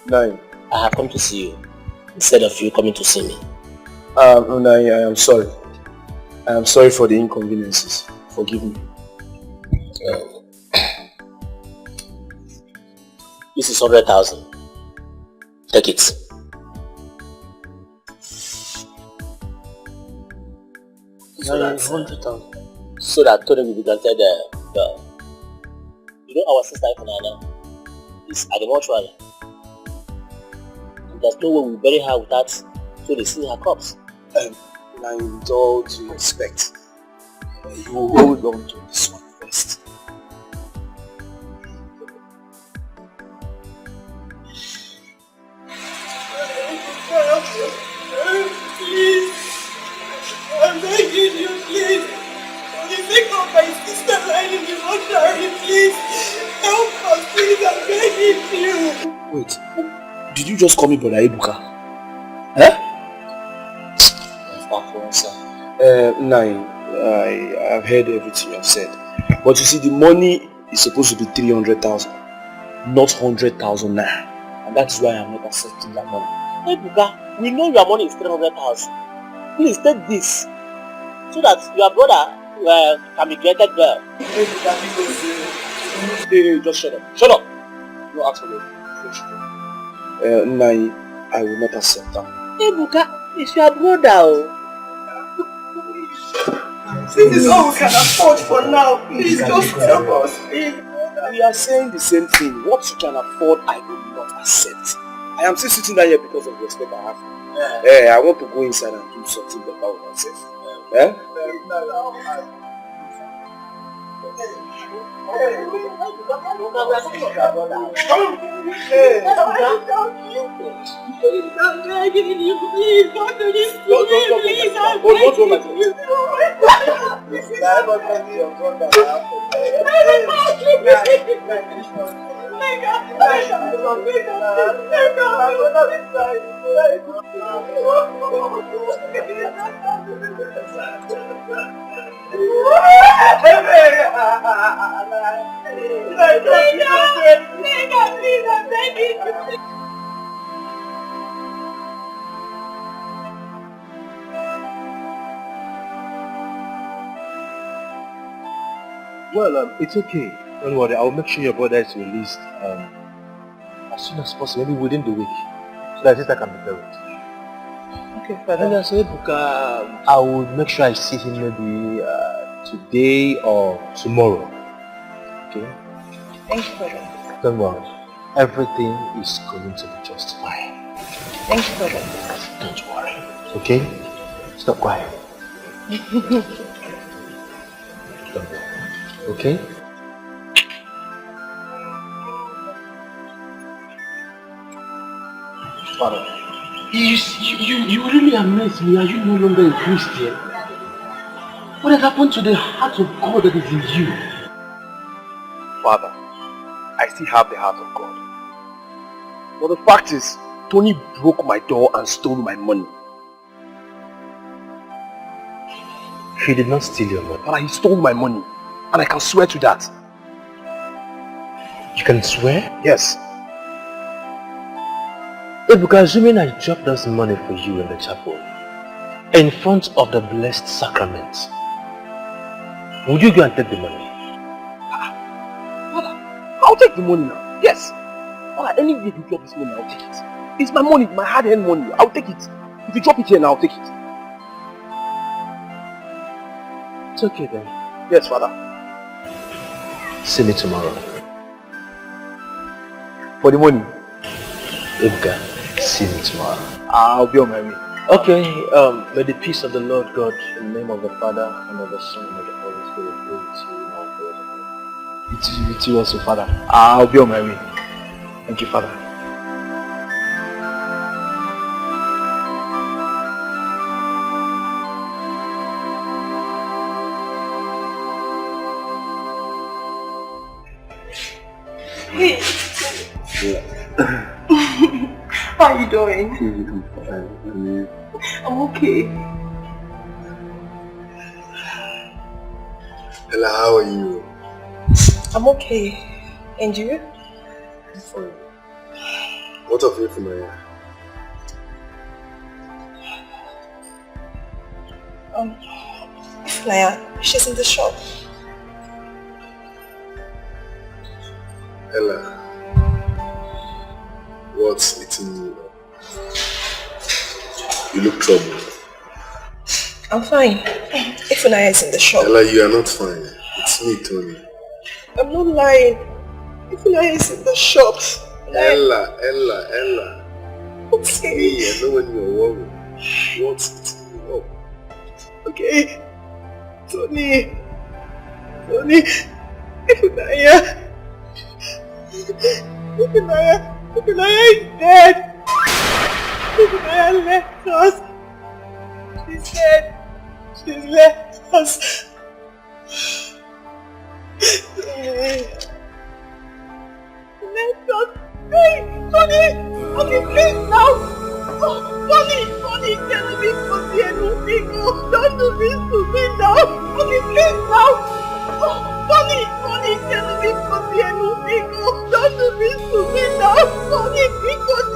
Nine. I have come to see you instead of you coming to see me. Nine, I am sorry. I am sorry for the inconveniences. Forgive me. This is 100,000. Take it. So that Tony will be granted the you know our sister Ifunanya is at the mortuary. There's no way we bury her without Tony seeing her corpse. Now, with all due respect, you will hold on to this one first. Please. I'm begging you, please. For the sake of my sister lying in the mortuary, please. Help us, please. I'm begging you. Wait, did you just call me Brother Ebuka? Eh? Nine, I have heard everything you have said. But you see, the money is supposed to be 300,000, not 100,000 naira. And that is why I am not accepting that money. Ebuka, we know your money is 300,000. Please take this so that your brother can be granted well. Hey, just shut up. Shut up! No, ask for me. Nine, I will not accept that. Ebuka, it's your brother. This is all we can afford for now. Please just help us. We are saying the same thing. What you can afford, I will not accept. I am still sitting down here because of the respect I have. I want to go inside and do something better with myself. I'm begging you, please. Don't do this to me, please. I'm begging you. Well, it's okay. Don't worry. I'll make sure your brother is released as soon as possible, maybe within the week, so that sister can be buried. Okay, Father. And so I will make sure I see him maybe today or tomorrow. Okay? Thank you, Father. Don't worry. Everything is going to be just fine. Thank you, Father. Don't worry. Okay? Stop quiet. Don't worry. Okay? Father, you really amaze me. Are you no longer a Christian? What has happened to the heart of God that is in you? Father, I still have the heart of God. But the fact is, Tony broke my door and stole my money. He did not steal your money. But he stole my money. And I can swear to that. You can swear? Yes. Because assuming I dropped this money for you in the chapel, in front of the blessed sacrament, would you go and take the money? Father, I'll take the money now. Yes. Father, any day you drop this money, I'll take it. It's my money, my hard-earned money. I'll take it. If you drop it here now, I'll take it. It's okay then. Yes, Father. See me tomorrow. For the money? Ebuka, see me tomorrow. I'll be on my way. Okay, may the peace of the Lord God, in the name of the Father, and of the Son, and of the Holy Spirit, be with you now forever. With you also, Father. I'll be on my way. Thank you, Father. Hey. How are you doing? I'm okay. Ella, how are you? I'm okay. And you? I'm fine. What of you, Funaya? Funaya, she's in the shop. Ella, what's eating you up? You look troubled. I'm fine. Funaya is in the shop. Ella, you are not fine. It's me, Tony. I'm not lying. Funaya is in the shop. Ella. Okay. Me, I know when you're worried. What's eating you up? Okay. Tony. Funaya is dead. Funaya left us. She's dead. She's left us. Left us. Hey, Tony! Okay, please now! Oh, Tony, tell me to be anything. Don't do this to me now. Okay, please now. Oh, Tony, tell me to be anything. Don't do this to me now. Tony, please, Tony.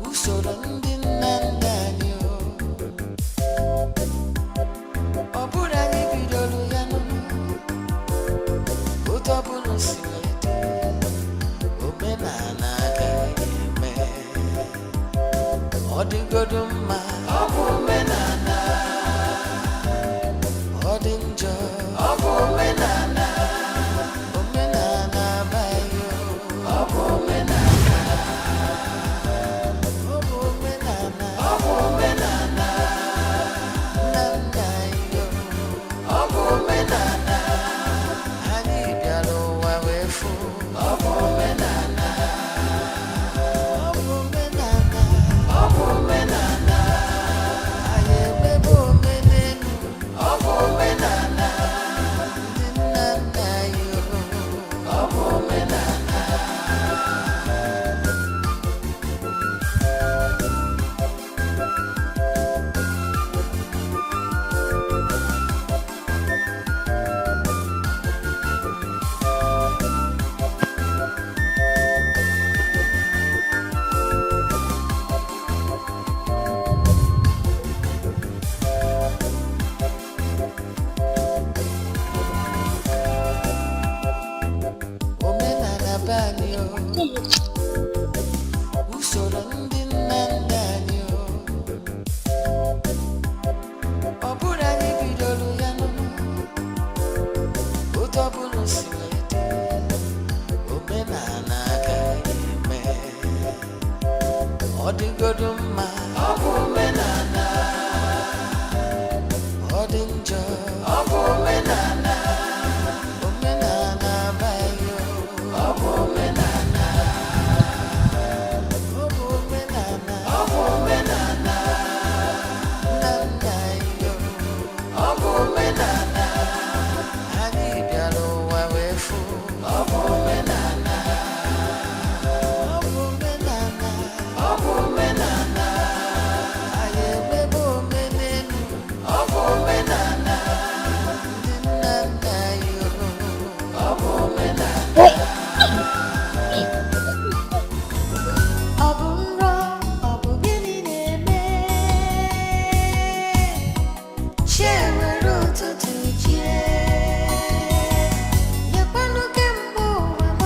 usoro ndị nna nna anyị ọ bụrụ anyị bidoro ya otu ọ bụla si wete omenala agaghị eme ọ dịgodo mma ọ bụ omenala ọ dị njọ ọ bụ omenala omenala abaghị ọ bụ omenala ọ bụ omenala ọ bụ omenala nna nna anyị ọ bụ omenala anyị bịara ụwa wee fụ ọ bụ omenala ọ bụ omenala ọ bụ omenala anyị emebe omenelu ọ bụ omenala ndị nna nna anyị ọ bụ omenala omenala be anyị usoro ndị nna nna anyị ọ bụrụ anyị bidoro ya otu ọ bụla si wete omenala agaghị eme ọ dịgodo mma ọ bụ omenala ọ dị njọ ọ bụ omenala omenala abaghị ọ bụ omenala ọ bụ omenala ọ bụ omenala nna nna anyị ọ bụ omenala anyị bịara ụwa wee fụ ọ bụ omenala ọ bụ omenala ọ bụ omenala anyị emebe omenelu ọ bụ omenala ndị nna nna anyị ọ bụ omenala ọ bụ nrọ ọ bụ gịnị na-eme chi ewere ụtụtụ jie nyekwanụ kemgbe ụwa m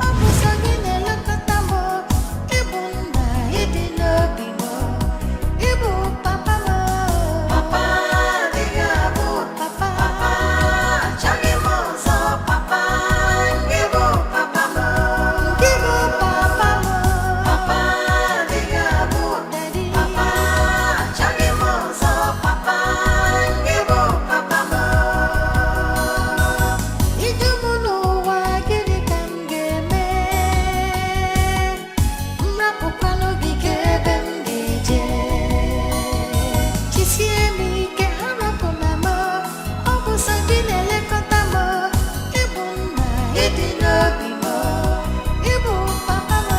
ọ bụ sọ gị na-elekọta m ịbụ nna ịdị n'obi m ịbụ papa m papa adịghị abụ papa achọghị m ọzọ papa gị bụ papa m gị bụ papa m papa adịghị abụ daddy papa achọghị m ọzọ papa gị bụ papa m ije m n'ụwa gịnị ka m ga-eme m rapụkwanụ gị ga ebe m ga-eje jisie m ike harapụna m ọ bụ sọ gị na-elekọta m ịbụ nna ịdị n'obi m ịbụ papa m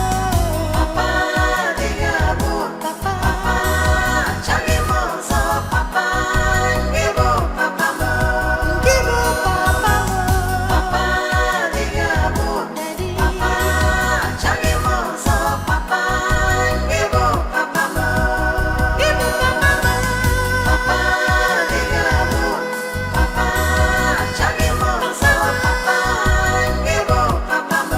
papa adịghị abụ papa achọghị m ọzọ papa gị bụ papa m gị bụ papa m papa adịghị abụ daddy papa achọghị m ọzọ papa gị bụ papa m gị bụ papa m papa adịghị abụ papa achọghị m ọzọ papa gị bụ papa m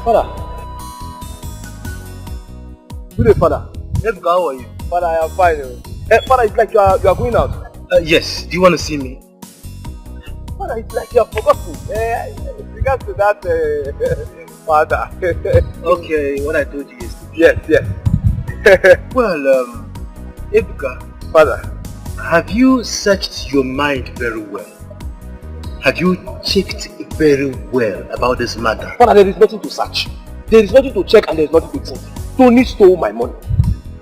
Father. Good day, Father. Let's go. How are you? Father, I am fine. Father, it's like you are going out. Yes, do you want to see me? Father, it's like you have forgotten. With regards to that, Father. Okay, what I told you yesterday. Yes. Well, Ebuka, Father, have you searched your mind very well? Have you checked very well about this matter? Father, there is nothing to search. There is nothing to check and there is nothing to think. Tony stole my money.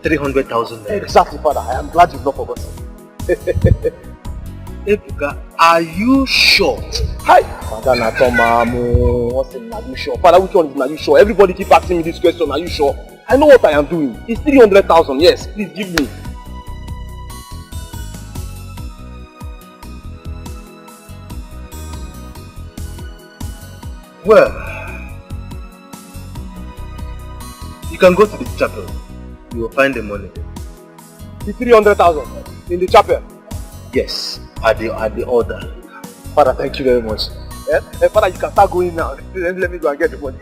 300,000 naira. Exactly, Father. I am glad you've not forgotten. Ebuka, are you sure? Hi! Father, Natomamu. What's in are you sure? Father, which one is are you sure? Everybody keep asking me this question. Are you sure? I know what I am doing. It's 300,000. Yes, please give me. Well, You can go to the chapel. You will find the money. The 300,000 in the chapel? Yes, at the order. Father, thank you very much. Yeah? Father, you can start going now. Let me go and get the money.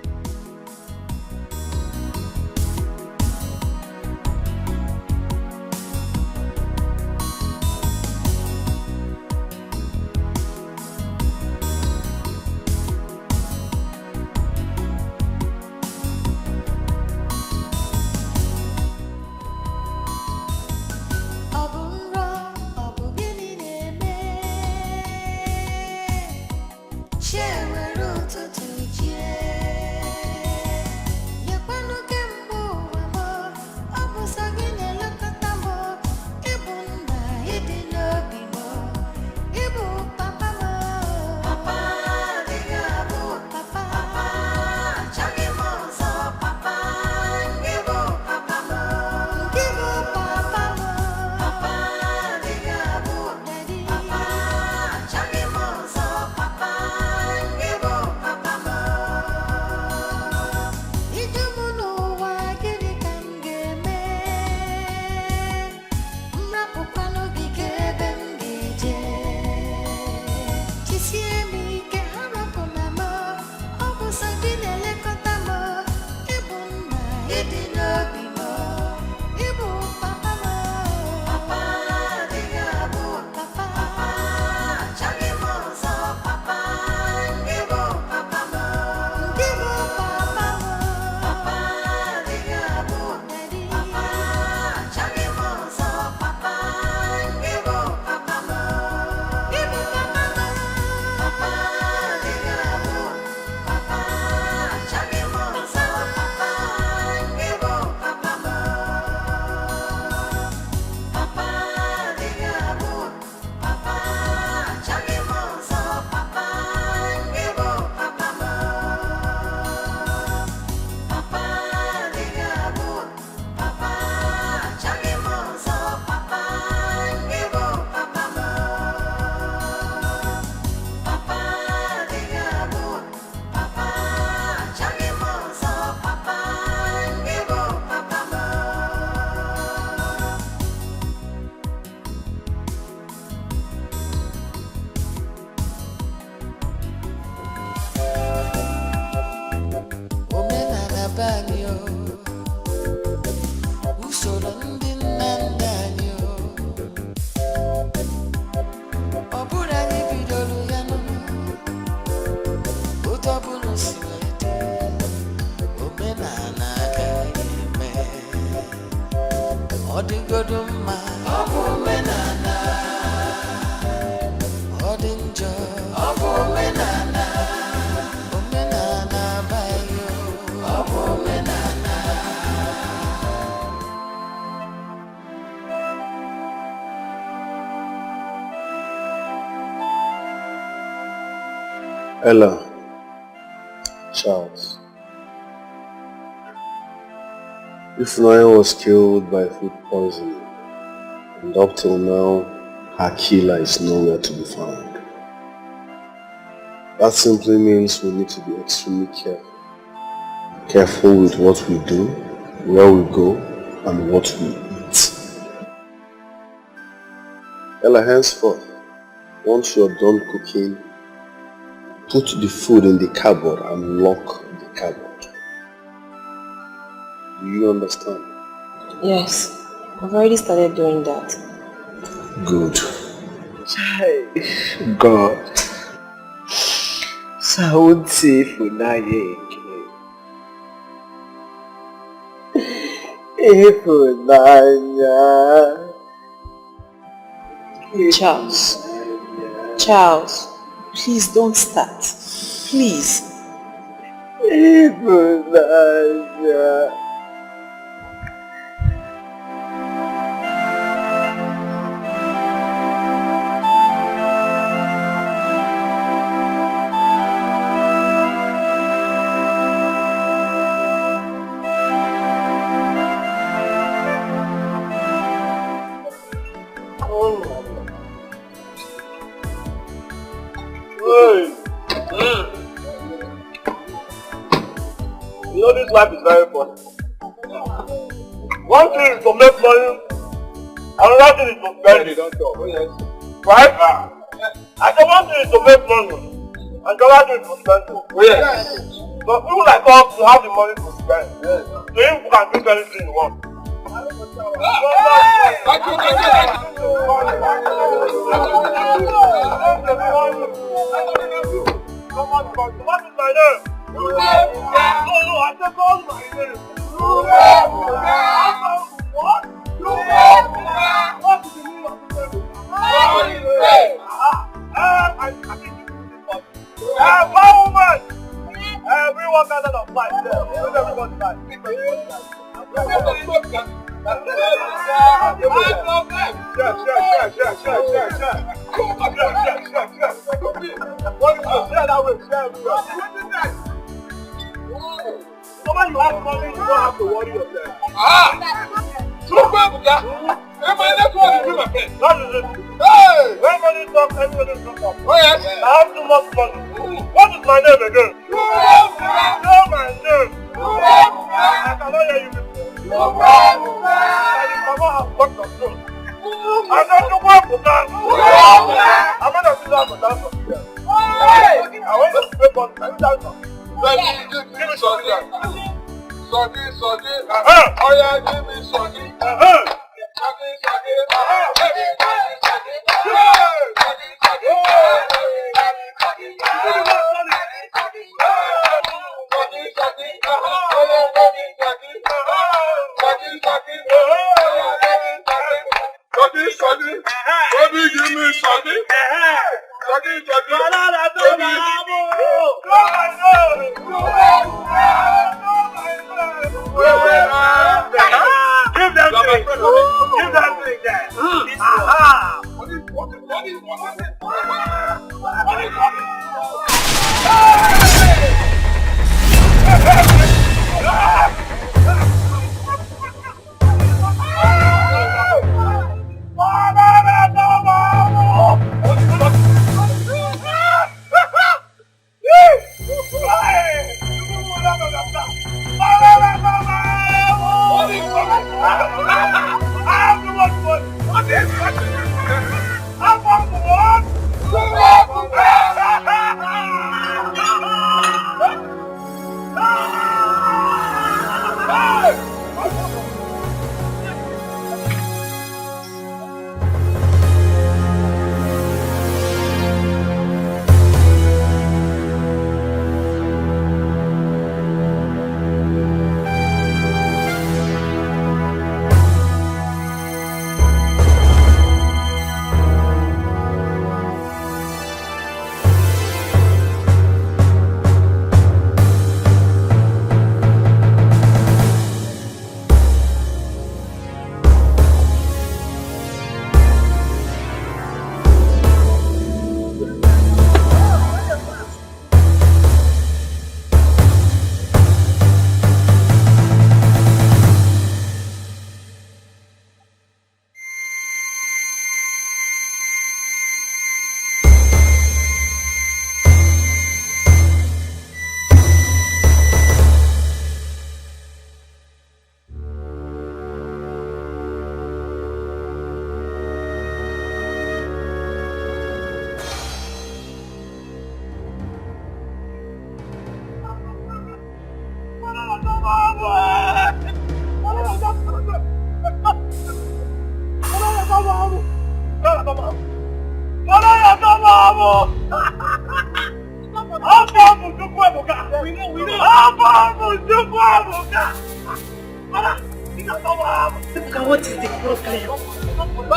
Ella, Charles, if Ryan was killed by food poisoning, and up till now, her killer is nowhere to be found, that simply means we need to be extremely careful. Careful with what we do, where we go, and what we eat. Ella, henceforth, once you're done cooking, put the food in the cupboard and lock the cupboard. Do you understand? Yes, I've already started doing that. Good. God. Sound safe for Naye. Charles, please don't start. Please. You know this life is very funny. One thing is to make money, another thing is to spend it. Right? I said one thing is to make money, and the other thing is to spend it. But people like us, we have the money to spend. So you can do anything you want. What is my name? No, I said call my name. What? What is the meaning of this? I think you do this for me. One woman! Everyone got out of life there. Everybody's life. When you have money, you don't have to worry yourself. That is it. When money talks, everybody talks up. I have too much money. What is my name again? Know my name. I cannot hear you. I have got control. I'm not the one for that. I'm not the one for that. I want to speak on that. Give me something. Sorry. Oh yeah, give me something.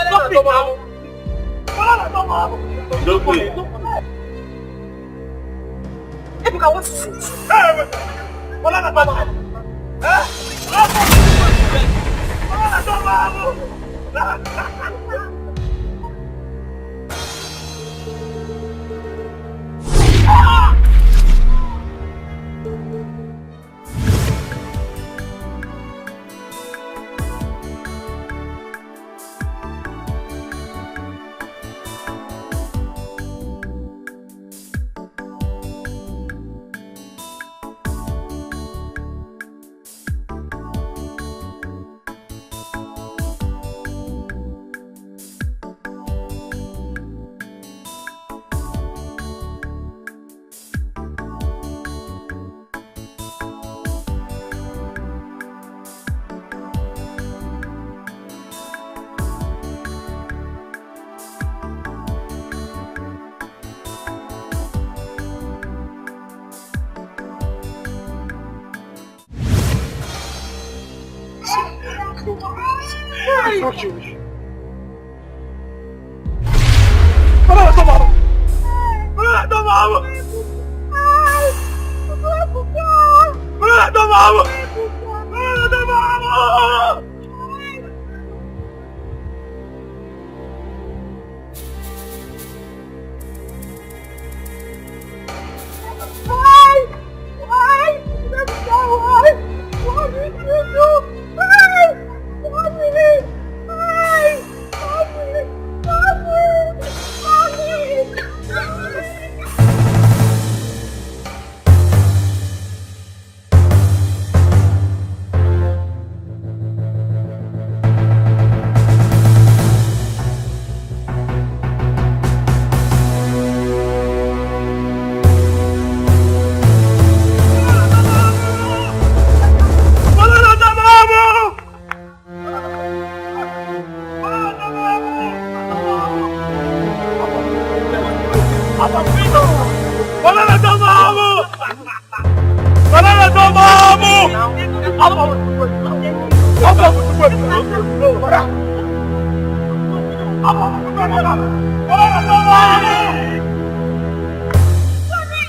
What is the problem? Ebuka, what is it? approach you. Tomorrow.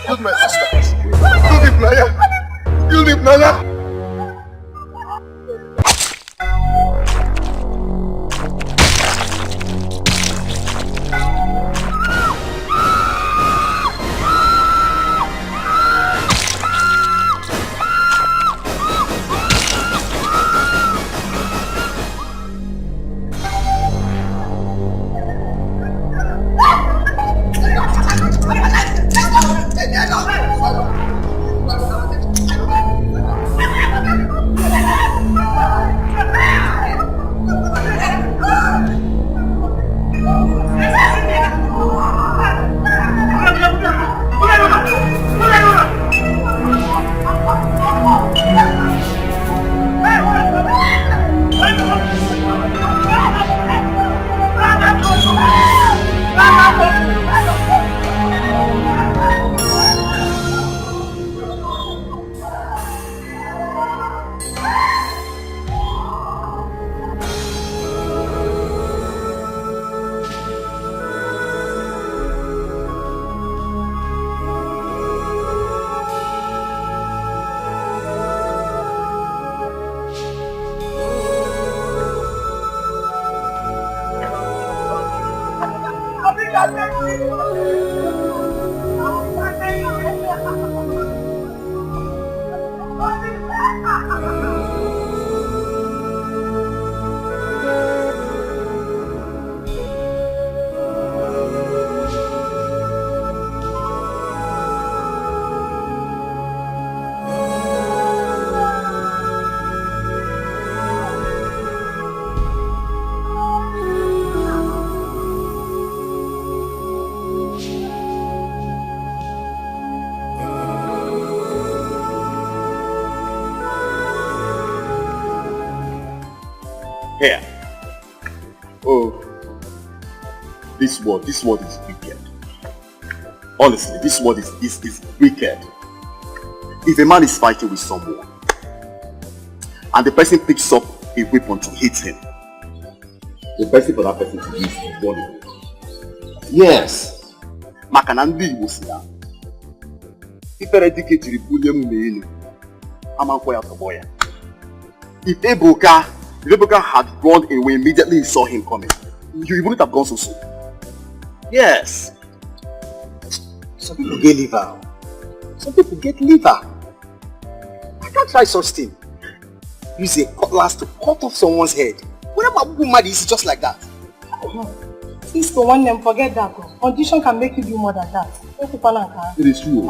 Killed my sister. Killed him, Naya. Killed him, Naya. Here. Oh, this word is wicked. Honestly, this word is wicked. If a man is fighting with someone and the person picks up a weapon to hit him, the best thing for that person to use is one away. Yes. Makanandi was here. If Eradicate William Maine, I'm a boy. If Ebuka had run away immediately he saw him coming, you wouldn't have gone so soon. Yes. Some people get liver. Some people get liver. I can't try such thing. Use a cutlass to cut off someone's head. Whenever a woman is just like that. Please for one name, forget that. Condition can make you do more than that. It is true.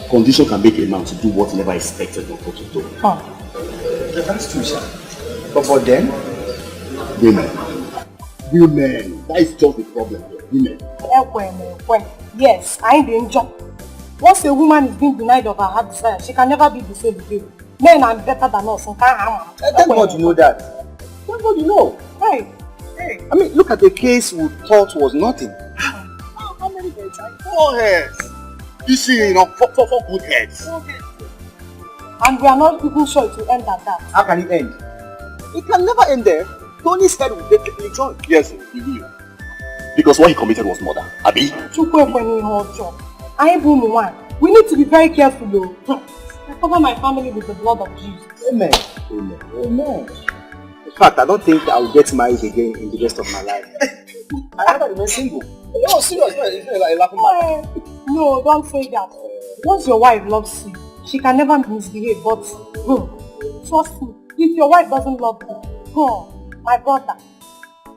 Condition can make a man to do what he never expected or thought to do. That's true, sir. But then? Women. That is just the problem here. Women. Yes, I ain't the angel. Once a woman is being denied of her heart desire, she can never be the same again. Men are better than us. Thank God you know that. Thank God you know. Hey. I mean, look at the case we thought was nothing. How many heads? 4 heads. You see, four good heads. And we are not even sure it will end at that. How can it end? It can never end there. Tony's head will definitely join. Yes, he will. Because what he committed was murder. Abi? We need to be very careful though. I cover my family with the blood of Jesus. Amen. Amen. Amen. In fact, I don't think I will get married again in the rest of my life. I rather remain single. No, serious. It's not like a laughing matter. No, don't say that. Once your wife loves you, she can never misbehave. But trust me, if your wife doesn't love you, my brother,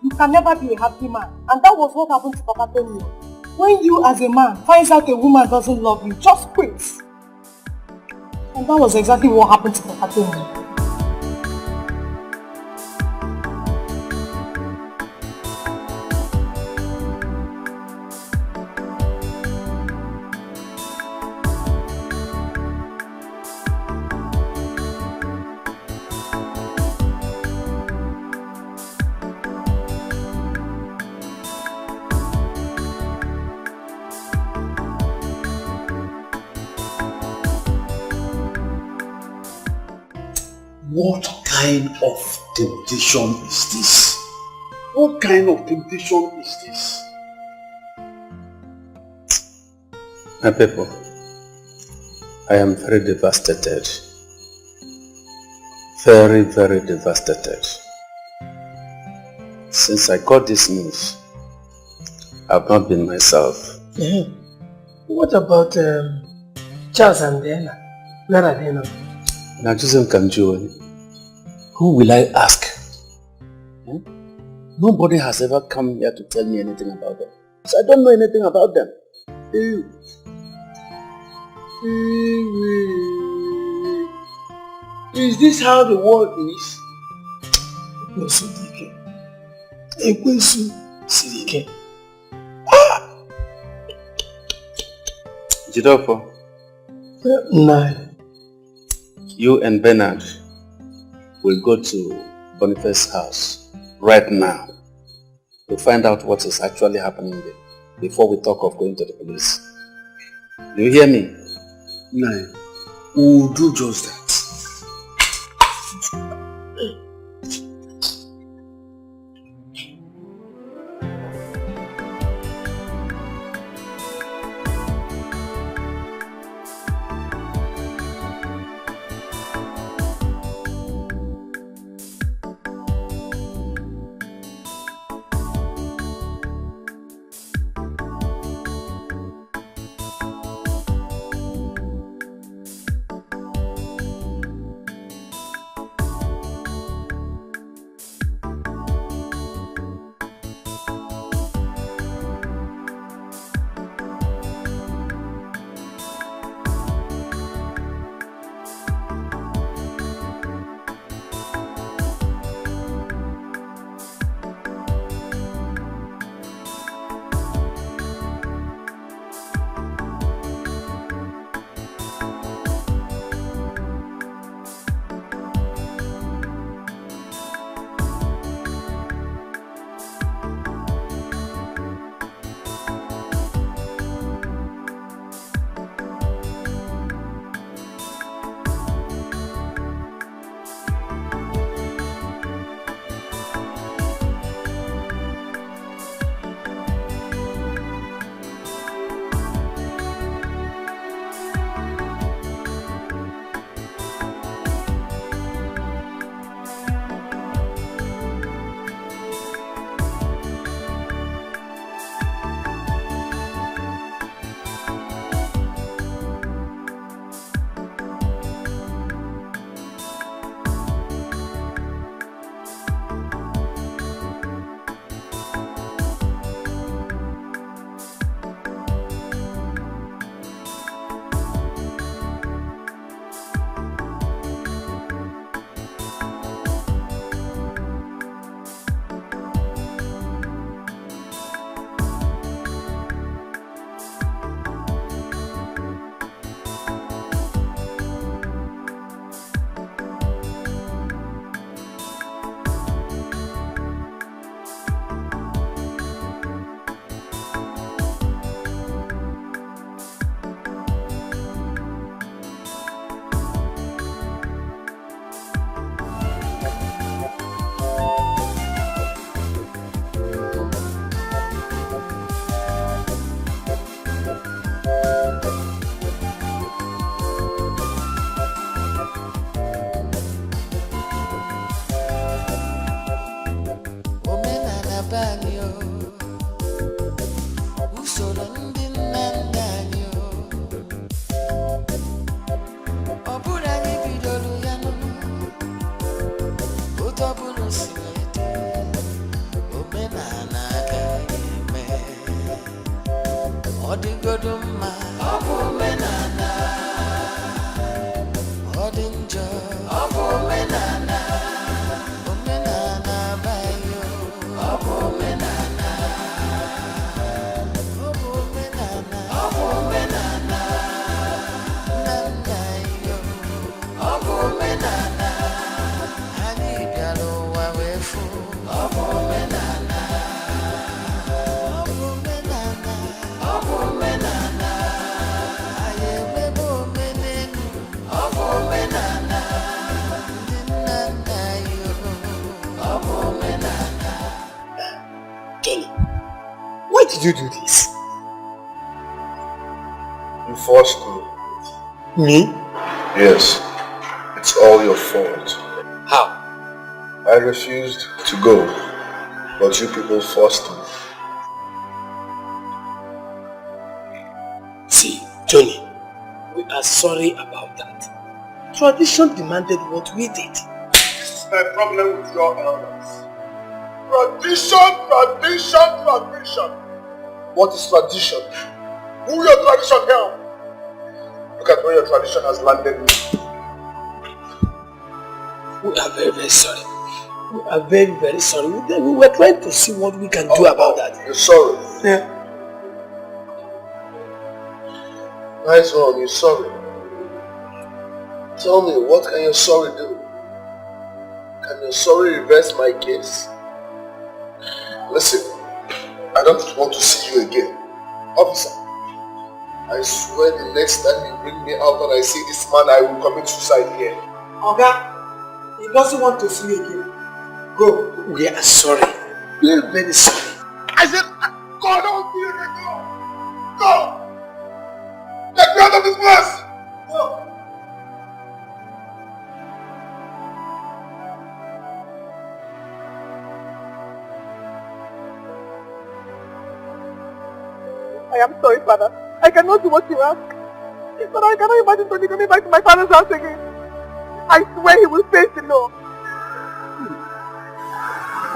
you can never be a happy man. And that was what happened to Papa Tony. When you as a man finds out a woman doesn't love you, just quit. And that was exactly what happened to Papa Tony. What kind of temptation is this? What kind of temptation is this? My people, I am very devastated. Very, very devastated. Since I got this news, I've not been myself. Yeah. What about Charles and Diana? Where are they now? Now, Joseph Kanjo, who will I ask? Nobody has ever come here to tell me anything about them. So I don't know anything about them. Is this how the world is? Jidofo. No. You and Bernard will go to Boniface's house right now to find out what is actually happening there before we talk of going to the police. Do you hear me? No. We'll do just that. Goduma, Obumenana, Odinjo, Obumenana, Obumenana, Bayo, Obumenana, Obumenana, Obumenana, Nanayo, Obumenana, Hanigalo, Wawefu, Obumenana. Johnny, why did you do this? You forced me. Me? Yes. It's all your fault. How? I refused to go, but you people forced me. See, Johnny, we are sorry about that. Tradition demanded what we did. This is my problem with your elders. Tradition. What is tradition? Who your tradition help? Look at where your tradition has landed me. We are very, very sorry. We are very, very sorry. We were trying to see what we can do about that. You're sorry? Yeah. Nice one, you're sorry. Tell me, what can your sorry do? Can your sorry reverse my case? Listen, I don't want to see you again. Officer, I swear the next time you bring me out and I see this man, I will commit suicide here. Oga, he doesn't want to see you again. Go. We are sorry. We are very sorry. I said, go, don't be here, go! Go! Get me out of this place! Go! I am sorry, Father. I cannot do what you ask. But I cannot imagine Tony coming back to my father's house again. I swear he will face the law.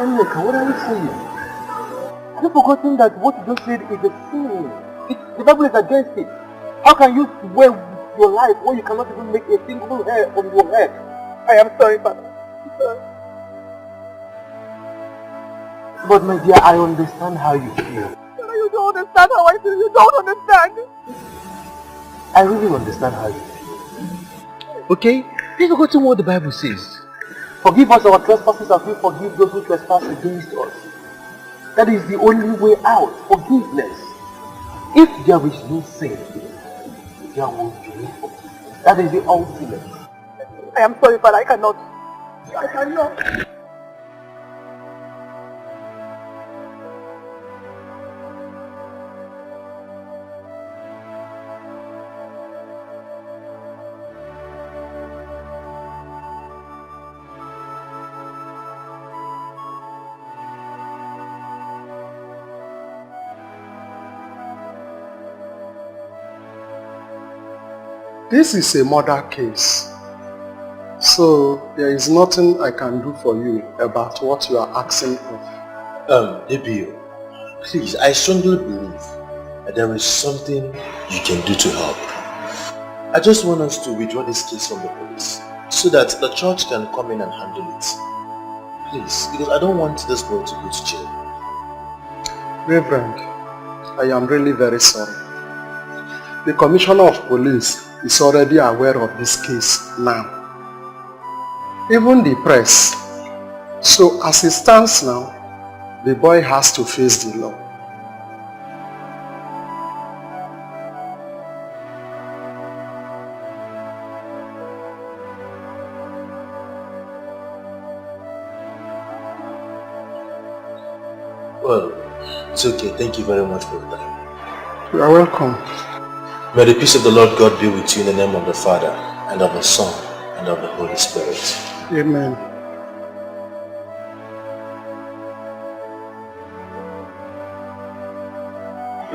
Look, what are you saying? Have you forgotten that what you just said is a sin? The Bible is against it. How can you swear with your life when you cannot even make a single hair on your head? I am sorry, Father. I'm sorry. But my dear, I understand how you feel. You don't understand how I feel. You don't understand. I really understand how you feel. Okay? You've forgotten what the Bible says. Forgive us our trespasses as we forgive those who trespass against us. That is the only way out. Forgiveness. If there is no sin, there will be no forgiveness. That is the ultimate. I am sorry, but I cannot. I cannot. This is a murder case, so there is nothing I can do for you about what you are asking of. ABO, please, I strongly believe that there is something you can do to help. I just want us to withdraw this case from the police so that the church can come in and handle it. Please, because I don't want this boy to go to jail. Reverend, I am really very sorry. The Commissioner of Police is already aware of this case now. Even the press. So as it stands now, the boy has to face the law. Well, it's okay. Thank you very much for your time. You are welcome. May the peace of the Lord God be with you in the name of the Father, and of the Son, and of the Holy Spirit. Amen.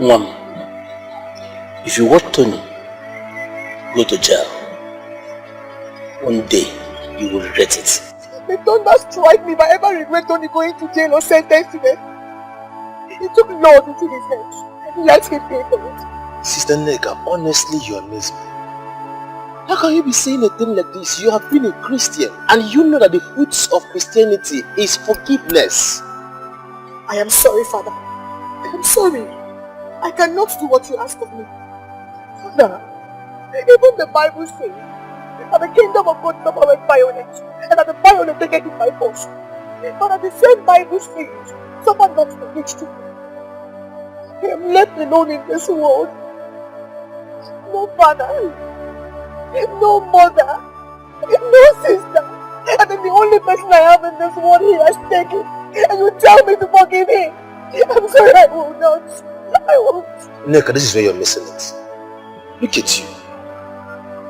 Mom, if you watch Tony go to jail, one day you will regret it. May thunder strike me if I ever regret Tony going to jail or sentenced to death. He took laws into his head. Let him pay for it. Sister Nega, honestly, you amaze me. How can you be saying a thing like this? You have been a Christian and you know that the fruits of Christianity is forgiveness. I am sorry, Father. I am sorry. I cannot do what you ask of me. Father, even the Bible says that the kingdom of God suffereth violence, and that the violent take it by force. But at the same Bible says, suffer not the rich to me. I am left alone in this world. No father, no mother, no sister. And then the only person I have in this world he has taken. And you tell me to forgive him. I'm sorry, I will not. I won't. Neka, this is where you're missing it. Look at you.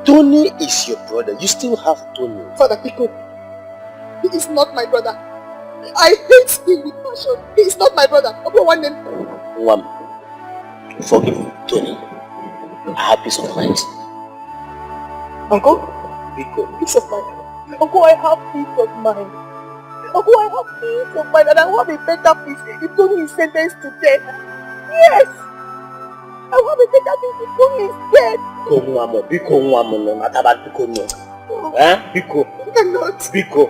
Tony is your brother. You still have Tony. Father Pico, he is not my brother. I hate him with passion. He is not my brother. Okay, one name. Forgive Tony. I have peace of mind. Uncle? Peace of mind. Uncle, I have peace of mind. Uncle, I have peace of mind, and I want a better peace if Tony is sentenced to death. Yes! I want a better peace if Tony is dead. Biko. I cannot. Biko.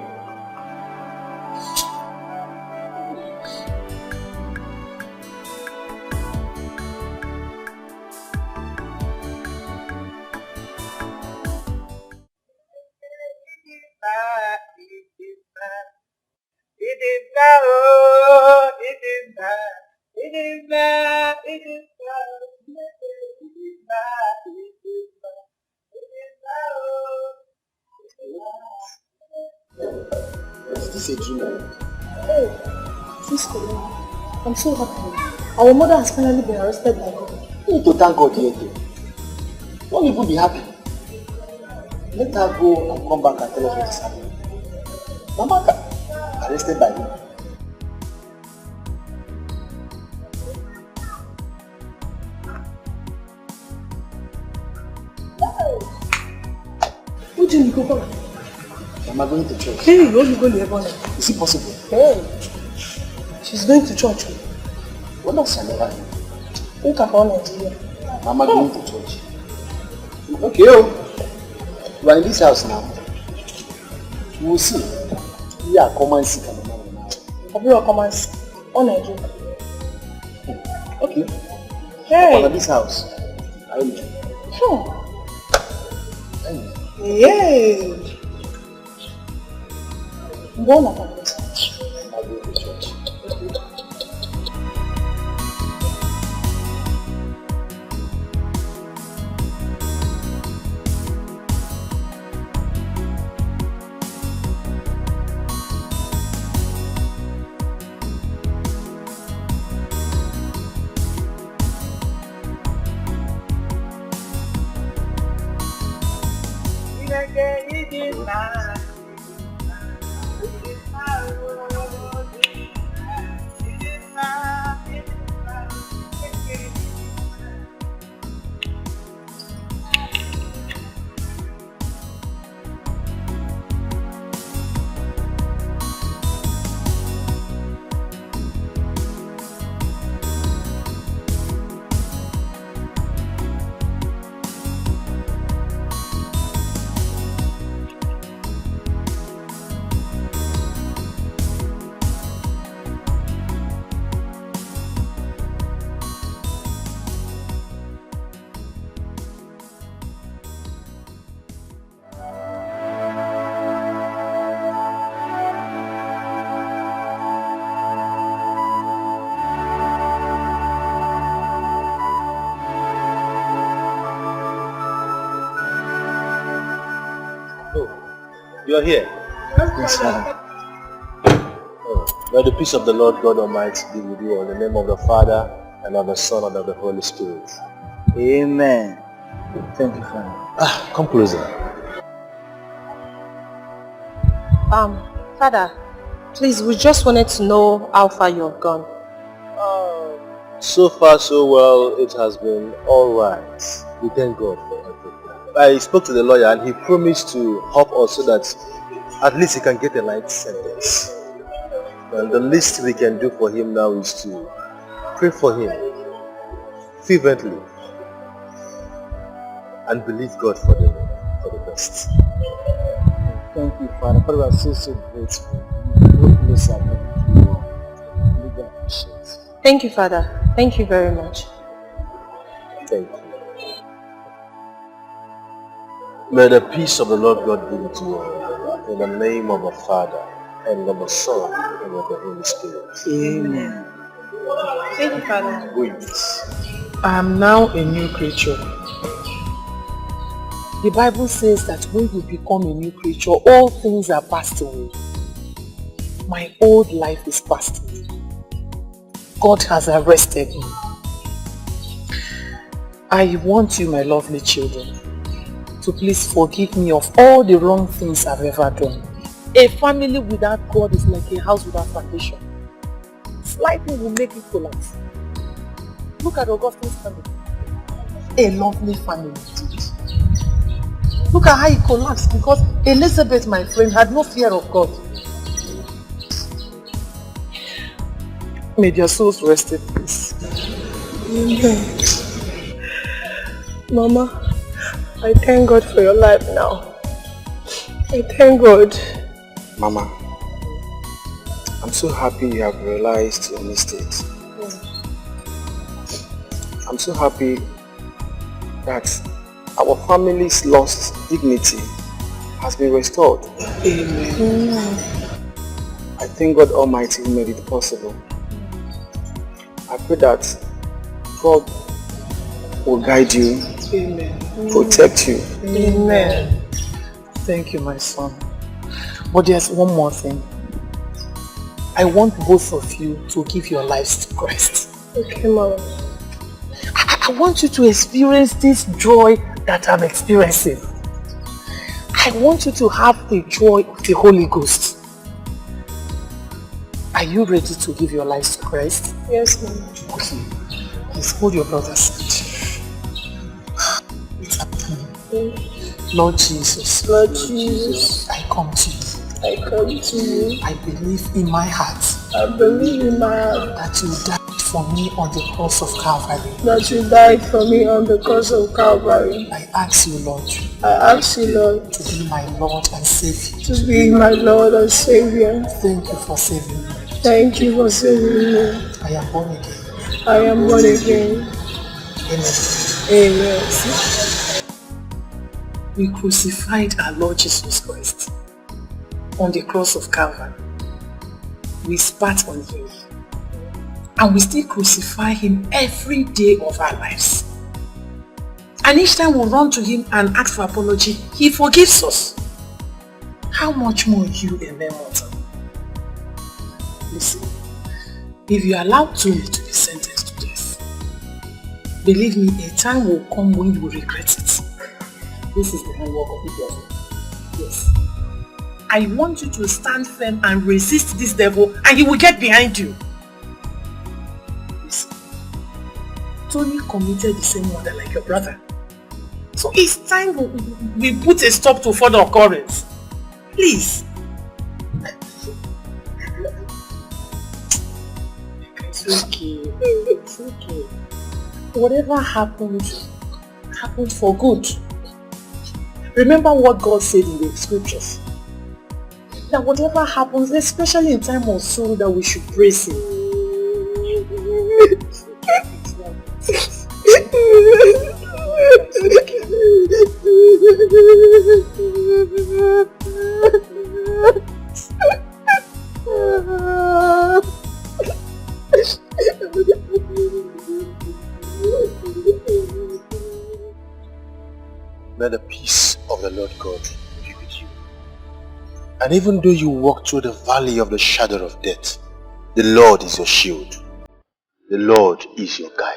Is this a dream? Oh, Cisco, I'm so happy. Our mother has finally been arrested by God. You need to thank God here. Don't even be happy. Let her go and come back and tell us what is happening. Mama arrested by you. Who do you go back? Mama going to church. Hey, you only go to heaven. Is it possible? Hey, she's going to church. What does she never do? Look at Nigeria. Mama going to church. Okay, oh. You are in this house now. You will see. Yeah, come and see. Come and see. Nigeria. Okay. Hey. Come on this house. I will. Yeah. Go on, I'll go to church. You are here? Yes, sir. May the peace of the Lord God Almighty be with you in the name of the Father, and of the Son, and of the Holy Spirit. Amen. Thank you, Father. Come closer. Father, please, we just wanted to know how far you have gone. So far, so well. It has been all right. We thank God for everything. I spoke to the lawyer and he promised to help us so that at least he can get a light sentence. And the least we can do for him now is to pray for him fervently and believe God for the best. Thank you, Father. Father, we are so grateful. God bless our people. We appreciate. Thank you, Father. Thank you very much. Thank you. May the peace of the Lord God be with you in the name of the Father and of the Son and of the Holy Spirit. Amen. Thank you, Father. I am now a new creature. The Bible says that when you become a new creature, all things are passed away. My old life is past away. God has arrested me. I want you, my lovely children, to please forgive me of all the wrong things I've ever done. A family without God is like a house without foundation. Slightly will make it collapse. Look at Augustine's family. A lovely family indeed. Look at how it collapsed because Elizabeth, my friend, had no fear of God. May their souls rest in peace. Mama, I thank God for your life now. I thank God. Mama, I'm so happy you have realized your mistakes. I'm so happy that our family's lost dignity has been restored. Amen. I thank God Almighty who made it possible. I pray that God will guide you, Amen. protect you. Amen. Thank you, my son. But there's one more thing. I want both of you to give your lives to Christ. Okay, Mama. I want you to experience this joy that I'm experiencing. I want you to have the joy of the Holy Ghost. Are you ready to give your lives to Christ? Yes, Mama. Okay. Please hold your brother's hand. Lord Jesus. Lord Jesus. I come to you. I come to you. I believe in my heart. I believe in my heart. That you died for me on the cross of Calvary. That you died for me on the cross of Calvary. I ask you, Lord. I ask you, Lord. To be my Lord and Savior. To be my Lord and Savior. Thank you for saving me. Thank you for saving me. I am born again. I am born again. Amen. Amen. We crucified our Lord Jesus Christ on the cross of Calvary. We spat on him. And we still crucify him every day of our lives. And each time we run to him and ask for apology, he forgives us. How much more you, a mere mortal? Listen, if you allow Tony to be sentenced to death, believe me, a time will come when you will regret it. This is the handwork of the devil. Yes. I want you to stand firm and resist this devil and he will get behind you. Listen, Tony committed the same murder like your brother. So it's time we put a stop to further occurrence. Please. It's okay. It's okay. Whatever happened for good. Remember what God said in the scriptures. That whatever happens, especially in time of sorrow, that we should praise him. May the peace of the Lord God be with you. And even though you walk through the valley of the shadow of death, the Lord is your shield. The Lord is your guide.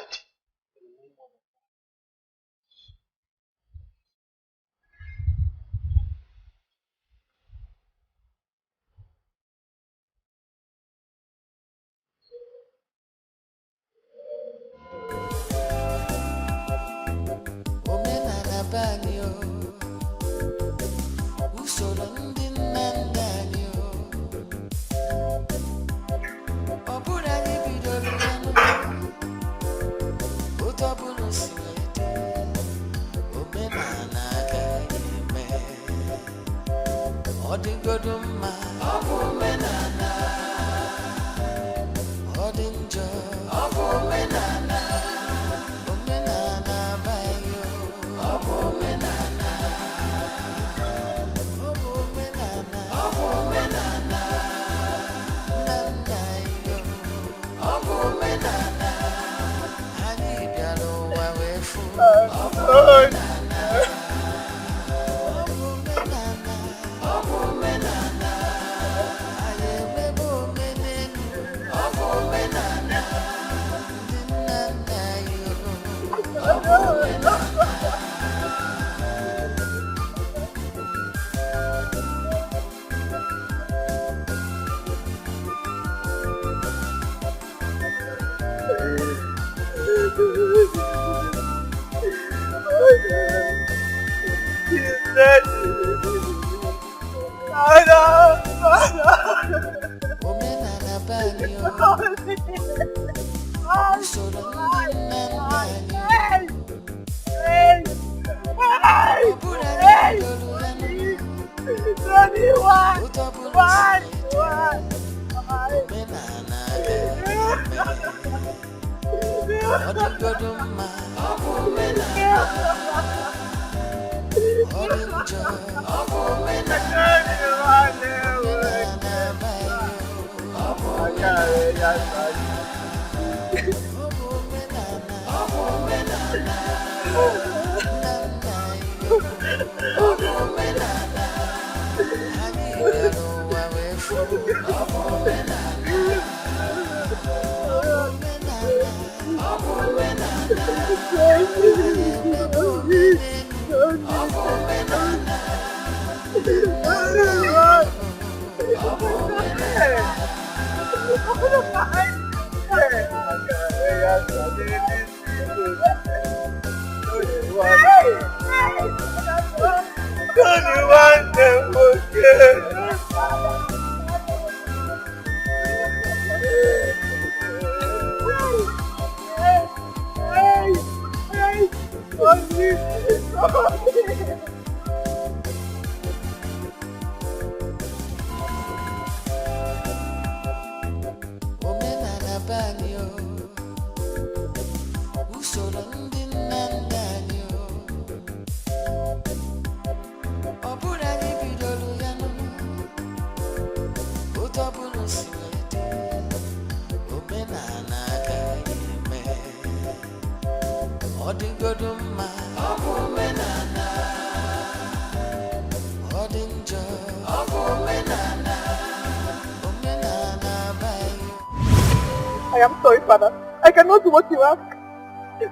I am sorry, Father. I cannot do what you ask.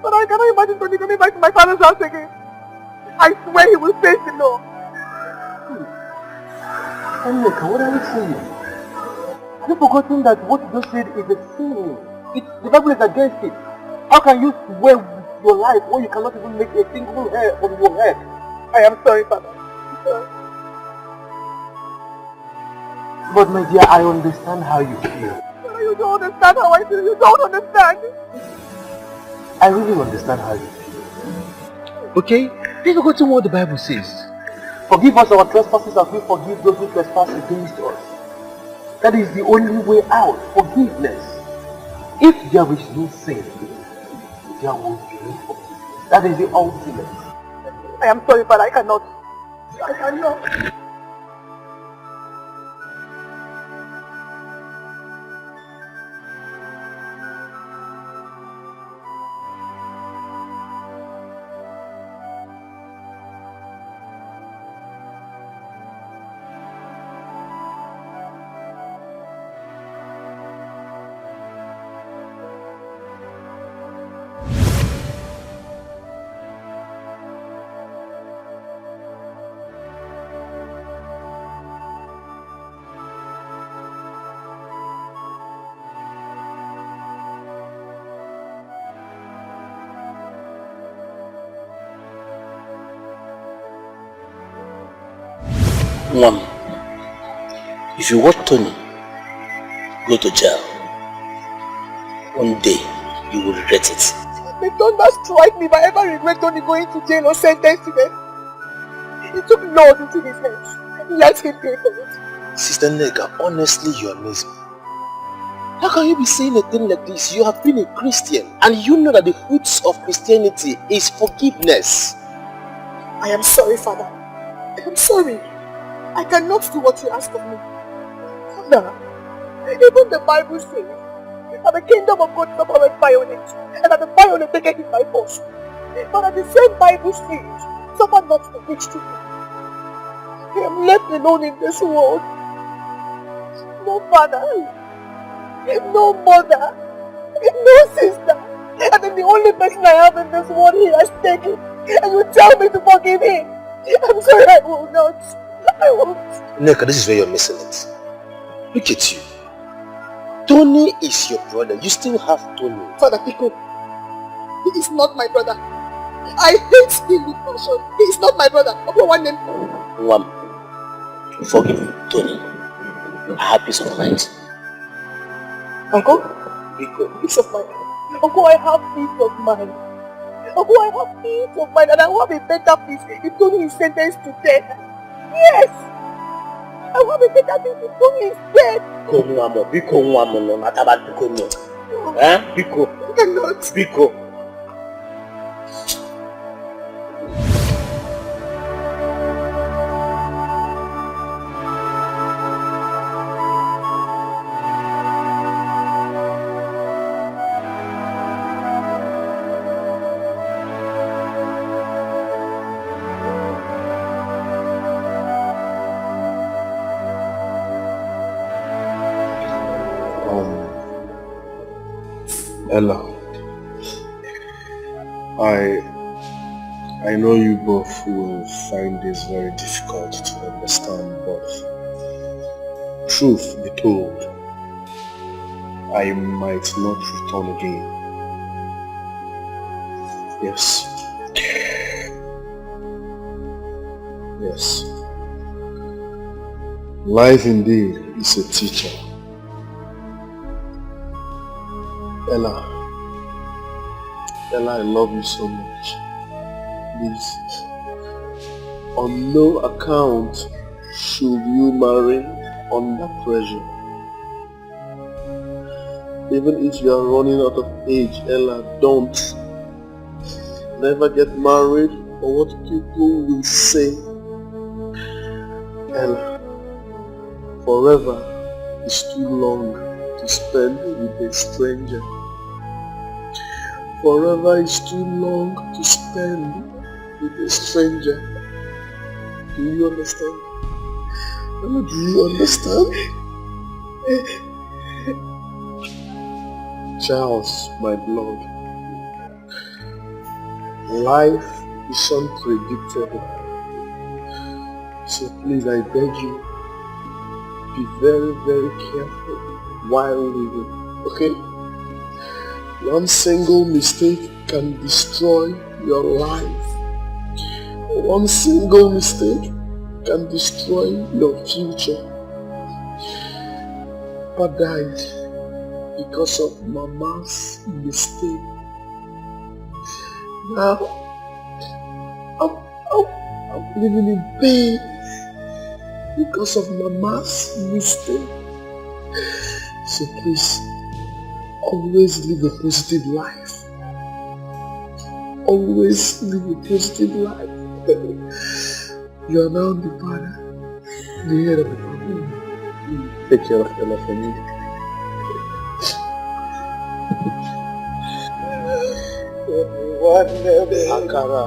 But I cannot imagine Tony coming back to my father's house again. I swear he will face the law. And look, what are you saying? Have you forgotten that what you just said is a sin? The Bible is against it. How can you swear with your life when you cannot even make a single hair from your head? I am sorry, Father. I'm sorry. But my dear, I understand how you feel. You don't understand how I feel. You don't understand. I really understand how you feel. Okay? Have you forgotten what the Bible says? Forgive us our trespasses as we forgive those who trespass against us. That is the only way out. Forgiveness. If there is no sin, there will be no forgiveness. That is the ultimate. I am sorry, but I cannot. I cannot. One, if you watch Tony go to jail, one day you will regret it. May thunder strike me if I ever regret Tony going to jail or sentenced to death. He took laws into his head. Let him pay for it. Sister Nega, honestly, you amaze me. How can you be saying a thing like this? You have been a Christian and you know that the fruits of Christianity is forgiveness. I am sorry, Father. I am sorry. I cannot do what you ask of me. Father, even the Bible says that the kingdom of God suffereth violence, and that the violent take it by force. But at the same Bible says, suffer not the rich to me. I am left alone in this world. No father, no mother, no sister. And then the only person I have in this world he has taken. And you tell me to forgive him. I'm sorry, I will not. I won't. Neka, this is where you're missing it. Look at you. Tony is your brother. You still have Tony. Father Pico, he is not my brother. I hate him with passion. He is not my brother. Okay, one name. Forgive Tony. I have peace of mind. Uncle? Pico, peace of mind. Uncle, I have peace of mind. Uncle, I have peace of mind, and I will have a better peace if Tony is sentenced to death. Yes! I will have a better peace if Tony is dead. Biko nwamo no mataba Biko no. Biko. I cannot. Biko. Ella, I know you both will find this very difficult to understand, but truth be told, I might not return again. Yes. Yes. Life indeed is a teacher. Ella, I love you so much. Please, on no account should you marry under pressure. Even if you are running out of age, Ella, don't. Never get married for what people will say. Ella, forever is too long to spend with a stranger. Forever is too long to spend with a stranger. Do you understand? Do you understand? Charles, my blood. Life is unpredictable. So please, I beg you, be very, very careful while living, okay? One single mistake can destroy your life. One single mistake can destroy your future. Papa died because of Mama's mistake. Now, I'm living in pain because of Mama's mistake. So please, always live a positive life. Always live a positive life. You are now the father, the head of the family. Take care of Ella for me. Akara.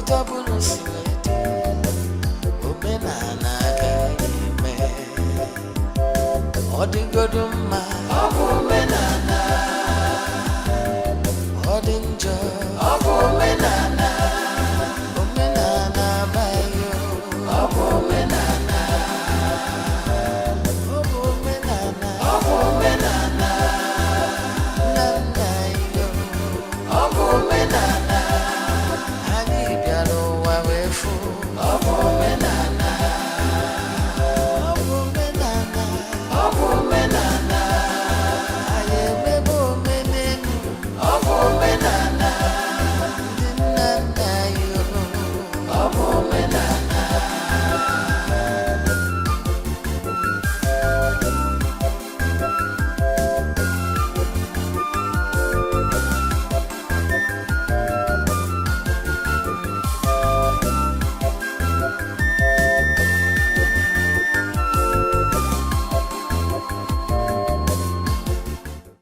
Utabunu siwete Omenana gaime Odigoduma Omenana Odinjo Omenana Omenana bayo Omenana Omenana Omenana Nanayo Omenana Hani bialo wawefu Omenana